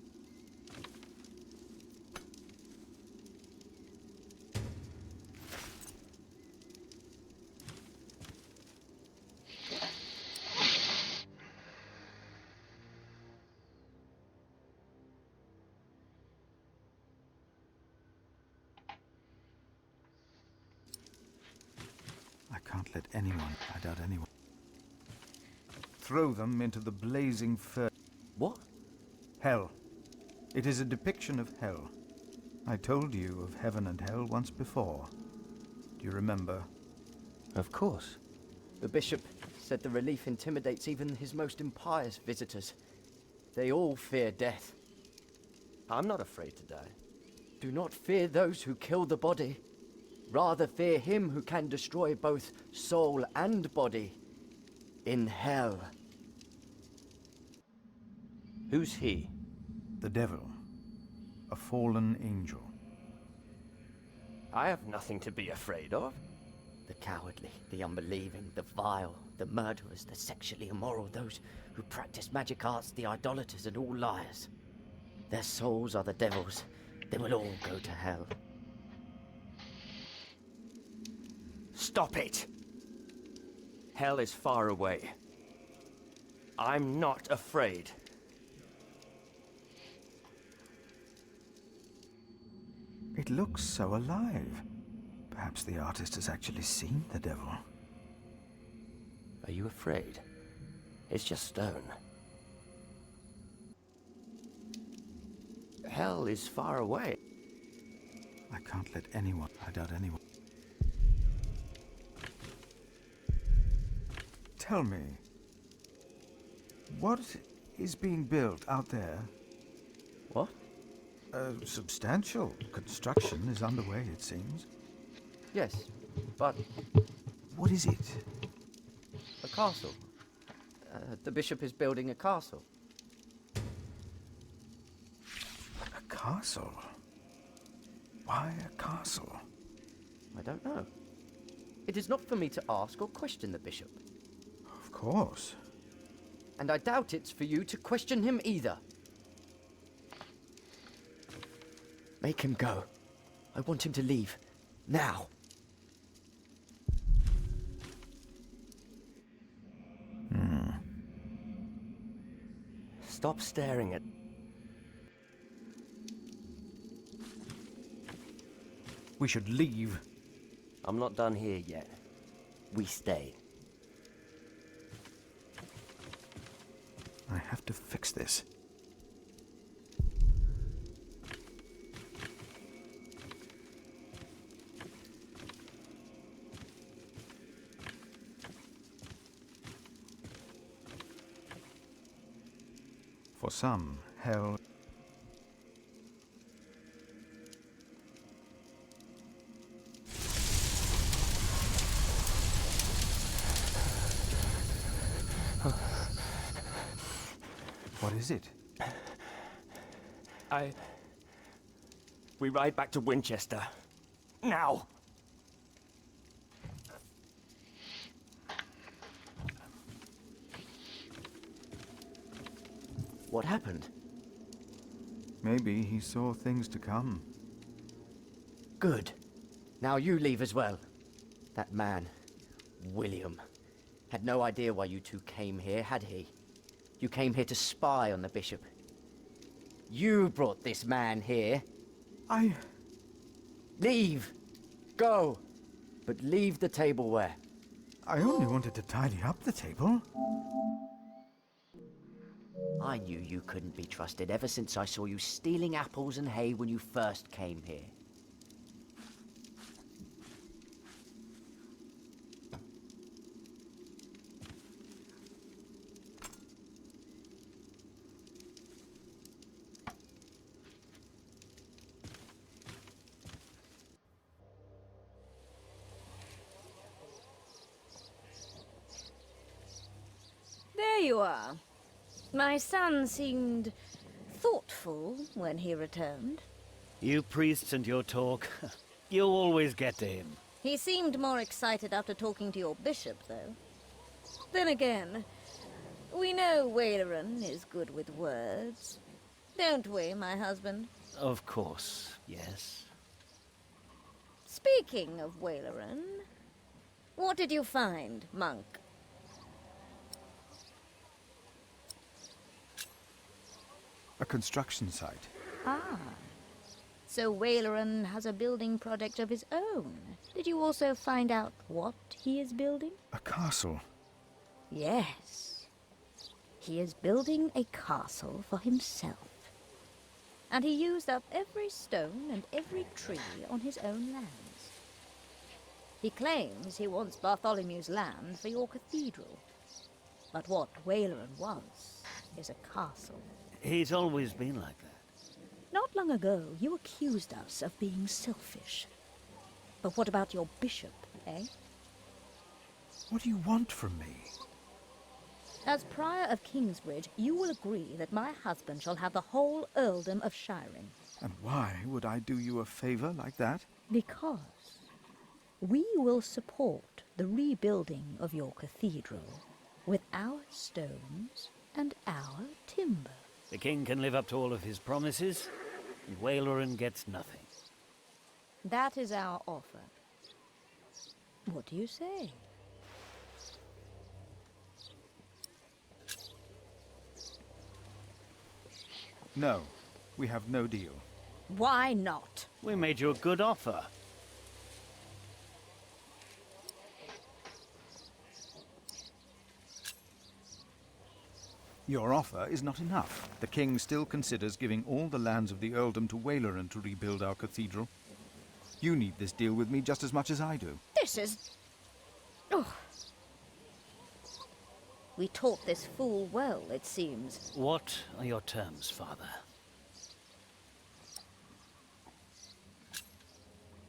I can't let anyone, I doubt anyone, throw them into the blazing furnace. What? Hell. It is a depiction of hell. I told you of heaven and hell once before. Do you remember? Of course. The bishop said the relief intimidates even his most impious visitors. They all fear death. I'm not afraid to die. Do not fear those who kill the body. Rather fear him who can destroy both soul and body in hell. Who's he? The devil. A fallen angel. I have nothing to be afraid of. The cowardly, the unbelieving, the vile, the murderers, the sexually immoral, those who practice magic arts, the idolaters, and all liars. Their souls are the devil's. They will all go to hell. Stop it! Hell is far away. I'm not afraid. It looks so alive. Perhaps the artist has actually seen the devil. Are you afraid? It's just stone. Hell is far away. I can't let anyone, I doubt anyone. Tell me, what is being built out there? What? A substantial construction is underway, it seems. Yes, but... What is it? A castle. The bishop is building a castle. A castle? Why a castle? I don't know. It is not for me to ask or question the bishop. Of course. And I doubt it's for you to question him either. Make him go. I want him to leave. Now. Stop staring at... We should leave. I'm not done here yet. We stay. I have to fix this. For some, hell... What is it? We ride back to Winchester. Now! What happened? Maybe he saw things to come. Good. Now you leave as well. That man, William, had no idea why you two came here, had he? You came here to spy on the bishop. You brought this man here. Leave! Go! But leave the tableware. I only wanted to tidy up the table. I knew you couldn't be trusted ever since I saw you stealing apples and hay when you first came here. There you are. My son seemed thoughtful when he returned. You priests and your talk. You always get to him. He seemed more excited after talking to your bishop, though. Then again, we know Waleran is good with words. Don't we, my husband? Of course, yes. Speaking of Waleran, what did you find, monk? A construction site. Ah. So Waleran has a building project of his own. Did you also find out what he is building? A castle. Yes. He is building a castle for himself. And he used up every stone and every tree on his own lands. He claims he wants Bartholomew's land for your cathedral. But what Waleran wants is a castle. He's always been like that. Not long ago, you accused us of being selfish. But what about your bishop, eh? What do you want from me? As Prior of Kingsbridge, you will agree that my husband shall have the whole earldom of Shiring. And why would I do you a favor like that? Because we will support the rebuilding of your cathedral with our stones and our timber. The king can live up to all of his promises, and Waleran gets nothing. That is our offer. What do you say? No, we have no deal. Why not? We made you a good offer. Your offer is not enough. The king still considers giving all the lands of the earldom to Waleran to rebuild our cathedral. You need this deal with me just as much as I do. This is... Oh. We taught this fool well, it seems. What are your terms, father?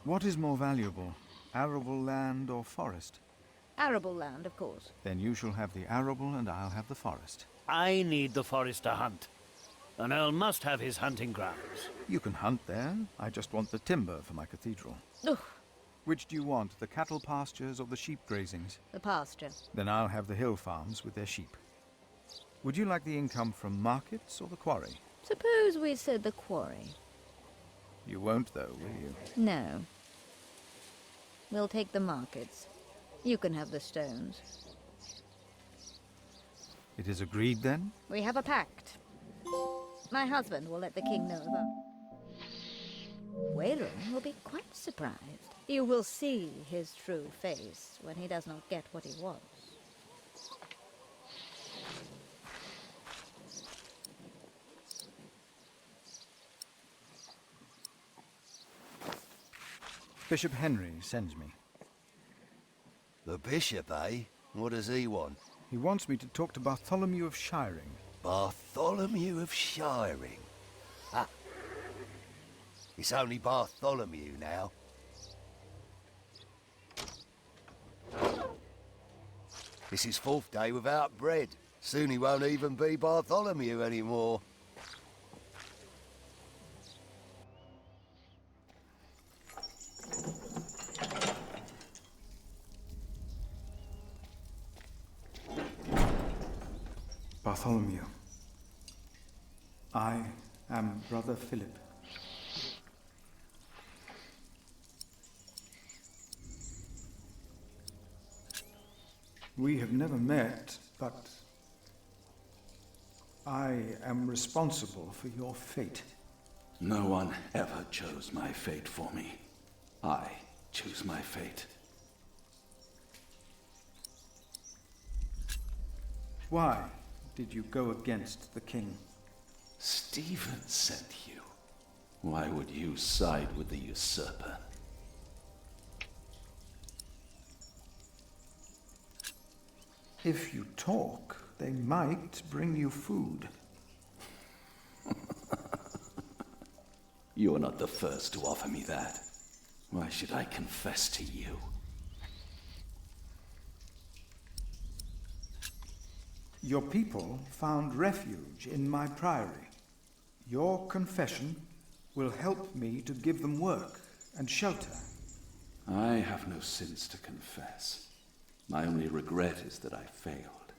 What is more valuable, arable land or forest? Arable land, of course. Then you shall have the arable and I'll have the forest. I need the forest to hunt. An earl must have his hunting grounds. You can hunt there. I just want the timber for my cathedral. Ugh. Which do you want, the cattle pastures or the sheep grazings? The pasture. Then I'll have the hill farms with their sheep. Would you like the income from markets or the quarry? Suppose we said the quarry. You won't, though, will you? No. We'll take the markets. You can have the stones. It is agreed, then? We have a pact. My husband will let the king know of us. Waylon will be quite surprised. You will see his true face when he does not get what he wants. Bishop Henry sends me. The bishop, eh? What does he want? He wants me to talk to Bartholomew of Shiring. Bartholomew of Shiring? Ha! It's only Bartholomew now. This is 4th day without bread. Soon he won't even be Bartholomew anymore. Bartholomew, I am Brother Philip. We have never met, but I am responsible for your fate. No one ever chose my fate for me. I choose my fate. Why did you go against the king? Stephen sent you. Why would you side with the usurper? If you talk, they might bring you food. You're not the first to offer me that. Why should I confess to you? Your people found refuge in my priory. Your confession will help me to give them work and shelter. I have no sins to confess. My only regret is that I failed.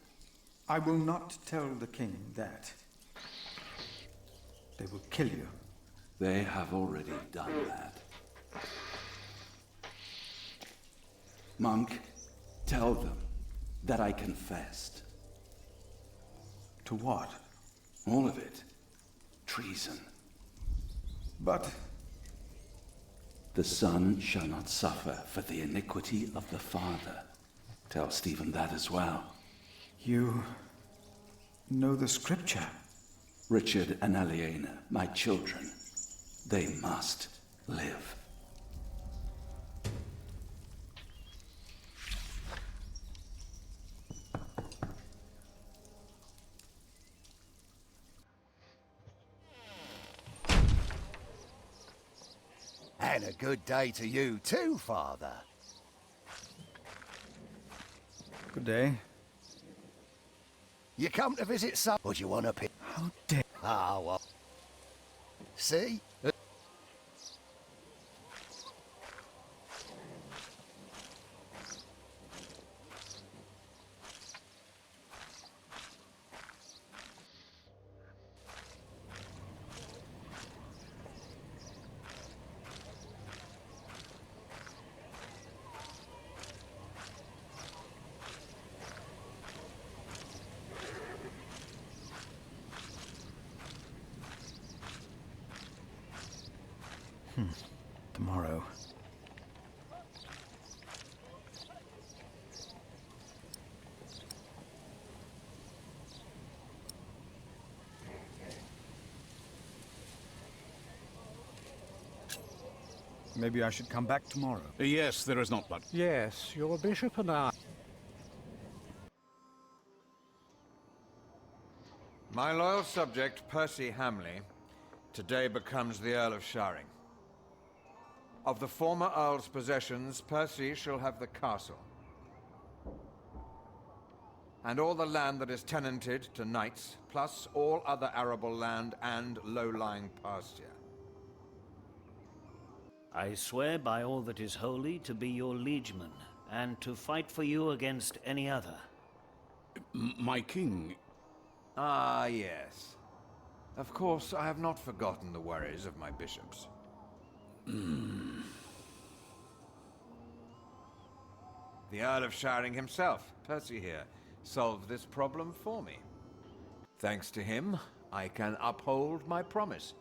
I will not tell the king that. They will kill you. They have already done that. Monk, tell them that I confessed. To what? All of it. Treason. But the son shall not suffer for the iniquity of the father. Tell Stephen that as well. You know the scripture? Richard and Aliena, my children, they must live. And a good day to you too, Father. Good day. You come to visit son, or do you want to pick? How dare... Ah, well. See? Tomorrow. Maybe I should come back tomorrow. Yes, there is not but... Yes, your bishop and I... My loyal subject, Percy Hamley, today becomes the Earl of Shiring. Of the former Earl's possessions, Percy shall have the castle. And all the land that is tenanted to knights, plus all other arable land and low-lying pasture. I swear by all that is holy to be your liegeman, and to fight for you against any other. My king... Ah, yes. Of course, I have not forgotten the worries of my bishops. The Earl of Shiring himself, Percy here, solved this problem for me. Thanks to him, I can uphold my promise.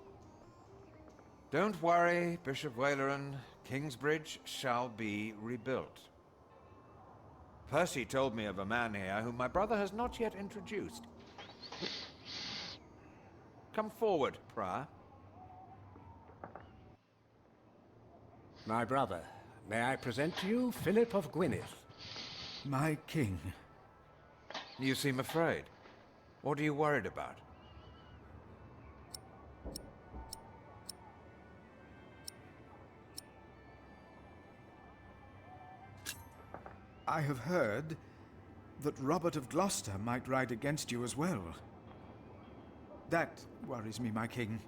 Don't worry, Bishop Waleran. Kingsbridge shall be rebuilt. Percy told me of a man here whom my brother has not yet introduced. Come forward, Prior. My brother, may I present to you Philip of Gwynedd? My king. You seem afraid. What are you worried about? I have heard that Robert of Gloucester might ride against you as well. That worries me, my king.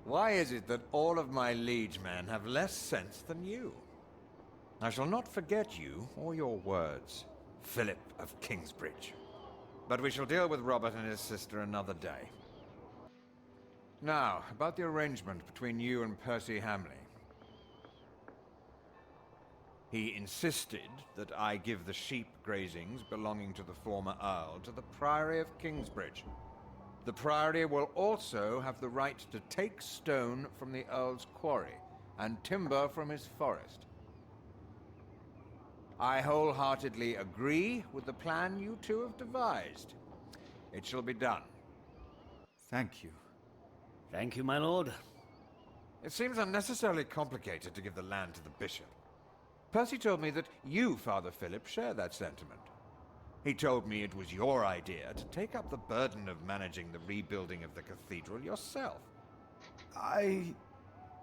Why is it that all of my liegemen have less sense than you? I shall not forget you or your words, Philip of Kingsbridge. But we shall deal with Robert and his sister another day. Now, about the arrangement between you and Percy Hamley. He insisted that I give the sheep grazings belonging to the former Earl to the Priory of Kingsbridge. The Priory will also have the right to take stone from the Earl's quarry and timber from his forest. I wholeheartedly agree with the plan you two have devised. It shall be done. Thank you. Thank you, my lord. It seems unnecessarily complicated to give the land to the bishop. Percy told me that you, Father Philip, share that sentiment. He told me it was your idea to take up the burden of managing the rebuilding of the cathedral yourself.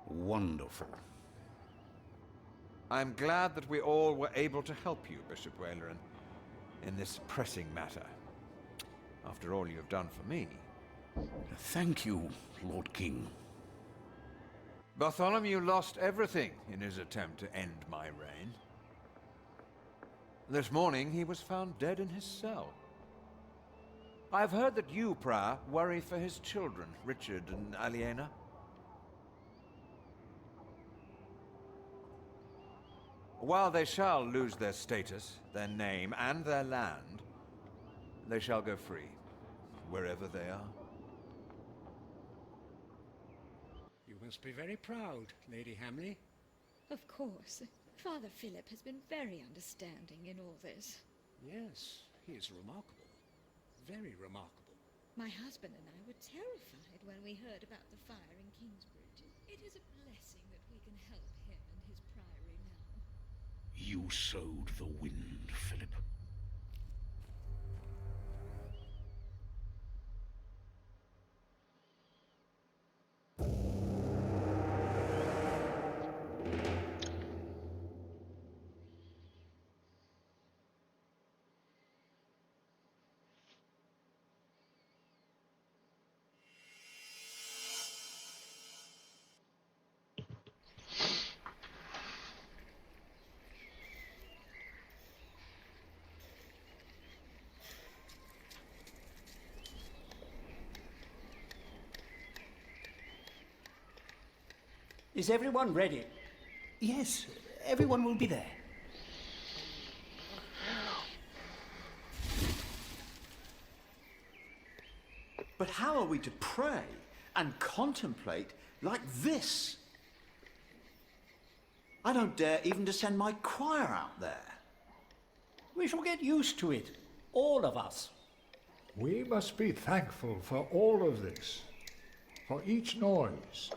Wonderful. I'm glad that we all were able to help you, Bishop Waleran, in this pressing matter. After all you have done for me. Thank you, Lord King. Bartholomew lost everything in his attempt to end my reign. This morning he was found dead in his cell. I've heard that you, Prior, worry for his children, Richard and Aliena. While they shall lose their status, their name, and their land, they shall go free, wherever they are. You must be very proud, Lady Hamley. Of course. Father Philip has been very understanding in all this. Yes, he is remarkable. Very remarkable. My husband and I were terrified when we heard about the fire in Kingsbridge. It is a blessing that we can help him and his priory now. You sowed the wind, Philip. Is everyone ready? Yes, everyone will be there. But how are we to pray and contemplate like this? I don't dare even to send my choir out there. We shall get used to it, all of us. We must be thankful for all of this, for each noise,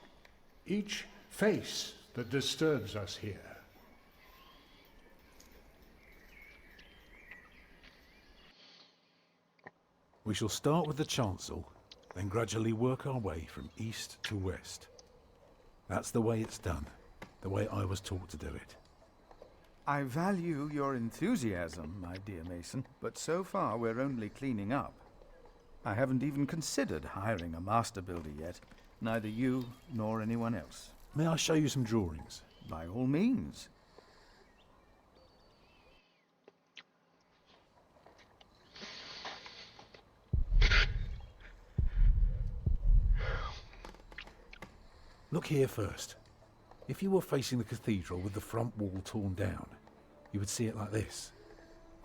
each face that disturbs us here. We shall start with the chancel, then gradually work our way from east to west. That's the way it's done, the way I was taught to do it. I value your enthusiasm, my dear Mason, but so far we're only cleaning up. I haven't even considered hiring a master builder yet, neither you nor anyone else. May I show you some drawings? By all means. Look here first. If you were facing the cathedral with the front wall torn down, you would see it like this.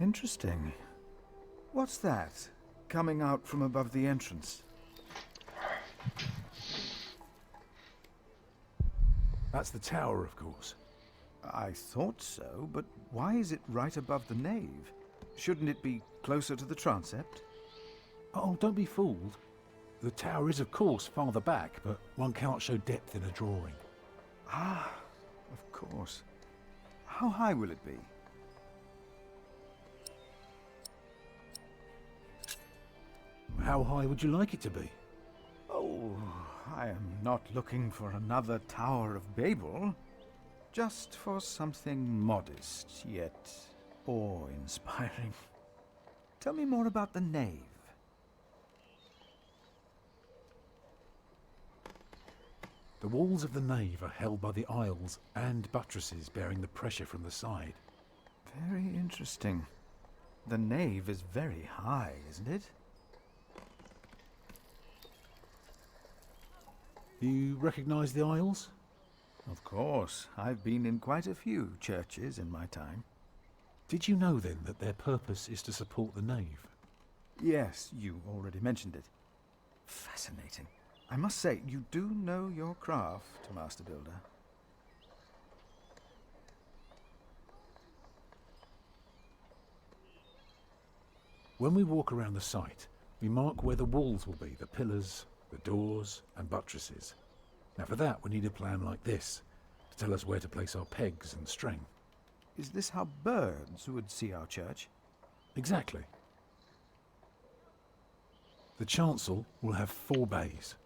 Interesting. What's that, coming out from above the entrance? That's the tower, of course. I thought so, but why is it right above the nave? Shouldn't it be closer to the transept? Oh, don't be fooled. The tower is, of course, farther back, but one cannot show depth in a drawing. Ah, of course. How high will it be? How high would you like it to be? Oh, I am not looking for another Tower of Babel. Just for something modest, yet awe-inspiring. Tell me more about the nave. The walls of the nave are held by the aisles and buttresses bearing the pressure from the side. Very interesting. The nave is very high, isn't it? You recognise the aisles? Of course. I've been in quite a few churches in my time. Did you know, then, that their purpose is to support the nave? Yes, you already mentioned it. Fascinating. I must say, you do know your craft, Master Builder. When we walk around the site, we mark where the walls will be, the pillars, the doors and buttresses. Now for that we need a plan like this, to tell us where to place our pegs and string. Is this how birds would see our church? Exactly. The chancel will have 4 bays.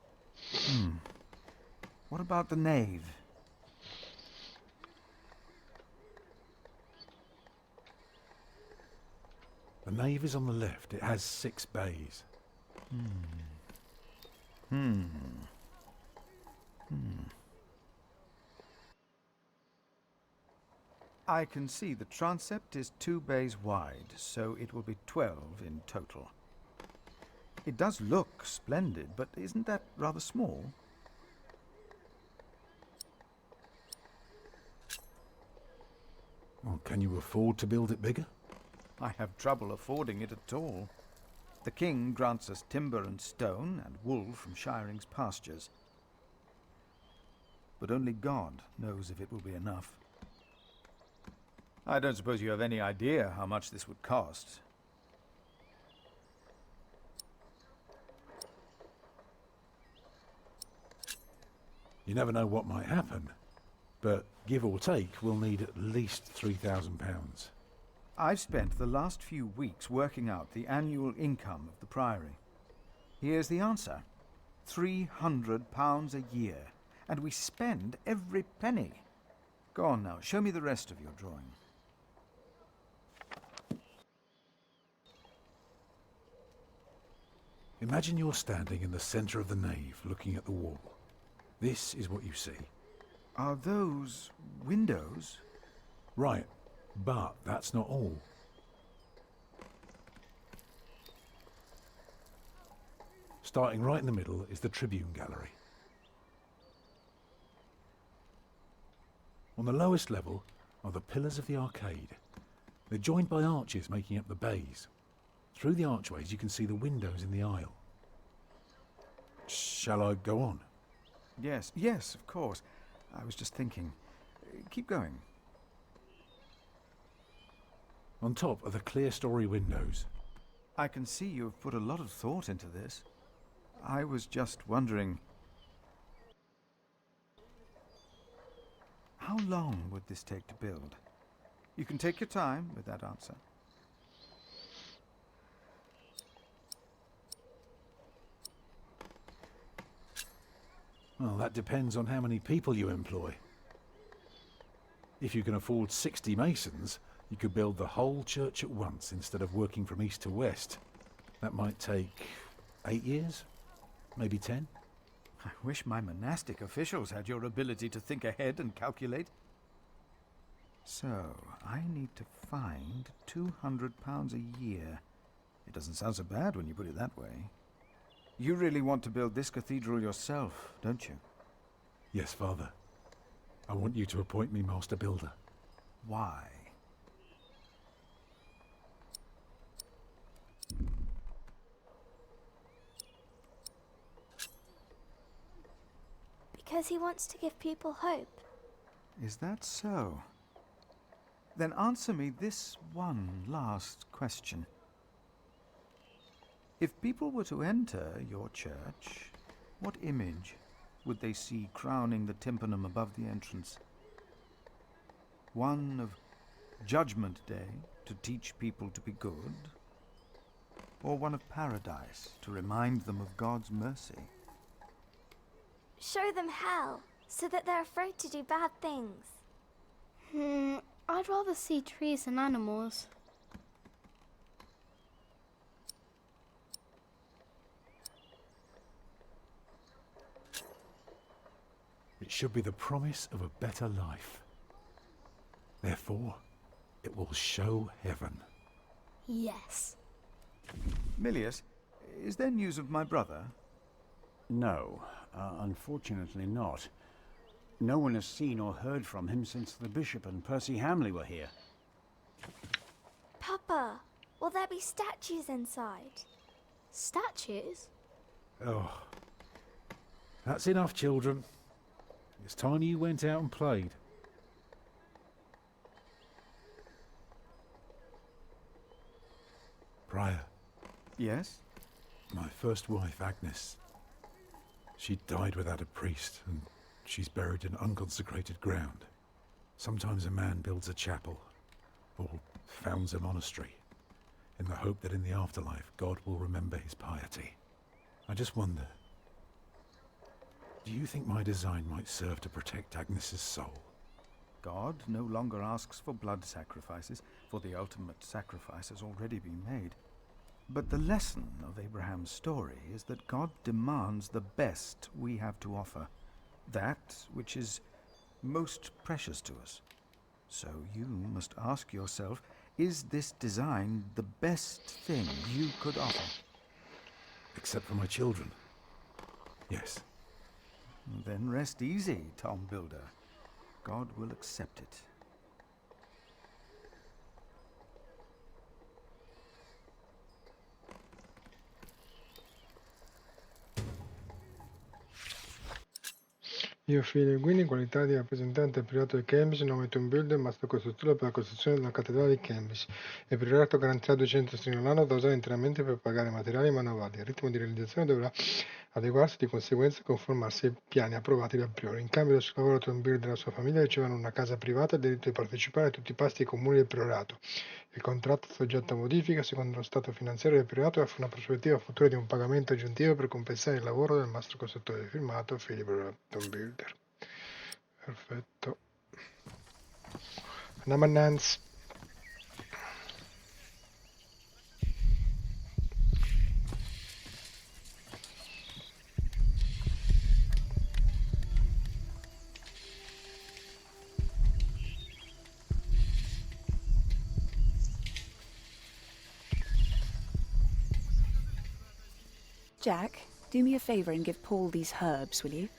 What about the nave? The nave is on the left. It has 6 bays. I can see the transept is 2 bays wide, so it will be 12 in total. It does look splendid, but isn't that rather small? Well, can you afford to build it bigger? I have trouble affording it at all. The king grants us timber and stone and wool from Shiring's pastures. But only God knows if it will be enough. I don't suppose you have any idea how much this would cost. You never know what might happen, but give or take, we'll need at least £3,000. I've spent the last few weeks working out the annual income of the Priory. Here's the answer. £300 a year. And we spend every penny. Go on now, show me the rest of your drawing. Imagine you're standing in the centre of the nave, looking at the wall. This is what you see. Are those windows? Right, but that's not all. Starting right in the middle is the tribune gallery. On the lowest level are the pillars of the arcade. They're joined by arches making up the bays. Through the archways you can see the windows in the aisle. Shall I go on? Yes, yes, of course. I was just thinking. Keep going. On top are the clear-story windows. I can see you've put a lot of thought into this. I was just wondering, how long would this take to build? You can take your time with that answer. Well, that depends on how many people you employ. If you can afford 60 masons, you could build the whole church at once instead of working from east to west. That might take 8 years, maybe 10. I wish my monastic officials had your ability to think ahead and calculate. So, I need to find £200 a year. It doesn't sound so bad when you put it that way. You really want to build this cathedral yourself, don't you? Yes, Father. I want you to appoint me Master Builder. Why? Because he wants to give people hope. Is that so? Then answer me this one last question. If people were to enter your church, what image would they see crowning the tympanum above the entrance? One of Judgment Day to teach people to be good? Or one of paradise to remind them of God's mercy? Show them hell, so that they're afraid to do bad things. I'd rather see trees and animals. It should be the promise of a better life. Therefore, it will show heaven. Yes. Milius, is there news of my brother? No, unfortunately not. No one has seen or heard from him since the Bishop and Percy Hamley were here. Papa, will there be statues inside? Statues? Oh. That's enough, children. It's time you went out and played. Prior. Yes? My first wife, Agnes. She died without a priest, and she's buried in unconsecrated ground. Sometimes a man builds a chapel, or founds a monastery, in the hope that in the afterlife God will remember his piety. I just wonder, do you think my design might serve to protect Agnes's soul? God no longer asks for blood sacrifices, for the ultimate sacrifice has already been made. But the lesson of Abraham's story is that God demands the best we have to offer, that which is most precious to us. So you must ask yourself, is this design the best thing you could offer? Except for my children. Yes. Then rest easy, Tom Builder. God will accept it. Io figlio quindi in qualità di rappresentante del priorato di Cambridge nome Tom Builder, master costruttore per la costruzione della cattedrale di Cambridge. Il priorato garantirà 200 sterline all'anno da usare interamente per pagare materiali e manovali. Il ritmo di realizzazione dovrà adeguarsi di conseguenza e conformarsi ai piani approvati dal priore. In cambio del suo lavoro Tom Builder e la sua famiglia ricevono una casa privata e il diritto di partecipare a tutti i pasti comuni del priorato. Il contratto è soggetto a modifica secondo lo stato finanziario del priorato e offre una prospettiva futura di un pagamento aggiuntivo per compensare il lavoro del mastro costruttore. Firmato Philip Tom Builder. Perfetto. Andiamo innanzi. Jack, do me a favour and give Paul these herbs, will you?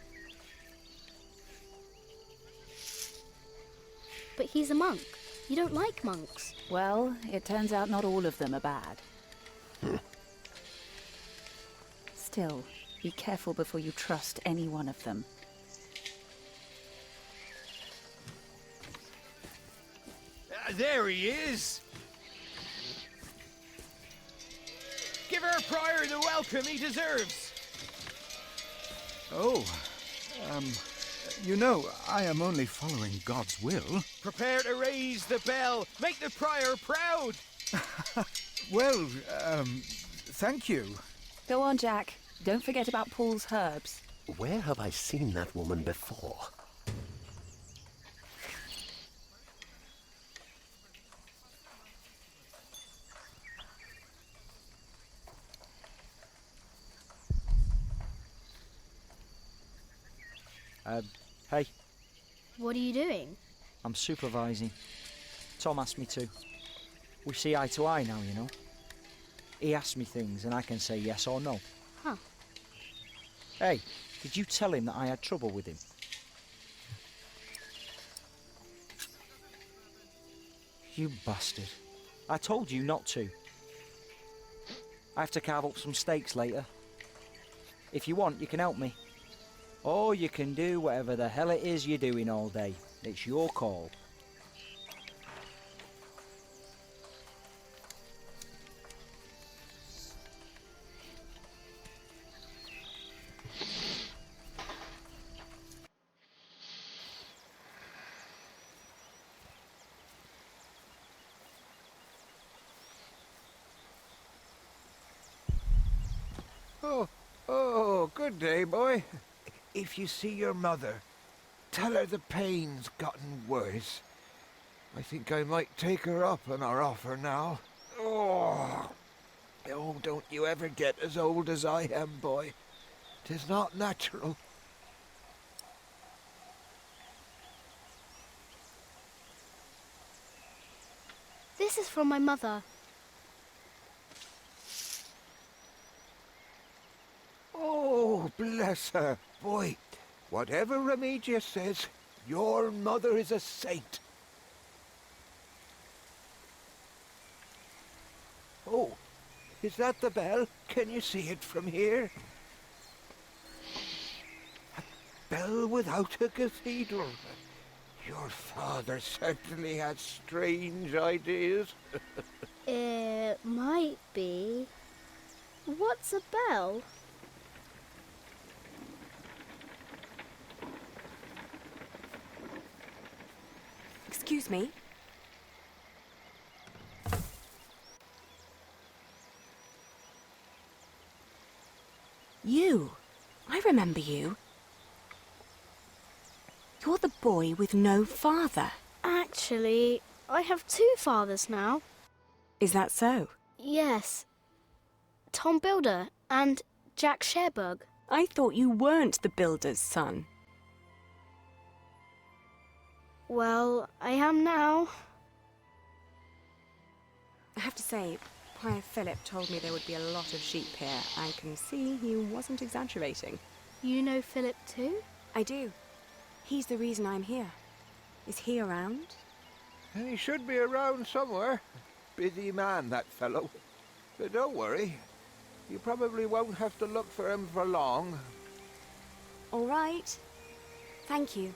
But he's a monk. You don't like monks. Well, it turns out not all of them are bad. Still, be careful before you trust any one of them. There he is! Give our prior the welcome he deserves! Oh, you know, I am only following God's will. Prepare to raise the bell! Make the prior proud! Well, thank you. Go on, Jack. Don't forget about Paul's herbs. Where have I seen that woman before? Hey. What are you doing? I'm supervising. Tom asked me to. We see eye to eye now, you know. He asks me things and I can say yes or no. Huh. Hey, did you tell him that I had trouble with him? You bastard. I told you not to. I have to carve up some steaks later. If you want, you can help me. Or you can do whatever the hell it is you're doing all day. It's your call. Oh, good day, boy. If you see your mother, tell her the pain's gotten worse. I think I might take her up on our offer now. Oh, don't you ever get as old as I am, boy. 'Tis not natural. This is from my mother. Oh, bless her. Boy, whatever Remedius says, your mother is a saint. Oh, is that the bell? Can you see it from here? A bell without a cathedral. Your father certainly had strange ideas. It might be. What's a bell? Excuse me? You. I remember you. You're the boy with no father. Actually, I have two fathers now. Is that so? Yes. Tom Builder and Jack Sharebug. I thought you weren't the builder's son. Well, I am now. I have to say, Prior Philip told me there would be a lot of sheep here. I can see he wasn't exaggerating. You know Philip too? I do. He's the reason I'm here. Is he around? He should be around somewhere. Busy man, that fellow. But don't worry. You probably won't have to look for him for long. All right. Thank you.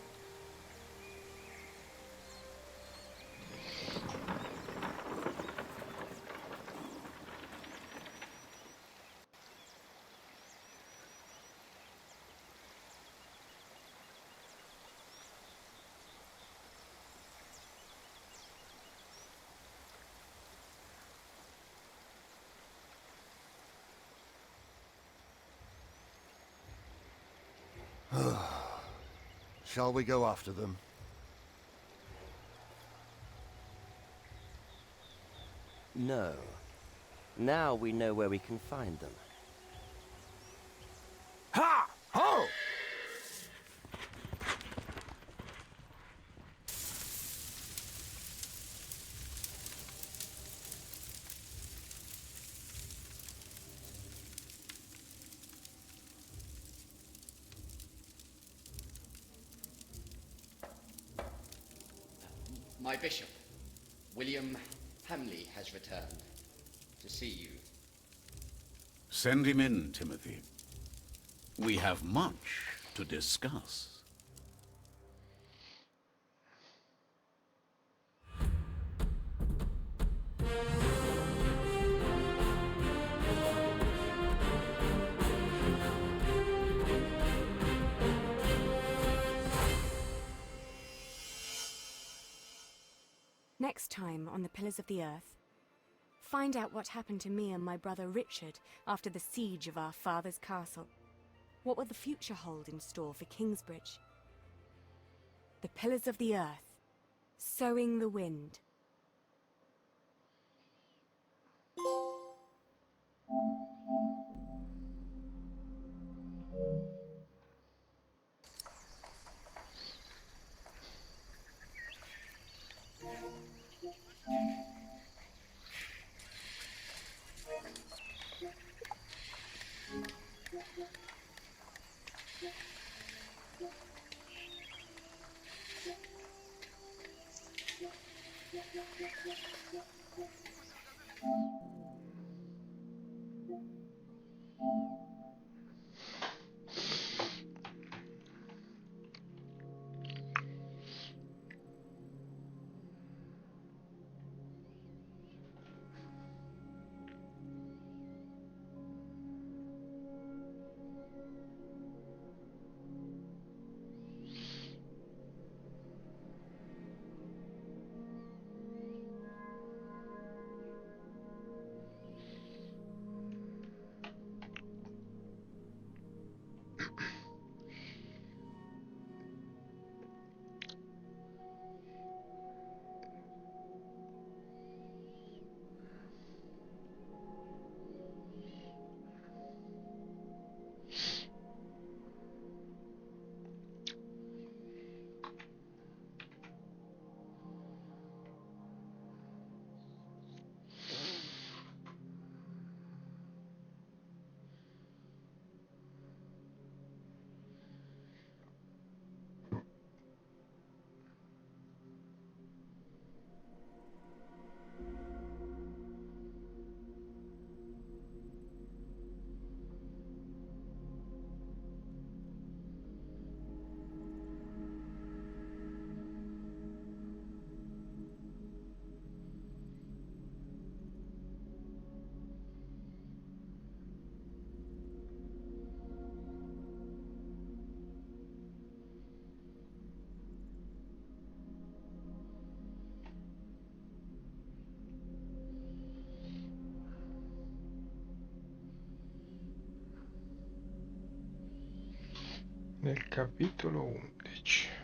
Shall we go after them? No. Now we know where we can find them. Ha! Ho! My bishop, William Hamley, has returned to see you. Send him in, Timothy. We have much to discuss. Next time on the Pillars of the Earth, find out what happened to me and my brother Richard after the siege of our father's castle. What will the future hold in store for Kingsbridge? The Pillars of the Earth, Sowing the Wind. Nel capitolo 11.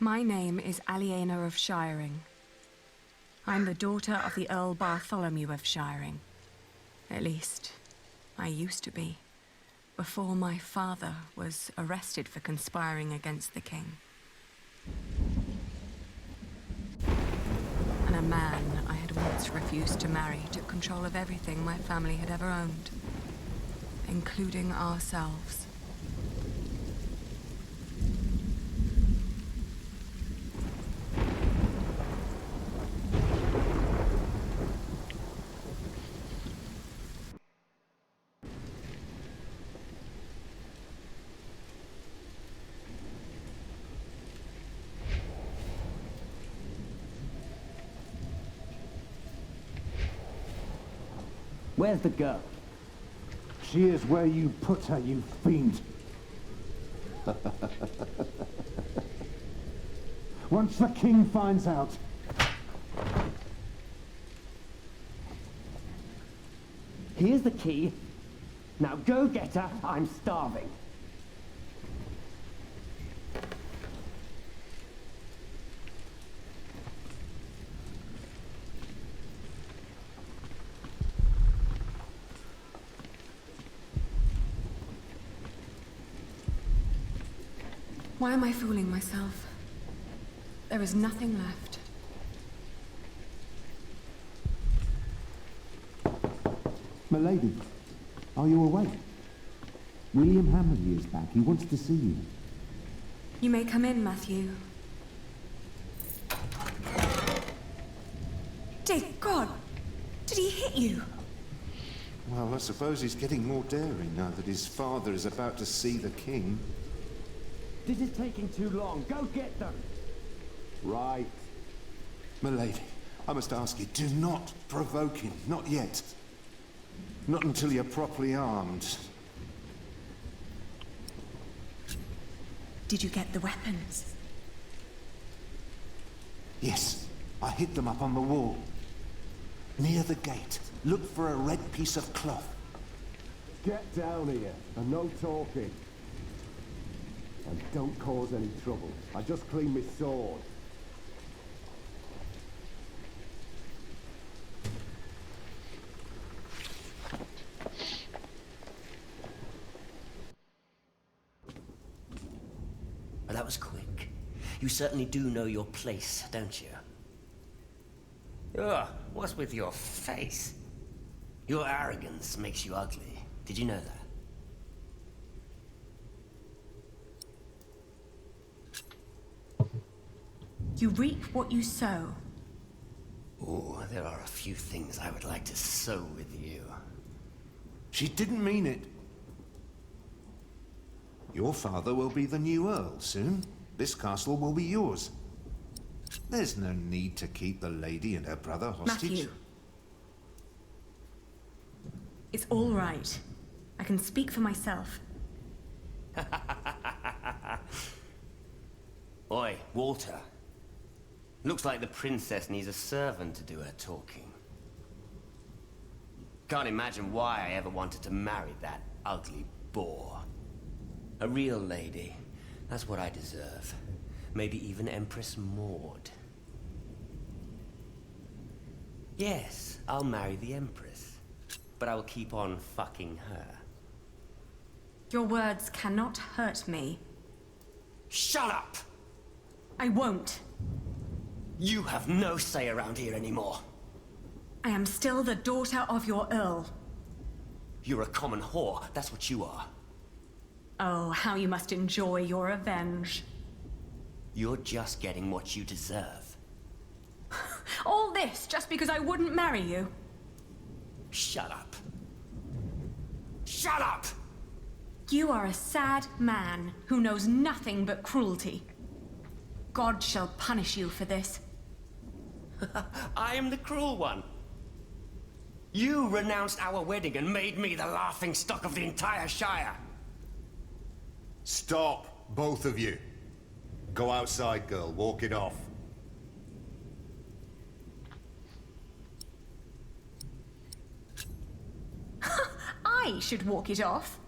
My name is Aliena of Shiring. I'm the daughter of the Earl Bartholomew of Shiring. At least, I used to be, before my father was arrested for conspiring against the king. And a man I had once refused to marry took control of everything my family had ever owned, including ourselves. Where's the girl? She is where you put her, you fiend. Once the king finds out... Here's the key. Now go get her. I'm starving. Why am I fooling myself? There is nothing left. Milady, are you awake? William Hamley is back. He wants to see you. You may come in, Matthew. Dear God! Did he hit you? Well, I suppose he's getting more daring now that his father is about to see the king. This is taking too long. Go get them. Right. Milady, I must ask you, do not provoke him. Not yet. Not until you're properly armed. Did you get the weapons? Yes, I hid them up on the wall. Near the gate. Look for a red piece of cloth. Get down here, and no talking. And don't cause any trouble. I just cleaned my sword. Well, that was quick. You certainly do know your place, don't you? Ugh, what's with your face? Your arrogance makes you ugly. Did you know that? You reap what you sow. Ooh, there are a few things I would like to sow with you. She didn't mean it. Your father will be the new Earl soon. This castle will be yours. There's no need to keep the lady and her brother hostage. Matthew. It's all right. I can speak for myself. Oi, Walter. Looks like the princess needs a servant to do her talking. Can't imagine why I ever wanted to marry that ugly boar. A real lady. That's what I deserve. Maybe even Empress Maud. Yes, I'll marry the Empress. But I will keep on fucking her. Your words cannot hurt me. Shut up! I won't. You have no say around here anymore. I am still the daughter of your Earl. You're a common whore, that's what you are. Oh, how you must enjoy your revenge. You're just getting what you deserve. All this just because I wouldn't marry you? Shut up. Shut up! You are a sad man who knows nothing but cruelty. God shall punish you for this. I am the cruel one. You renounced our wedding and made me the laughingstock of the entire Shire. Stop, both of you. Go outside, girl. Walk it off. I should walk it off.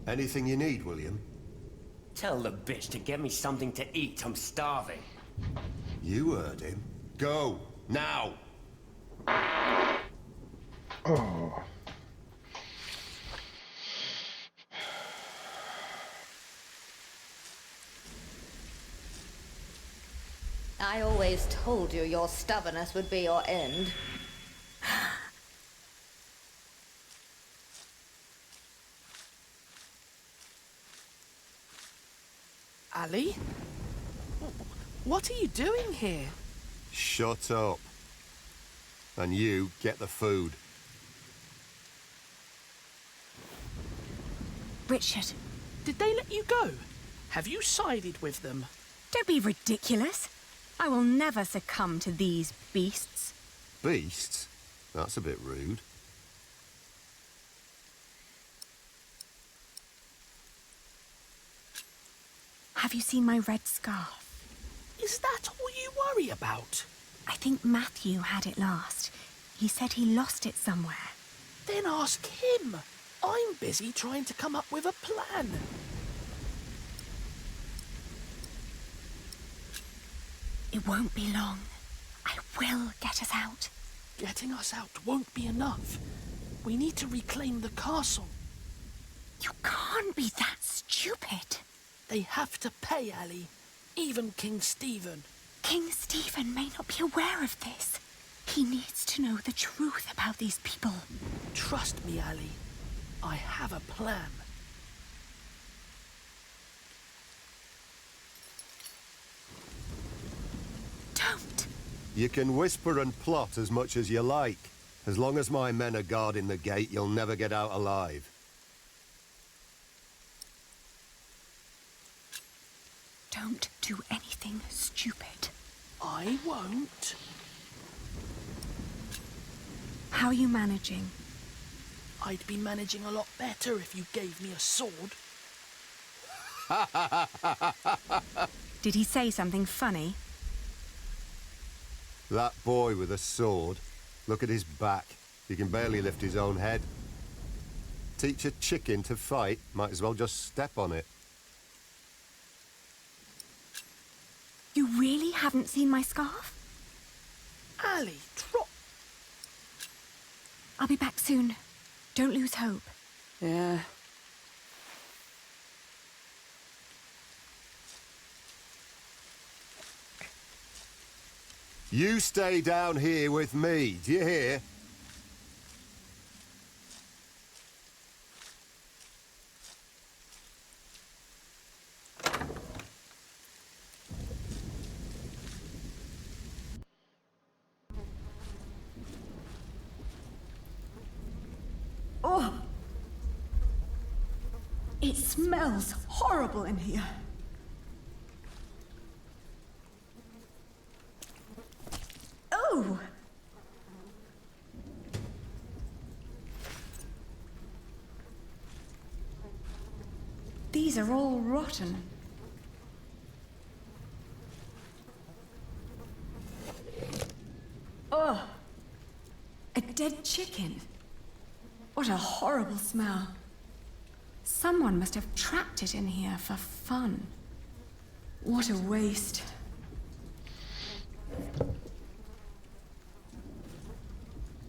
Anything you need, William? Tell the bitch to get me something to eat. I'm starving. You heard him. Go, now! Oh. I always told you your stubbornness would be your end. Ali? What are you doing here? Shut up. And you, get the food. Richard. Did they let you go? Have you sided with them? Don't be ridiculous. I will never succumb to these beasts. Beasts? That's a bit rude. Have you seen my red scarf? Is that all you worry about? I think Matthew had it last. He said he lost it somewhere. Then ask him. I'm busy trying to come up with a plan. It won't be long. I will get us out. Getting us out won't be enough. We need to reclaim the castle. You can't be that stupid. They have to pay, Ali. Even King Stephen. King Stephen may not be aware of this. He needs to know the truth about these people. Trust me, Ali. I have a plan. Don't. You can whisper and plot as much as you like. As long as my men are guarding the gate, you'll never get out alive. Don't do anything stupid. I won't. How are you managing? I'd be managing a lot better if you gave me a sword. Did he say something funny? That boy with a sword. Look at his back. He can barely lift his own head. Teach a chicken to fight, might as well just step on it. You really haven't seen my scarf? Ali, drop. I'll be back soon. Don't lose hope. Yeah. You stay down here with me, do you hear? Oh! It smells horrible in here. Oh! These are all rotten. Oh! A dead chicken. What a horrible smell. Someone must have trapped it in here for fun. What a waste.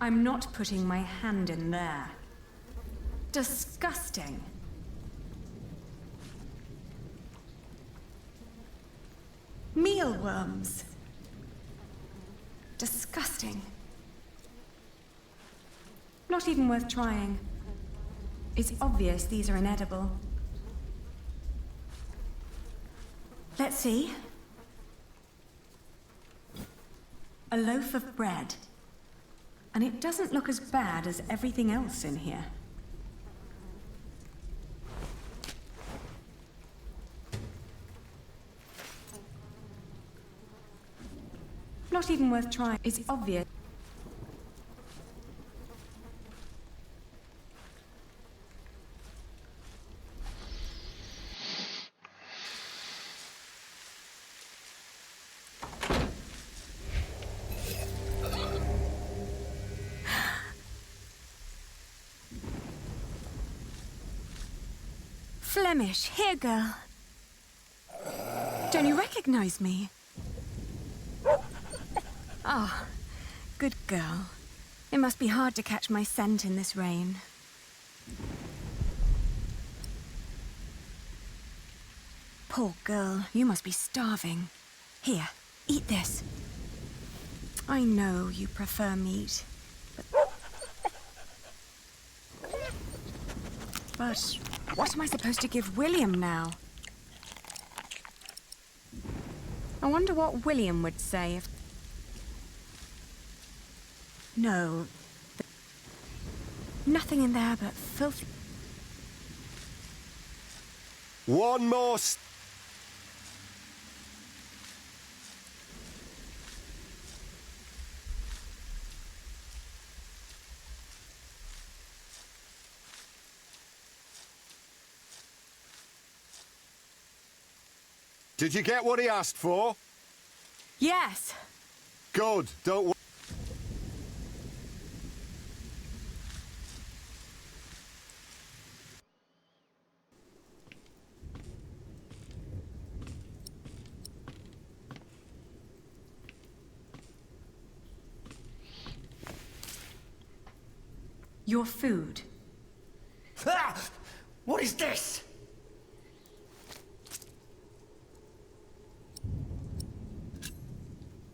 I'm not putting my hand in there. Disgusting. Mealworms. Disgusting. Not even worth trying. It's obvious these are inedible. Let's see. A loaf of bread. And it doesn't look as bad as everything else in here. Not even worth trying. It's obvious. Flemish, here, girl. Don't you recognize me? Ah, good girl. It must be hard to catch my scent in this rain. Poor girl, you must be starving. Here, eat this. I know you prefer meat, but what am I supposed to give William now? I wonder what William would say if... No. Nothing in there but filthy... One more... Did you get what he asked for? Yes. Good, don't worry. Your food. Ah! What is this?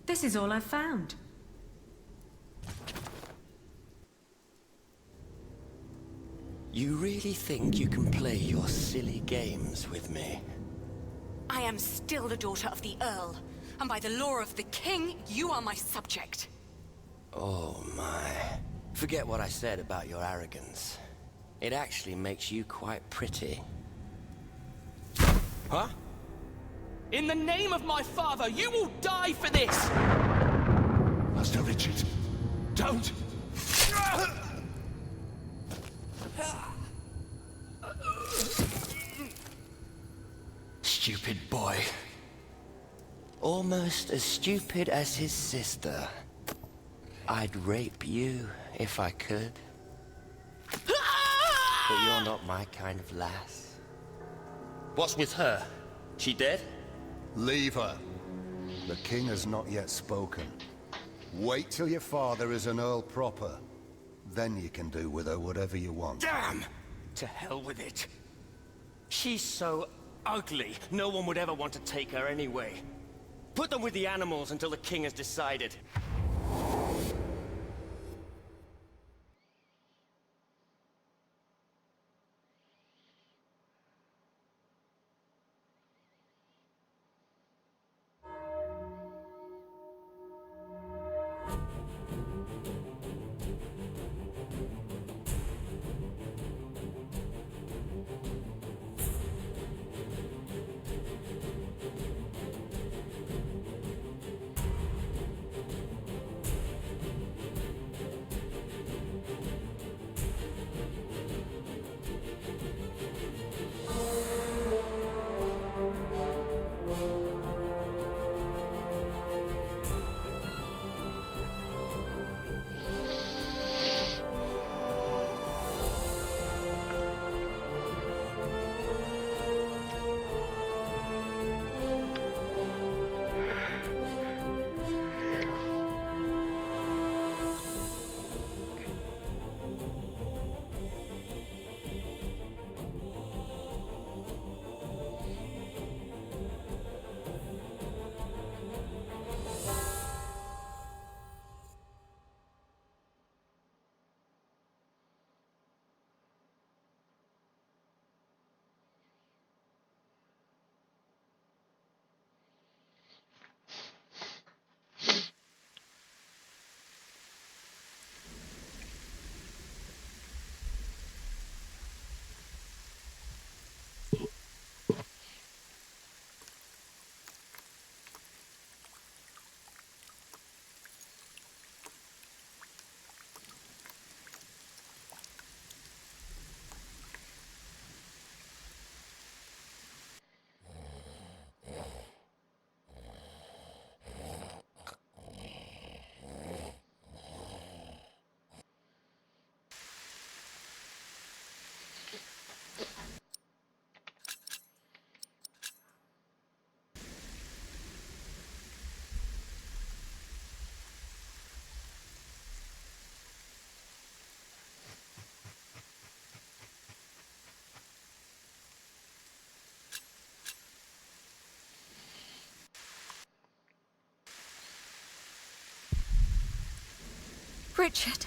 This is all I've found. You really think you can play your silly games with me? I am still the daughter of the Earl, and by the law of the King, you are my subject. Oh my. Forget what I said about your arrogance. It actually makes you quite pretty. Huh? In the name of my father, you will die for this! Master Richard, don't! Stupid boy. Almost as stupid as his sister. I'd rape you if I could. But you're not my kind of lass. What's with her? She dead? Leave her. The king has not yet spoken. Wait till your father is an earl proper. Then you can do with her whatever you want. Damn! To hell with it. She's so ugly, no one would ever want to take her anyway. Put them with the animals until the king has decided. Richard.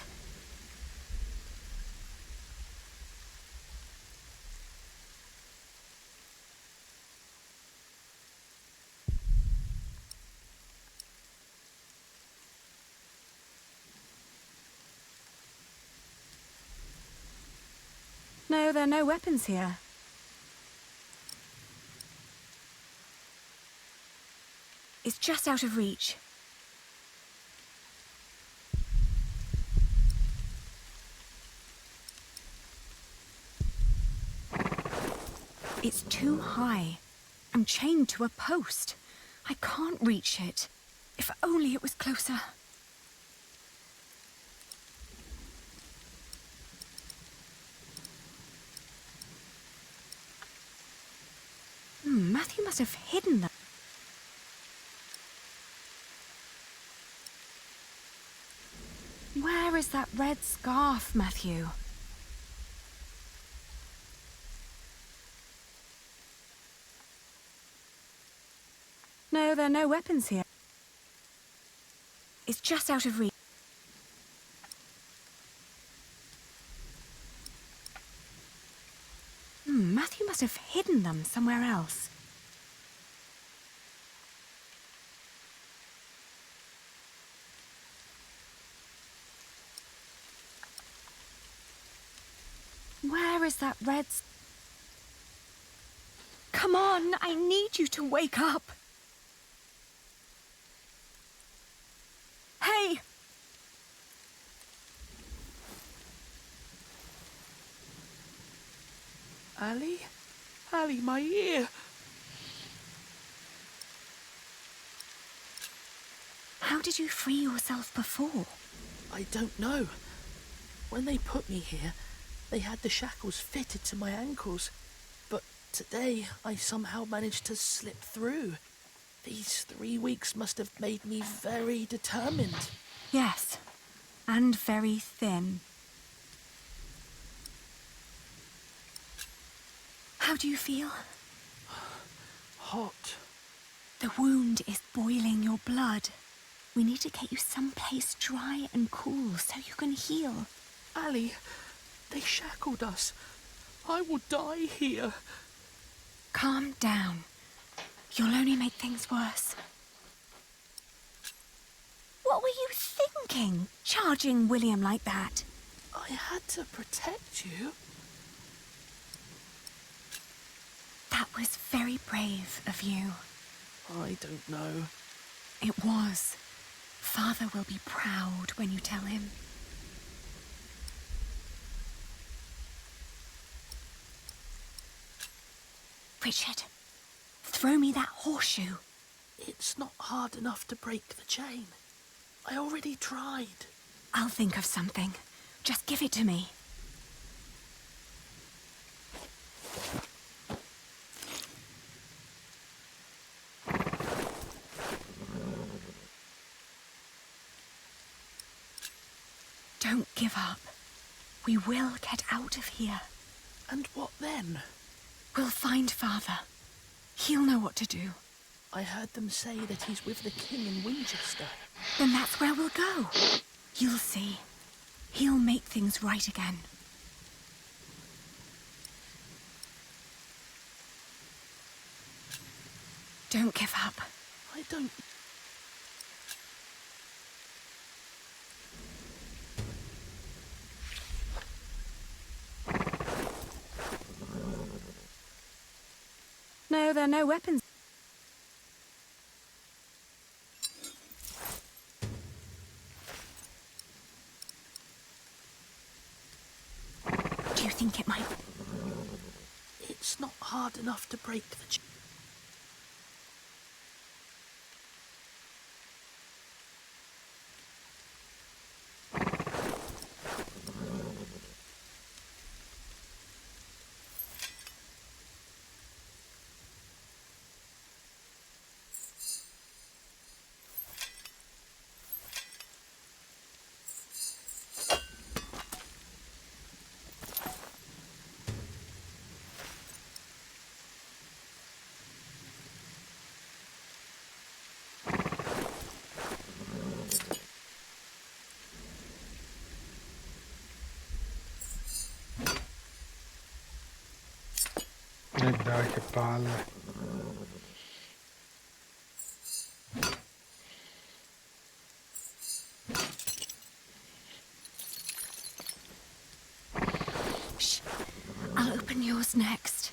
No, there are no weapons here. It's just out of reach. It's too high. I'm chained to a post. I can't reach it. If only it was closer. Matthew must have hidden them. Where is that red scarf, Matthew? No, there are no weapons here. It's just out of reach. Matthew must have hidden them somewhere else. Where is that red... Come on, I need you to wake up. Hey! Ali? Ali, my ear! How did you free yourself before? I don't know. When they put me here, they had the shackles fitted to my ankles. But today, I somehow managed to slip through. These 3 weeks must have made me very determined. Yes, and very thin. How do you feel? Hot. The wound is boiling your blood. We need to get you someplace dry and cool so you can heal. Ali, they shackled us. I will die here. Calm down. You'll only make things worse. What were you thinking, charging William like that? I had to protect you. That was very brave of you. I don't know. It was. Father will be proud when you tell him. Richard, throw me that horseshoe. It's not hard enough to break the chain. I already tried. I'll think of something. Just give it to me. Don't give up. We will get out of here. And what then? We'll find Father. He'll know what to do. I heard them say that he's with the king in Winchester. Then that's where we'll go. You'll see. He'll make things right again. Don't give up. I don't... No, there are no weapons. Do you think it might... It's not hard enough to break the chain. E dai, che palle. Shh. I'll open yours next.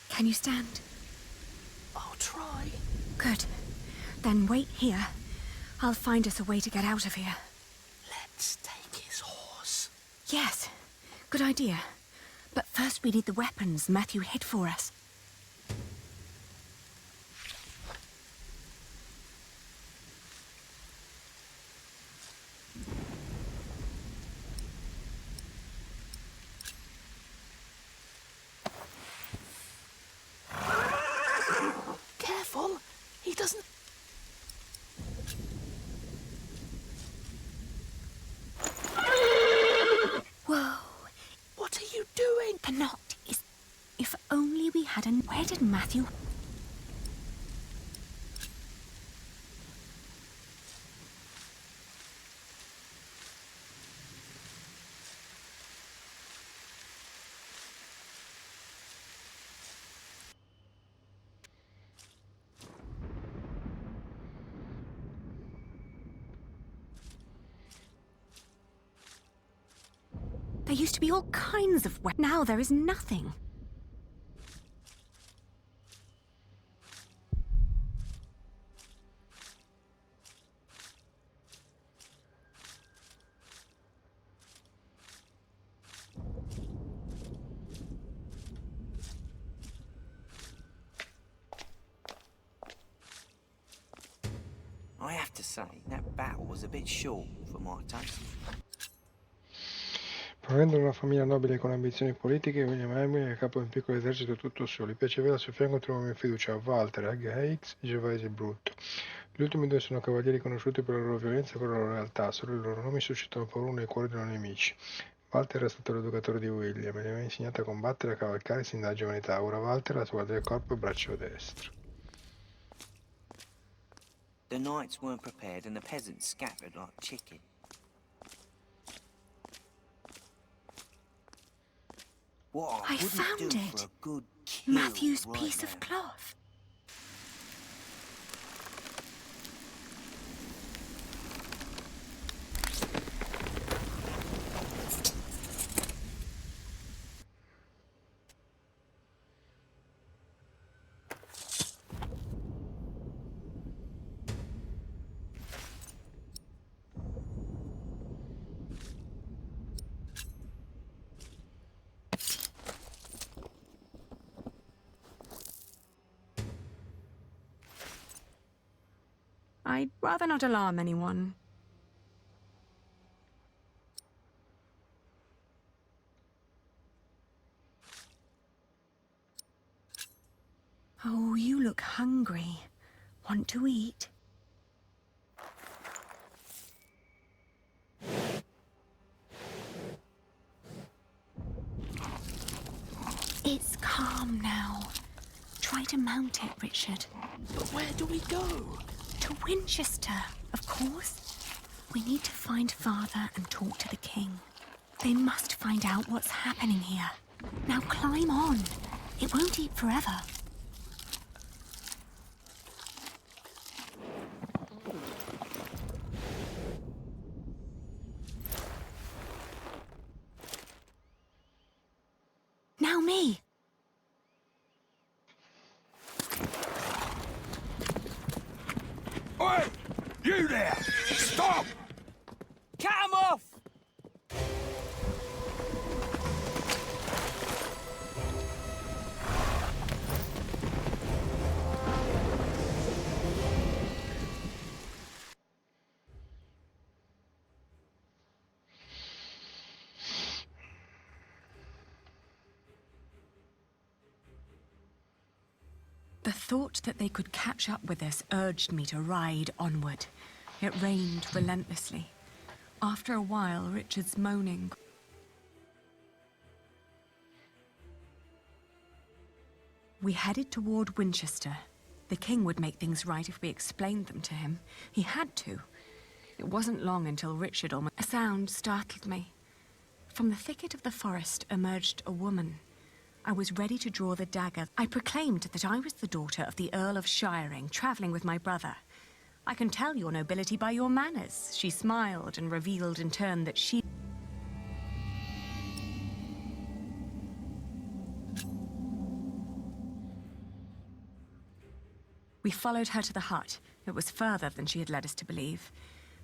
Can you stand? I'll try. Good. Then wait here. I'll find us a way to get out of here. Let's take his horse. Yes. Good idea. But first we need the weapons Matthew hid for us. Careful. He doesn't... Whoa. What are you doing? The knot is... If only we hadn't... Where did Matthew... There used to be all kinds of weapons. Now there is nothing. I have to say, that battle was a bit short for my taste. Provenendo da una famiglia nobile con ambizioni politiche, William Henry è capo di un piccolo esercito tutto solo. Gli piace avere al suo fianco tre uomini di fiducia, Walter, Higgs e Gervase Brutto. Gli ultimi due sono cavalieri conosciuti per la loro violenza e per la loro realtà, solo i loro nomi suscitano paura nei cuori dei loro nemici. Walter era stato l'educatore di William e gli aveva insegnato a combattere e a cavalcare sin dalla giovane età. Ora Walter è la sua guardia del corpo e braccio destro. The knights weren't prepared and the peasants scattered like chicken. What I found wouldn't do it. for a good kill Matthew's right piece of now. cloth. I'd rather not alarm anyone. Oh, you look hungry. Want to eat? It's calm now. Try to mount it, Richard. But where do we go? To Winchester, of course. We need to find Father and talk to the king. They must find out what's happening here. Now climb on. It won't eat forever. Now me. Oi! You there! Stop! Cut 'em off! The thought that they could catch up with us urged me to ride onward. It rained relentlessly. After a while, Richard's moaning. We headed toward Winchester. The king would make things right if we explained them to him. He had to. It wasn't long until Richard almost... A sound startled me. From the thicket of the forest emerged a woman. I was ready to draw the dagger. I proclaimed that I was the daughter of the Earl of Shiring, travelling with my brother. I can tell your nobility by your manners. She smiled and revealed in turn that she... We followed her to the hut. It was further than she had led us to believe.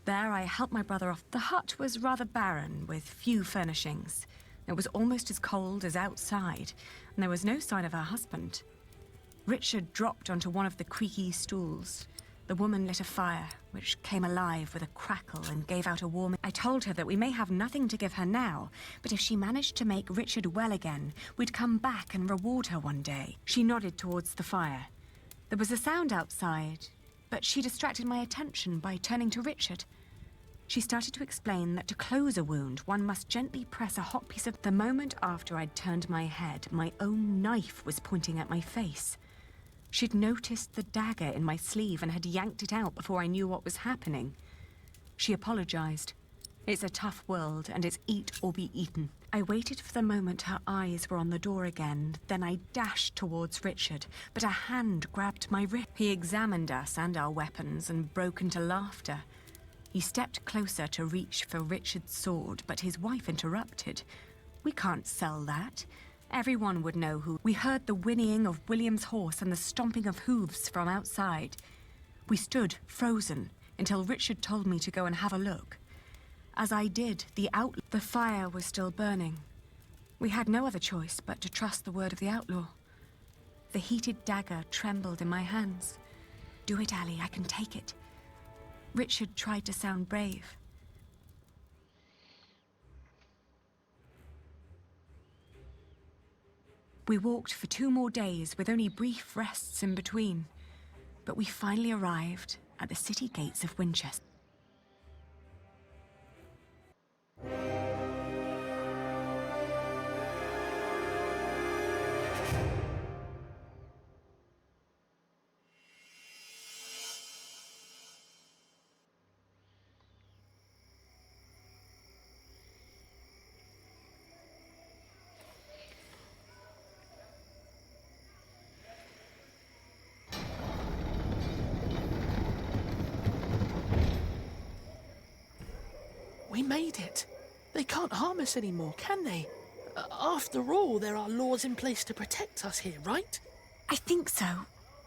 There I helped my brother off. The hut was rather barren, with few furnishings. It was almost as cold as outside, and there was no sign of her husband. Richard dropped onto one of the creaky stools. The woman lit a fire, which came alive with a crackle and gave out a warm... I told her that we may have nothing to give her now, but if she managed to make Richard well again, we'd come back and reward her one day. She nodded towards the fire. There was a sound outside, but she distracted my attention by turning to Richard. She started to explain that to close a wound, one must gently press a hot piece of... The moment after I'd turned my head, my own knife was pointing at my face. She'd noticed the dagger in my sleeve and had yanked it out before I knew what was happening. She apologized. It's a tough world, and it's eat or be eaten. I waited for the moment her eyes were on the door again, then I dashed towards Richard, but a hand grabbed my wrist. He examined us and our weapons and broke into laughter. He stepped closer to reach for Richard's sword, but his wife interrupted. We can't sell that. Everyone would know who... We heard the whinnying of William's horse and the stomping of hooves from outside. We stood, frozen, until Richard told me to go and have a look. As I did, the fire was still burning. We had no other choice but to trust the word of the outlaw. The heated dagger trembled in my hands. Do it, Ali, I can take it. Richard tried to sound brave. We walked for 2 more days with only brief rests in between, but we finally arrived at the city gates of Winchester. We made it. They can't harm us anymore, can they? After all, there are laws in place to protect us here, right? I think so,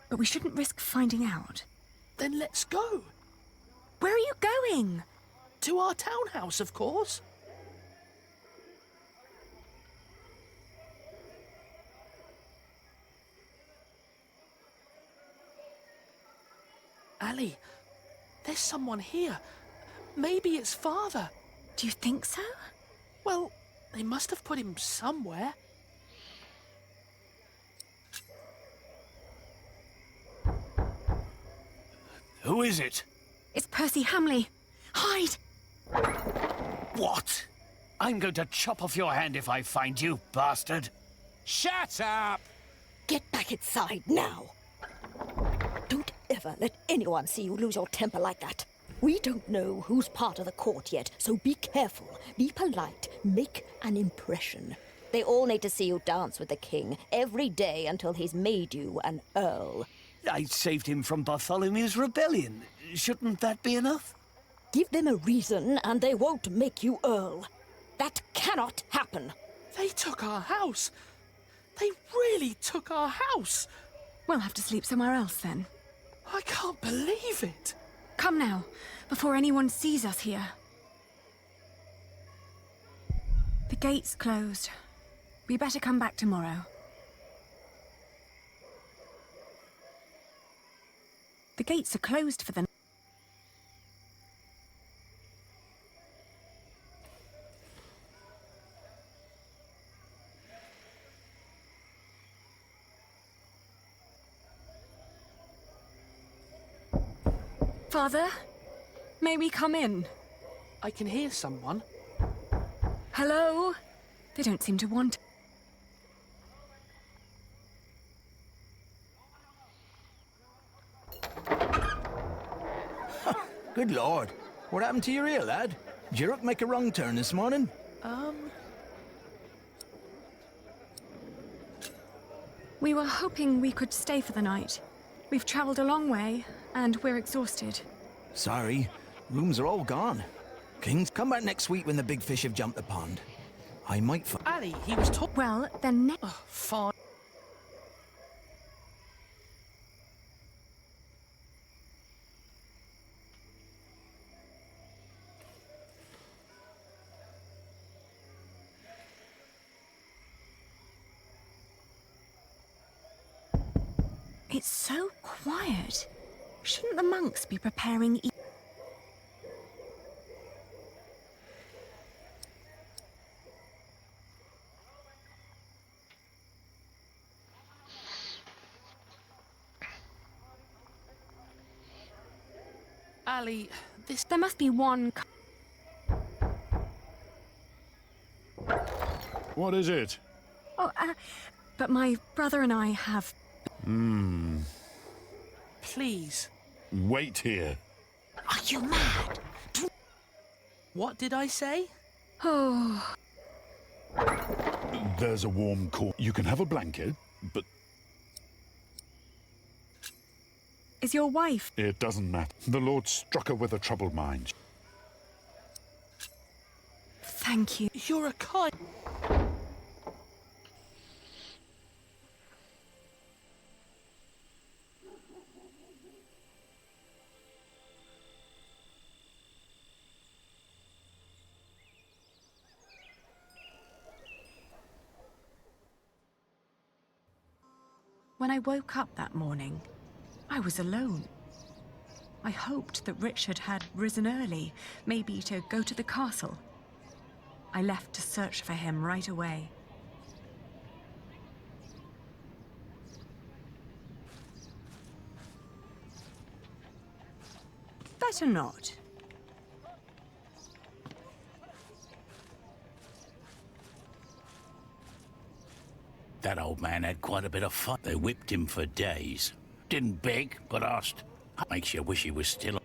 but we shouldn't risk finding out. Then let's go. Where are you going? To our townhouse, of course. Ali, there's someone here. Maybe it's Father. Do you think so? Well, they must have put him somewhere. Who is it? It's Percy Hamley. Hide! What? I'm going to chop off your hand if I find you, bastard. Shut up! Get back inside now. Don't ever let anyone see you lose your temper like that. We don't know who's part of the court yet, so be careful, be polite, make an impression. They all need to see you dance with the king every day until he's made you an earl. I saved him from Bartholomew's rebellion. Shouldn't that be enough? Give them a reason and they won't make you earl. That cannot happen. They took our house. They really took our house. We'll have to sleep somewhere else then. I can't believe it. Come now, before anyone sees us here. The gate's closed. We better come back tomorrow. The gates are closed for the night. Father, may we come in? I can hear someone. Hello? They don't seem to want... Good Lord. What happened to your ear, lad? Did your hook make a wrong turn this morning? We were hoping we could stay for the night. We've traveled a long way, and we're exhausted. Sorry. Rooms are all gone. Kings, come back next week when the big fish have jumped the pond. I might Ali, he was talking... Well, then fine. It's so quiet. Shouldn't the monks be preparing... Ali, There must be one... What is it? Oh, but my brother and I have... Please. Wait here. Are you mad? What did I say? Oh... There's a warm corner. You can have a blanket, but... Is your wife... It doesn't matter. The Lord struck her with a troubled mind. Thank you. You're a kind... When I woke up that morning, I was alone. I hoped that Richard had risen early, maybe to go to the castle. I left to search for him right away. Better not. That old man had quite a bit of fun. They whipped him for days. Didn't beg, but asked. Makes you wish he was still.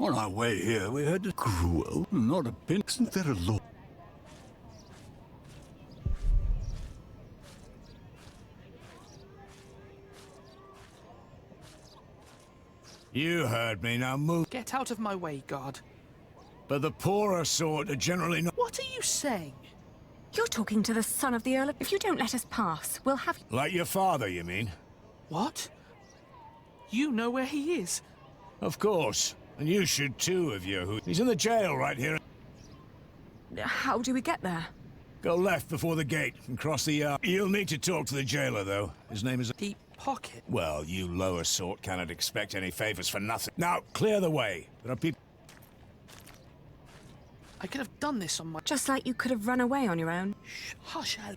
On our way here, we heard a cruel, not a pin. Isn't there a law? You heard me, now move. Get out of my way, guard. But the poorer sort are generally not... What are you saying? You're talking to the son of the Earl. If you don't let us pass, we'll have... Like your father, you mean? What? You know where he is? Of course. And you should too, if you're who... He's in the jail right here. How do we get there? Go left before the gate and cross the yard. You'll need to talk to the jailer, though. His name is... Deep Pocket? Well, you lower sort cannot expect any favors for nothing. Now, clear the way. There are people... I could have done this on my... Just like you could have run away on your own. Shh, hush, Al.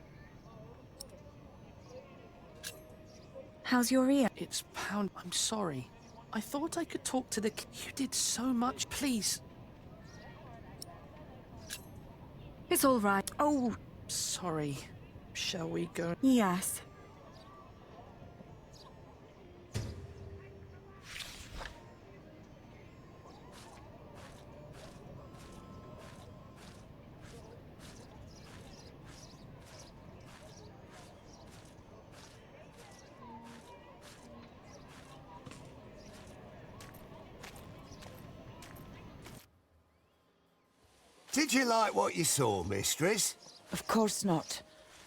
How's your ear? It's pound... I'm sorry. I thought I could talk to the... You did so much. Please. It's all right. Oh. Sorry. Shall we go? Yes. Did you like what you saw, mistress? Of course not.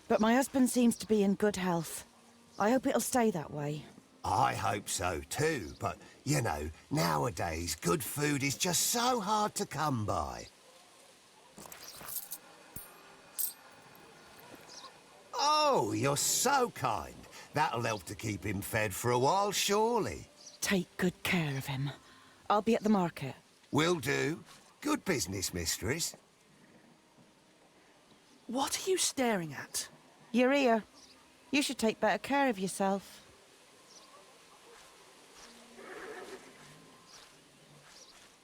But my husband seems to be in good health. I hope it'll stay that way. I hope so too, but, you know, nowadays good food is just so hard to come by. Oh, you're so kind. That'll help to keep him fed for a while, surely. Take good care of him. I'll be at the market. Will do. Good business, mistress. What are you staring at? Your ear. You should take better care of yourself.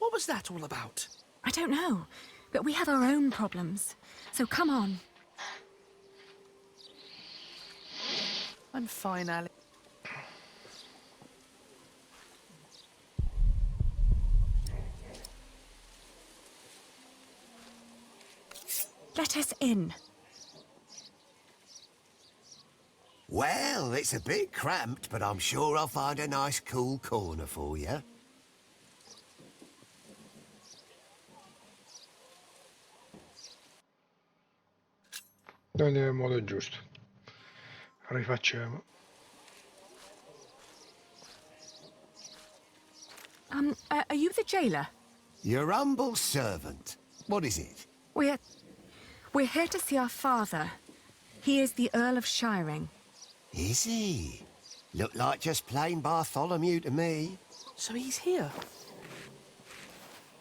What was that all about? I don't know, but we have our own problems. So come on. I'm fine, Ali. Let us in. Well, it's a bit cramped, but I'm sure I'll find a nice cool corner for you. Noi nel modo giusto. Rifacciamo. Are you the jailer? Your humble servant. What is it? We're here to see our father. He is the Earl of Shiring. Is he? Look like just plain Bartholomew to me. So he's here?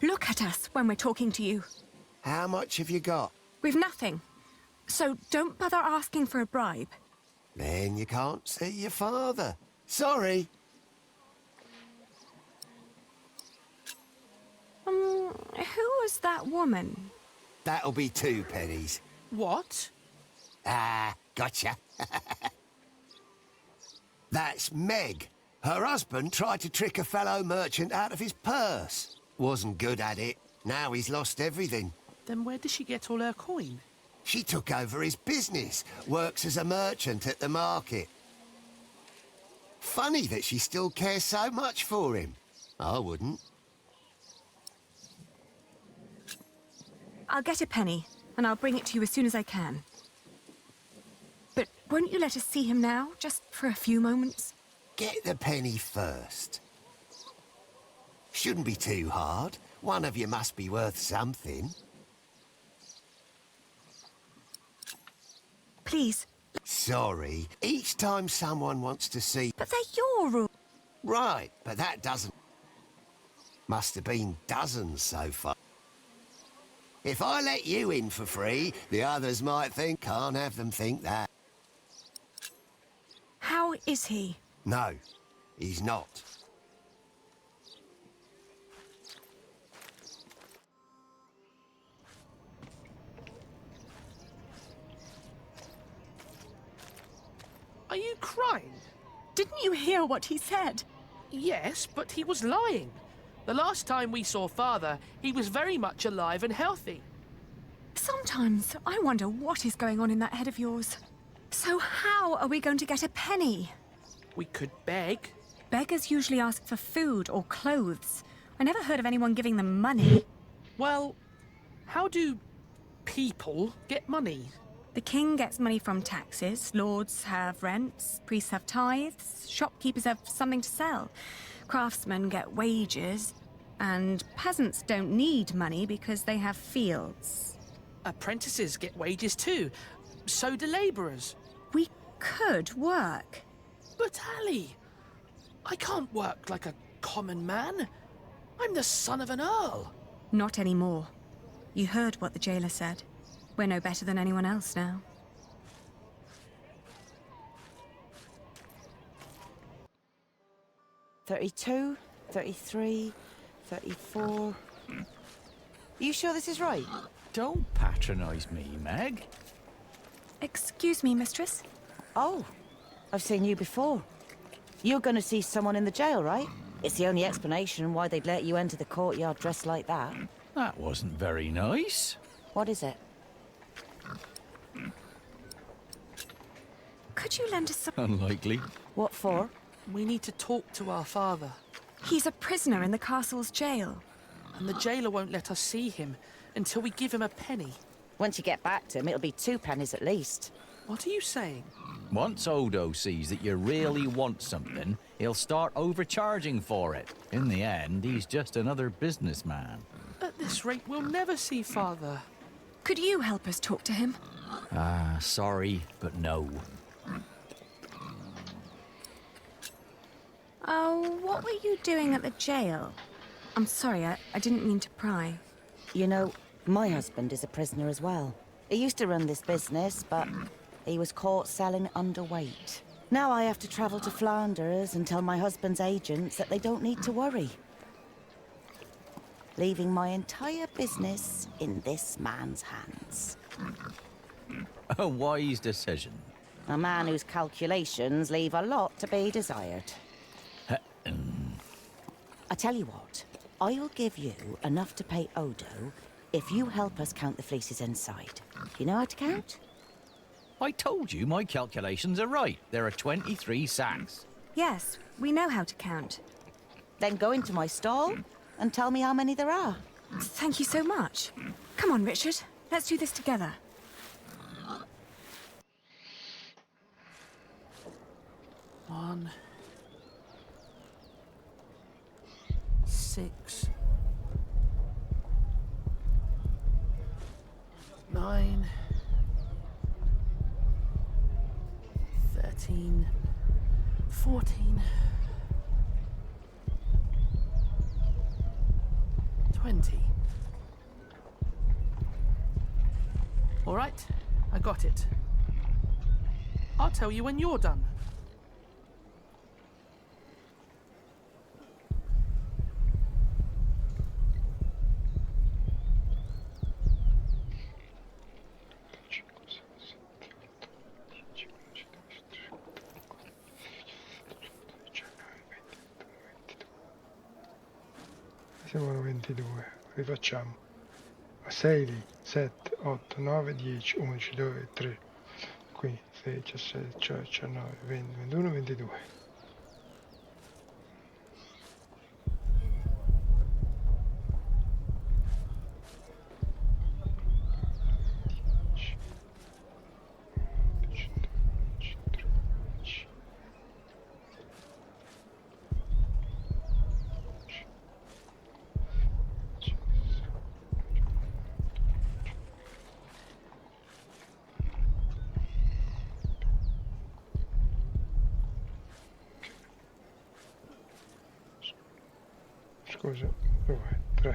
Look at us when we're talking to you. How much have you got? We've nothing. So don't bother asking for a bribe. Then you can't see your father. Sorry. Who was that woman? That'll be 2 pennies. What? Ah, gotcha. That's Meg. Her husband tried to trick a fellow merchant out of his purse. Wasn't good at it. Now he's lost everything. Then where does she get all her coin? She took over his business, works as a merchant at the market. Funny that she still cares so much for him. I wouldn't. I'll get a penny, and I'll bring it to you as soon as I can. But won't you let us see him now, just for a few moments? Get the penny first. Shouldn't be too hard. One of you must be worth something. Please, Sorry, each time someone wants to see... But they're your rules. Right, but that doesn't... Must have been dozens so far. If I let you in for free, the others might think, can't have them think that. How is he? No, he's not. Are you crying? Didn't you hear what he said? Yes, but he was lying. The last time we saw Father, he was very much alive and healthy. Sometimes I wonder what is going on in that head of yours. So how are we going to get a penny? We could beg. Beggars usually ask for food or clothes. I never heard of anyone giving them money. Well, how do people get money? The king gets money from taxes, lords have rents, priests have tithes, shopkeepers have something to sell, craftsmen get wages, and peasants don't need money because they have fields. Apprentices get wages too. So do labourers. We could work. But Ali, I can't work like a common man. I'm the son of an earl. Not anymore. You heard what the jailer said. We're no better than anyone else now. $32, $33, $34. You sure this is right? Don't patronise me, Meg. Excuse me, mistress? Oh, I've seen you before. You're going to see someone in the jail, right? It's the only explanation why they'd let you enter the courtyard dressed like that. That wasn't very nice. What is it? Could you lend us some... Unlikely. What for? We need to talk to our father. He's a prisoner in the castle's jail. And the jailer won't let us see him until we give him a penny. Once you get back to him, it'll be 2 pennies at least. What are you saying? Once Odo sees that you really want something, he'll start overcharging for it. In the end, he's just another businessman. At this rate, we'll never see Father. Could you help us talk to him? Sorry, but no. Oh, what were you doing at the jail? I'm sorry, I didn't mean to pry. You know, my husband is a prisoner as well. He used to run this business, but he was caught selling underweight. Now I have to travel to Flanders and tell my husband's agents that they don't need to worry. Leaving my entire business in this man's hands. A wise decision. A man whose calculations leave a lot to be desired. I tell you what, I'll give you enough to pay Odo if you help us count the fleeces inside. You know how to count? I told you my calculations are right. There are 23 sacks. Yes, we know how to count. Then go into my stall and tell me how many there are. Thank you so much. Come on, Richard. Let's do this together. One, 6, 9, 13, 14, 20. All right, I got it. I'll tell you when you're done. Siamo 22, rifacciamo. 6 lì, 7, 8, 9, 10, 11, 12, 3, qui 16, 17, 18, 19, 20, 21, 22. Scusa, 2, 3,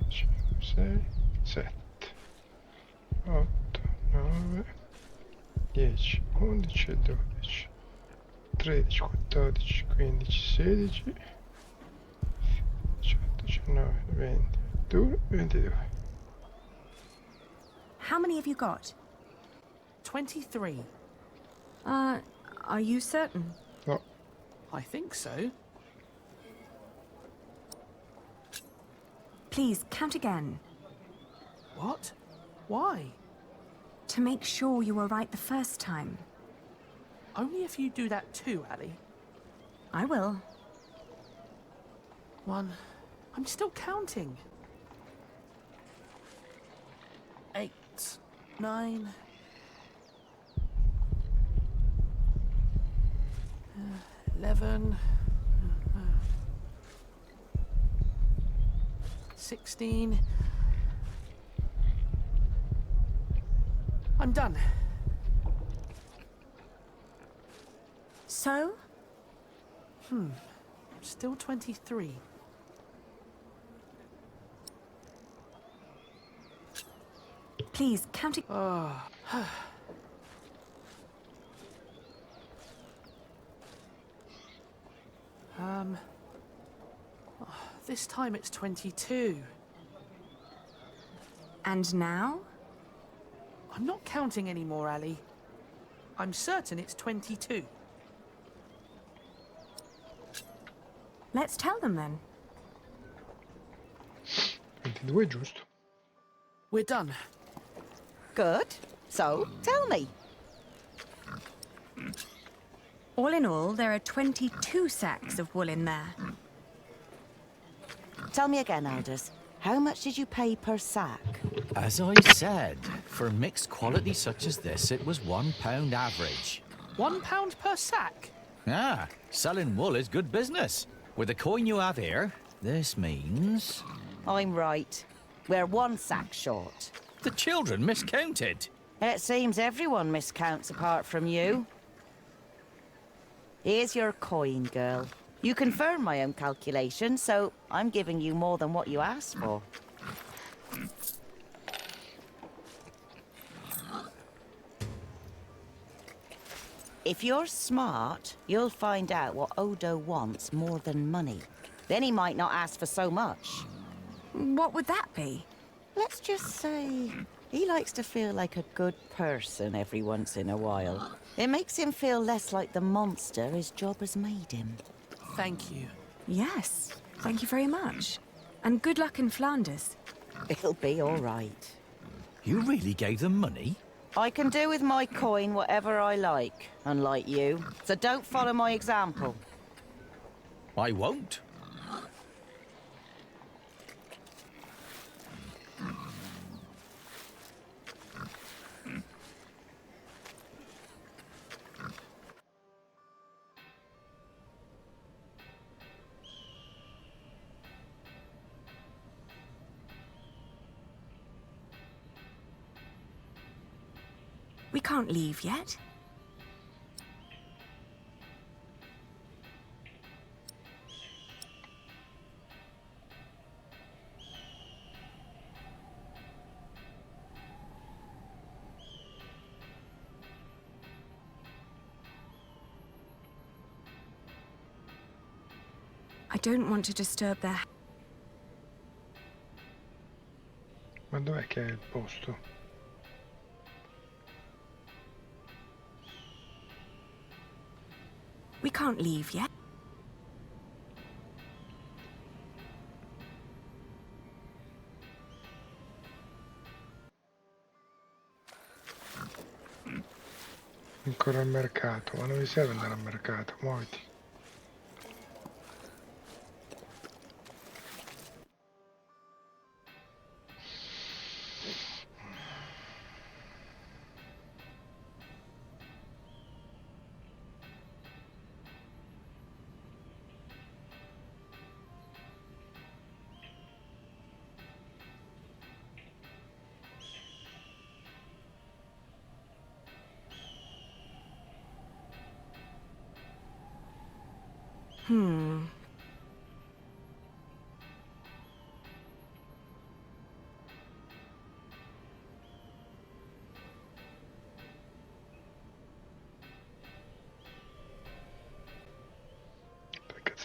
5, 6, 7, 8, 9, 10, 11 e 12, 13, 14, 15, 16, 18, 19, 20, 21, 22. How many have you got? 23. Are you certain? No. I think so. Please, count again. What? Why? To make sure you were right the first time. Only if you do that too, Ali. I will. 1. I'm still counting. 8, 9... 11... 16... I'm done. So? Still 23. Please, count it. This time it's 22. And now? I'm not counting anymore, Ali. I'm certain it's 22. Let's tell them then. 22 è giusto. We're done. Good. So, tell me. All in all, there are 22 sacks of wool in there. Tell me again, Aldous. How much did you pay per sack? As I said, for mixed quality such as this, it was £1 average. £1 per sack? Ah, selling wool is good business. With the coin you have here, this means... I'm right. We're 1 sack short. The children miscounted. It seems everyone miscounts apart from you. Here's your coin, girl. You confirmed my own calculation, so I'm giving you more than what you asked for. If you're smart, you'll find out what Odo wants more than money. Then he might not ask for so much. What would that be? Let's just say he likes to feel like a good person every once in a while. It makes him feel less like the monster his job has made him. Thank you. Yes, thank you very much. And good luck in Flanders. It'll be all right. You really gave them money? I can do with my coin whatever I like, unlike you. So don't follow my example. I won't. We can't leave yet. I don't want to disturb their... Ma dov'è che è il posto? We can't leave yet. Ancora al mercato, ma non mi serve andare al mercato, muoviti.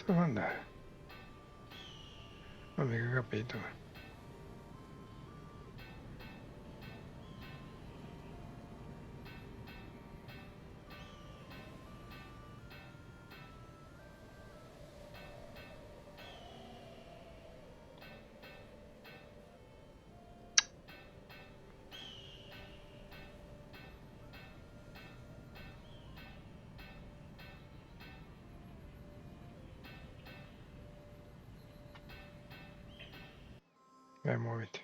cazzo devo andare? Non ho mica capito. Muoviti.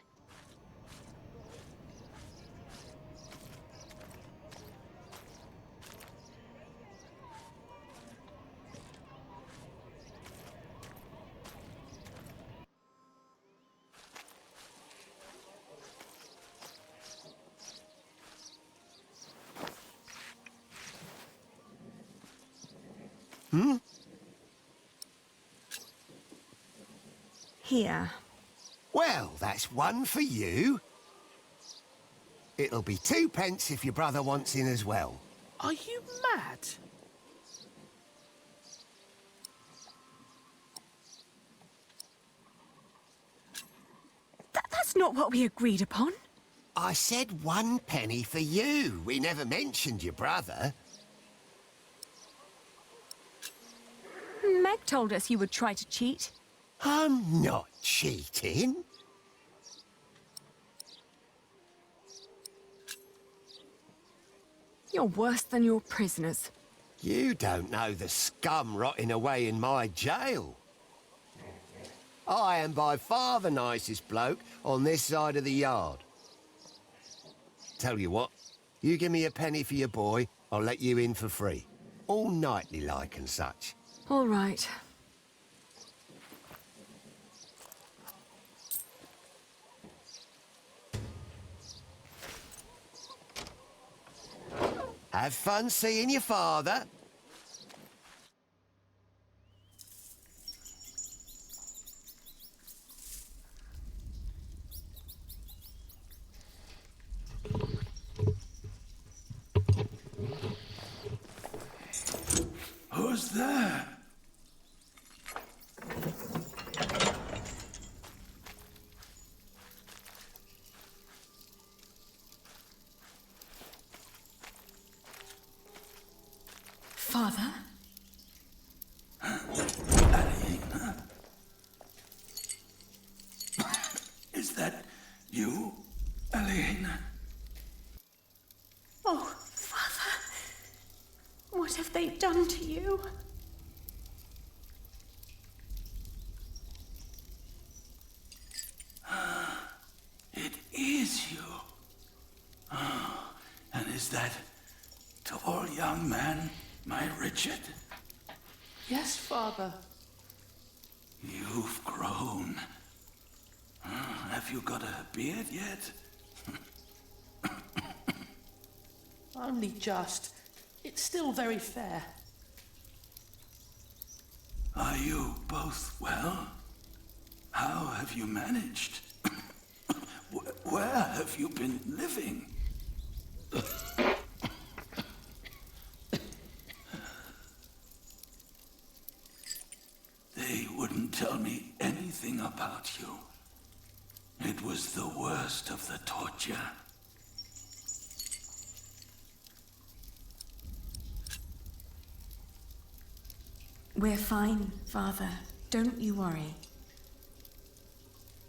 Here. Well, that's one for you. It'll be 2 pence if your brother wants in as well. Are you mad? That's not what we agreed upon. I said 1 penny for you. We never mentioned your brother. Meg told us you would try to cheat. I'm not cheating. You're worse than your prisoners. You don't know the scum rotting away in my jail. I am by far the nicest bloke on this side of the yard. Tell you what, you give me a penny for your boy, I'll let you in for free. All nightly like and such. All right. Have fun seeing your father. Who's there? Father? Alina? Is that you, Alina? Oh, Father. What have they done to you? It is you. Oh, and is that tall young man my Richard? Yes, Father. You've grown. Have you got a beard yet? Only just. It's still very fair. Are you both well? How have you managed? Where have you been living? They wouldn't tell me anything about you. It was the worst of the torture. We're fine, Father. Don't you worry.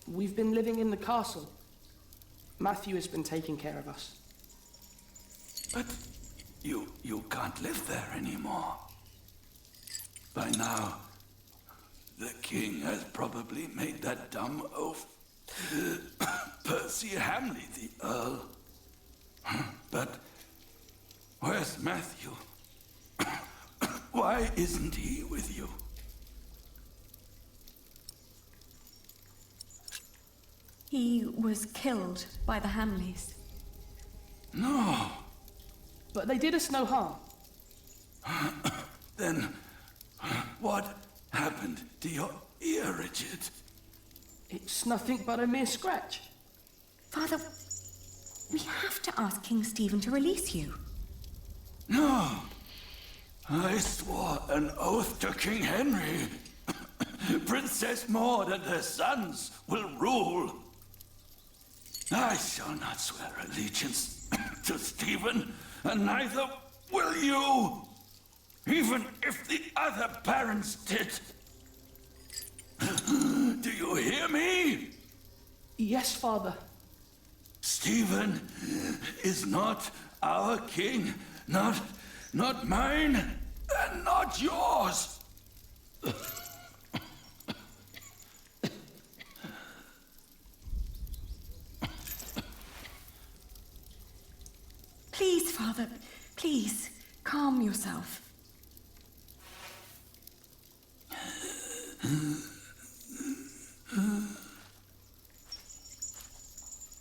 We've been living in the castle. Matthew has been taking care of us. But you can't live there anymore. By now, the king has probably made that dumb oaf Percy Hamley the Earl. But where's Matthew? Why isn't he with you? He was killed by the Hamleys. No. But they did us no harm. Then what happened to your ear, Richard? It's nothing but a mere scratch. Father, we have to ask King Stephen to release you. No. I swore an oath to King Henry. Princess Maud and her sons will rule. I shall not swear allegiance to Stephen, and neither will you, even if the other barons did. Do you hear me? Yes, Father. Stephen is not our king, not mine, and not yours. Please, Father, please, calm yourself.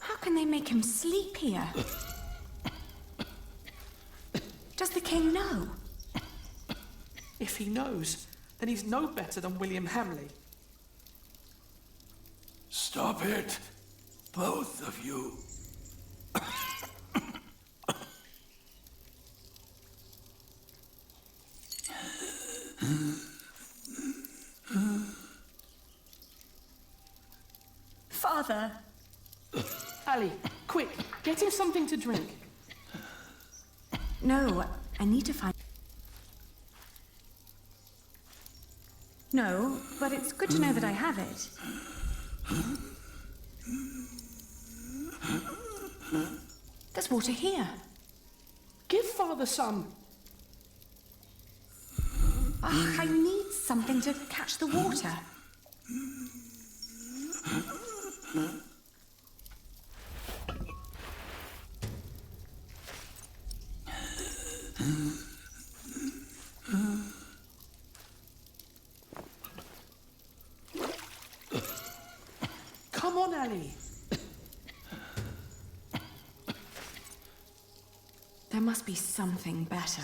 How can they make him sleep here? Does the king know? If he knows, then he's no better than William Hamley. Stop it, both of you. Father! Ali, quick, get him something to drink. No, I need to find... No, but it's good to know that I have it. There's water here. Give Father some. Oh, I need something to catch the water. Come on, Ali. There must be something better.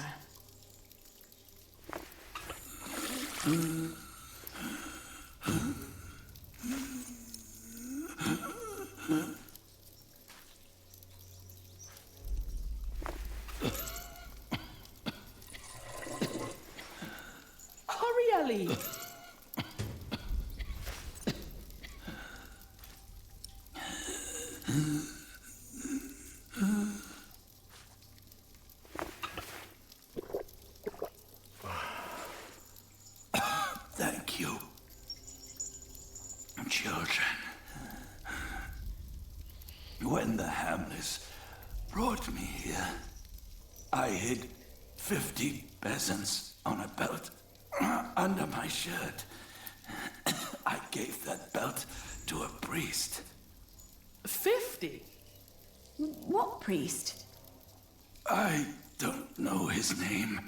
Hurry, Ali. Thank you, children. When the Hamleys brought me here, I hid 50 peasants on a belt under my shirt. I gave that belt to a priest. 50? What priest? I don't know his name.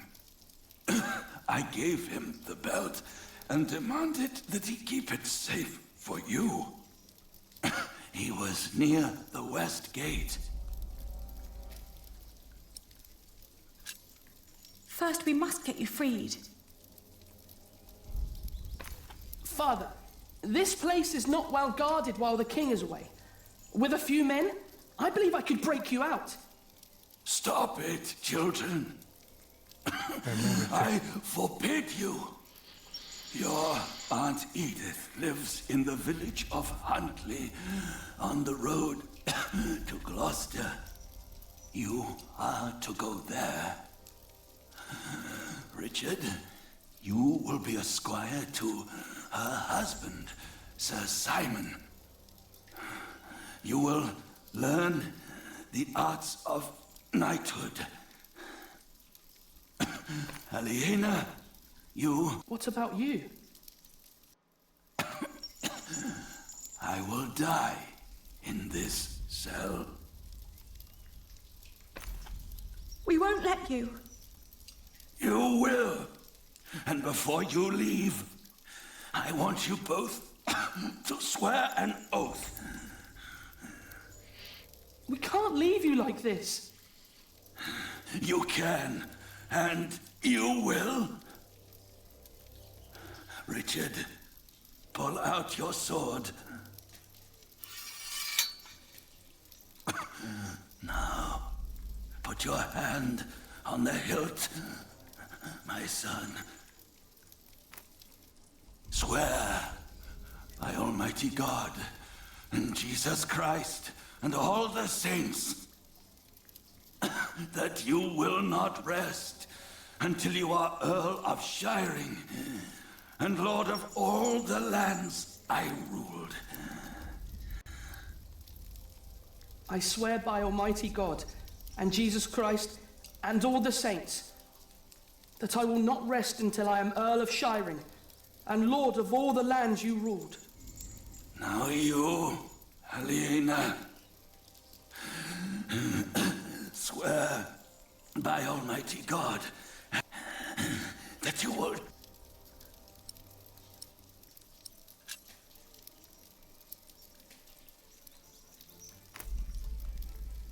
I gave him the belt and demanded that he keep it safe for you. He was near the west gate. First, we must get you freed. Father, this place is not well guarded while the king is away. With a few men, I believe I could break you out. Stop it, children. I forbid you. Your Aunt Edith lives in the village of Huntley, on the road to Gloucester. You are to go there. Richard, you will be a squire to her husband, Sir Simon. You will learn the arts of knighthood. Aliena, you... What about you? I will die in this cell. We won't let you. You will. And before you leave, I want you both to swear an oath. We can't leave you like this. You can, and you will. Richard, pull out your sword. Now, put your hand on the hilt, my son. Swear by Almighty God and Jesus Christ and all the saints that you will not rest until you are Earl of Shiring and Lord of all the lands I ruled. I swear by Almighty God and Jesus Christ and all the saints that I will not rest until I am Earl of Shiring and Lord of all the lands you ruled. Now you, Helena, swear by Almighty God that you will...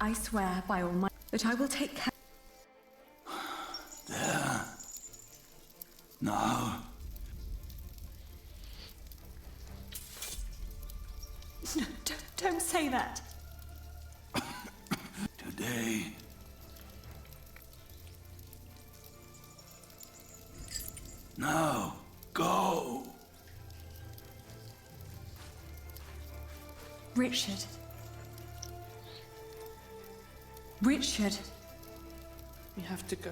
I swear by Almighty that I will take care. There. Now. No, don't say that. Today. Now, go. Richard. Richard. We have to go.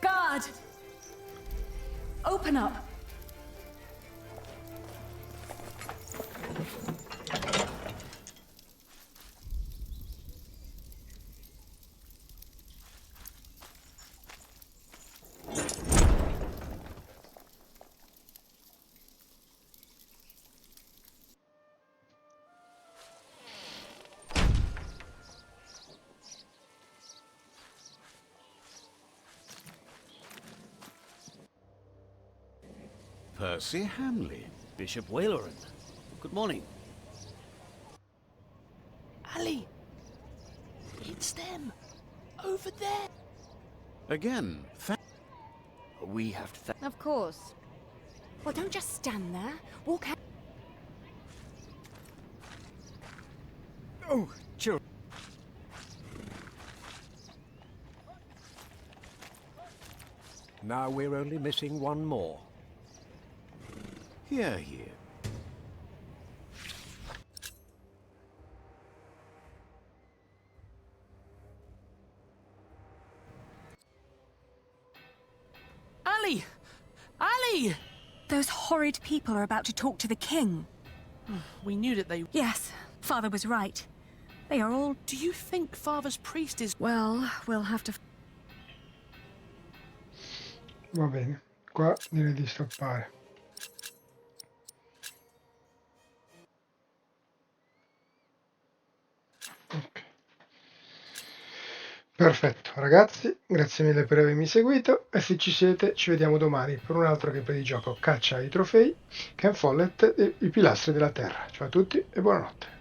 Guard! Open up. Percy Hamley. Bishop Whaleran. Good morning. Ali! It's them! Over there! Again, we have to Of course. Well, don't just stand there. Walk out. Oh, sure. Now we're only missing one more. Here, here. Ali! Ali! Those horrid people are about to talk to the king. We knew that they... Yes, Father was right. They are all... Do you think Father's priest is... Well, we'll have to... Va bene, qua direi di stoppare. Ok. Perfetto, ragazzi, grazie mille per avermi seguito e se ci siete ci vediamo domani per un altro gameplay di gioco Caccia ai trofei, Ken Follett e i pilastri della terra. Ciao a tutti e buonanotte.